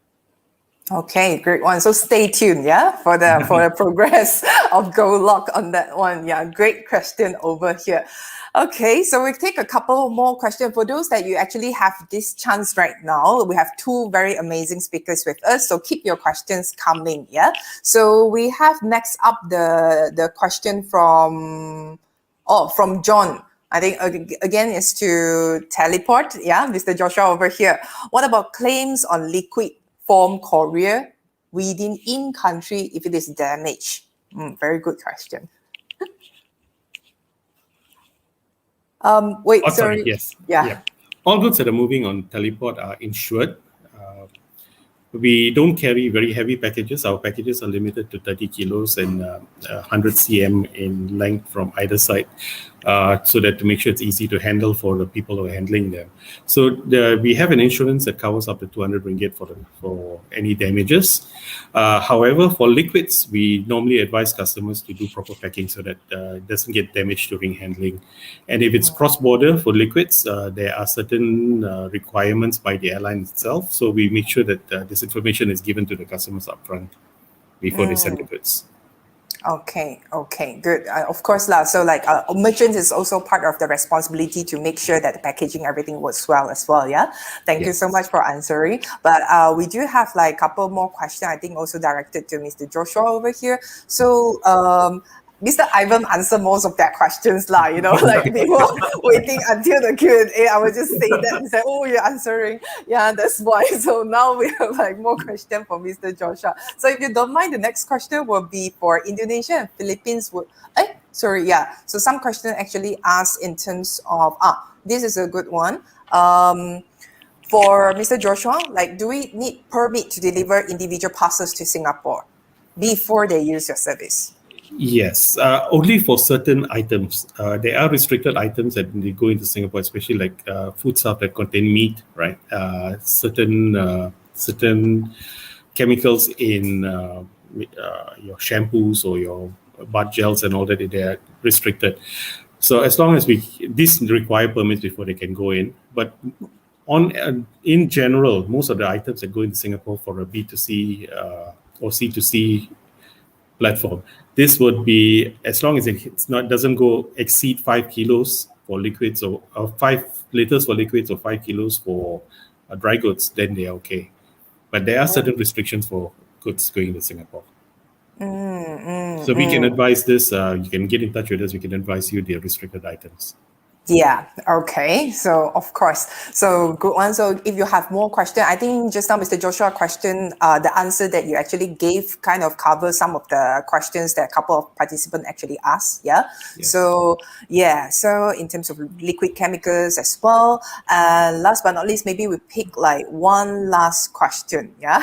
Okay, great one. So stay tuned, yeah, for the progress of GOLOG on that one. Yeah, great question over here. Okay, so we take a couple more questions for those that you actually have this chance right now. We have two very amazing speakers with us, so keep your questions coming. Yeah. So we have next up the question from John. I think again is to teleport. Yeah, Mr. Joshua over here. What about claims on liquid form courier within in-country if it is damaged? Very good question. Wait, sorry. Yes. Yeah. All goods that are moving on teleport are insured. We don't carry very heavy packages. Our packages are limited to 30 kilos and 100 cm in length from either side, so that to make sure it's easy to handle for the people who are handling them. So we have an insurance that covers up to 200 ringgit for any damages. However, for liquids, we normally advise customers to do proper packing so that it doesn't get damaged during handling. And if it's cross-border for liquids, there are certain requirements by the airline itself. So we make sure that this information is given to the customers upfront before they send the goods. Okay, good. Of course, lah. So like merchants is also part of the responsibility to make sure that the packaging, everything works well as well. Yeah. Thank you so much for answering. But we do have like a couple more questions, I think also directed to Mr. Joshua over here. So Mr. Ivan answered most of that questions lah, like people waiting until the Q&A, I would just say that and say, oh, you're answering. Yeah, that's why. So now we have like more questions for Mr. Joshua. So if you don't mind, the next question will be for Indonesia and Philippines. So some questions actually asked in terms of, this is a good one. For Mr. Joshua, like, do we need permit to deliver individual parcels to Singapore before they use your service? Yes, only for certain items. There are restricted items that they go into Singapore, especially like food stuff that contain meat, right? Certain chemicals in your shampoos or your bath gels and all that, they are restricted. So as long as these require permits before they can go in. But in general, most of the items that go into Singapore for a B2C or C2C platform, this would be, as long as doesn't go exceed 5 kilos for liquids or 5 liters for liquids or 5 kilos for dry goods, then they are okay. But there are certain restrictions for goods going to Singapore. So we can advise this. You can get in touch with us. We can advise you the restricted items. Yeah, okay. So, of course. So, good one. So, if you have more questions, I think just now, Mr. Joshua question, the answer that you actually gave kind of covers some of the questions that a couple of participants actually asked. Yeah. Yes. So, in terms of liquid chemicals as well. Last but not least, maybe we pick like one last question. Yeah.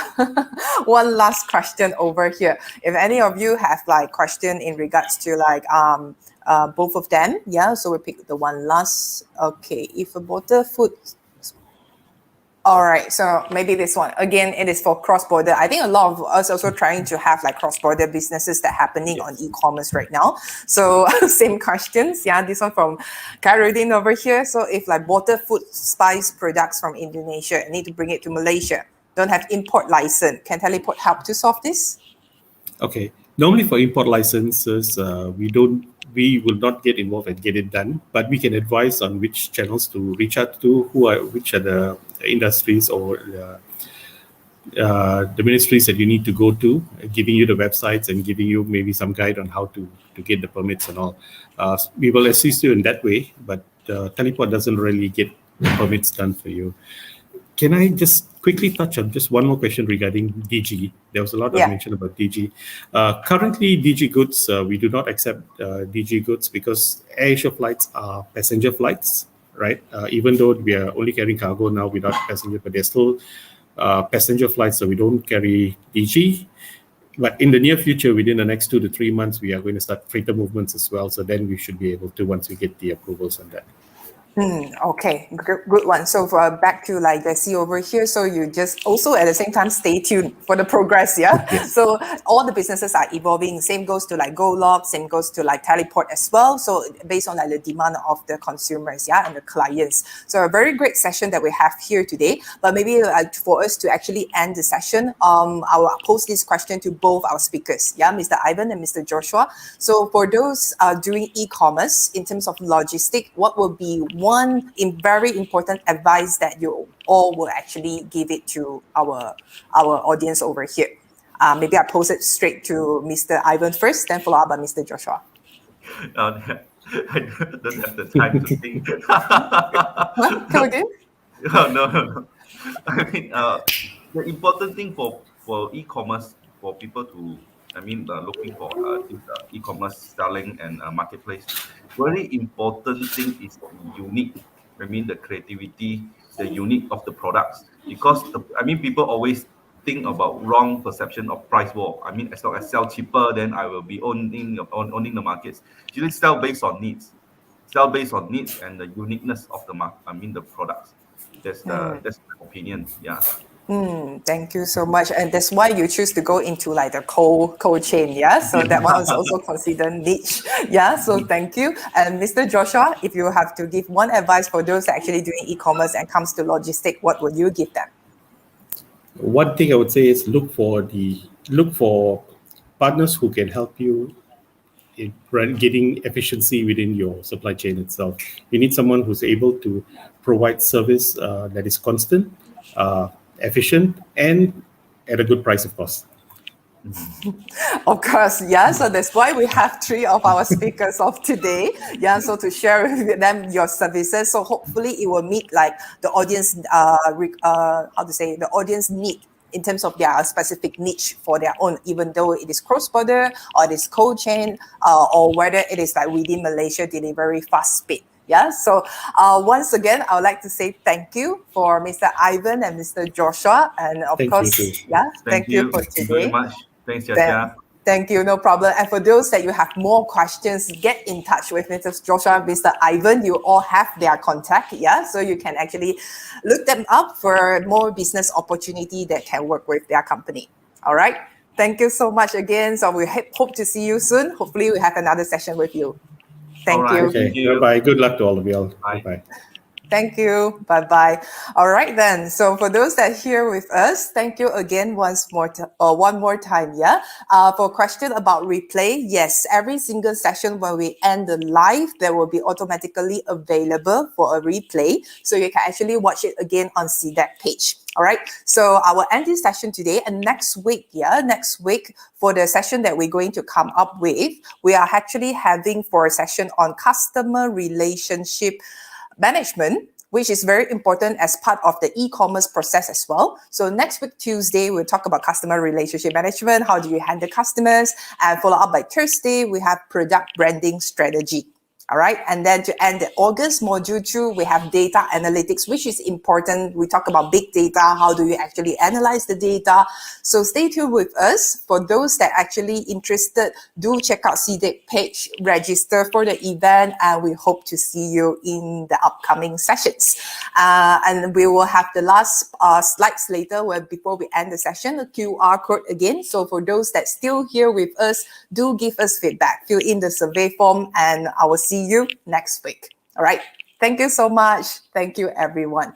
One last question over here. If any of you have like question in regards to like, both of them, yeah. So we pick the one last. Okay, if a bottle food. All right, so maybe this one again. It is for cross-border. I think a lot of us also trying to have like cross-border businesses that happening on e-commerce right now. So same questions. Yeah, this one from Caroline over here. So if like bottle food spice products from Indonesia need to bring it to Malaysia, don't have import license. Can Teleport help to solve this? Okay. Normally for import licenses, we will not get involved and get it done, but we can advise on which channels to reach out to, which are the industries or the ministries that you need to go to, giving you the websites and giving you maybe some guide on how to get the permits and all. We will assist you in that way, but Teleport doesn't really get the permits done for you. Can I just quickly touch on just one more question regarding DG? There was a lot of mention about DG. Currently, DG goods, we do not accept DG goods because AirAsia flights are passenger flights, right? Even though we are only carrying cargo now without passenger, but they're still passenger flights, so we don't carry DG. But in the near future, within the next 2 to 3 months, we are going to start freighter movements as well. So then we should be able to, once we get the approvals on that. Okay, good one. So back to like the see over here. So you just also at the same time stay tuned for the progress, yeah? Yes. So all the businesses are evolving. Same goes to like GOLOG, same goes to like Teleport as well. So based on like the demand of the consumers, yeah, and the clients. So a very great session that we have here today. But maybe for us to actually end the session, I will pose this question to both our speakers, yeah, Mr. Ivan and Mr. Joshua. So for those doing e-commerce in terms of logistic, what will be one very important advice that you all will actually give it to our audience over here? Maybe I pose it straight to Mr. Ivan first, then followed up by Mr. Joshua. I don't have the time to think. What? Come again? No. I mean, the important thing for e-commerce, for people to, looking for this e-commerce selling and marketplace, very important thing is the unique. The creativity, the unique of the products, because people always think about wrong perception of price war. As long as sell cheaper, then I will be owning the markets. Usually sell based on needs. Sell based on needs and the uniqueness of the the products. That's my opinion. Yeah. Thank you so much. And that's why you choose to go into like the cold chain, yeah? So that one is also considered niche. Yeah, so thank you. And Mr. Joshua, if you have to give one advice for those actually doing e-commerce and comes to logistic, what would you give them? One thing I would say is look for partners who can help you in getting efficiency within your supply chain itself. You need someone who's able to provide service that is constant, efficient, and at a good price, of course. Of course, yeah. So that's why we have three of our speakers of today. Yeah, so to share with them your services. So hopefully it will meet like the audience, the audience need in terms of their specific niche for their own, even though it is cross-border or it is cold chain or whether it is like within Malaysia delivery fast speed. Yeah, so once again, I would like to say thank you for Mr. Ivan and Mr. Joshua. And of Thank course, you. yeah, thank you for Thank you today. very much. Thanks, Chacha. Thank you, no problem. And for those that you have more questions, get in touch with Mr. Joshua, Mr. Ivan. You all have their contact, yeah? So you can actually look them up for more business opportunity that can work with their company. All right? Thank you so much again. So we hope to see you soon. Hopefully we have another session with you. Thank you. Okay, Thank you. bye-bye. Good luck to all of you all. Bye. Bye. Thank you. Bye-bye. All right then. So for those that are here with us, thank you again one more time. Yeah. For question about replay, yes, every single session when we end the live, there will be automatically available for a replay. So you can actually watch it again on Sidec page. All right. So I will end this session today, and next week for the session that we're going to come up with, we are actually having for a session on customer relationship management, which is very important as part of the e-commerce process as well. So next week, Tuesday, we'll talk about customer relationship management. How do you handle customers? And follow up by Thursday, we have product branding strategy. All right. And then to end the August module 2, we have data analytics, which is important. We talk about big data. How do you actually analyze the data? So stay tuned with us. For those that actually interested, do check out Sidec page, register for the event, and we hope to see you in the upcoming sessions. And we will have the last slides later before we end the session, a QR code again. So for those that still here with us, do give us feedback. Fill in the survey form, and I will see you next week. All right. Thank you so much. Thank you, everyone.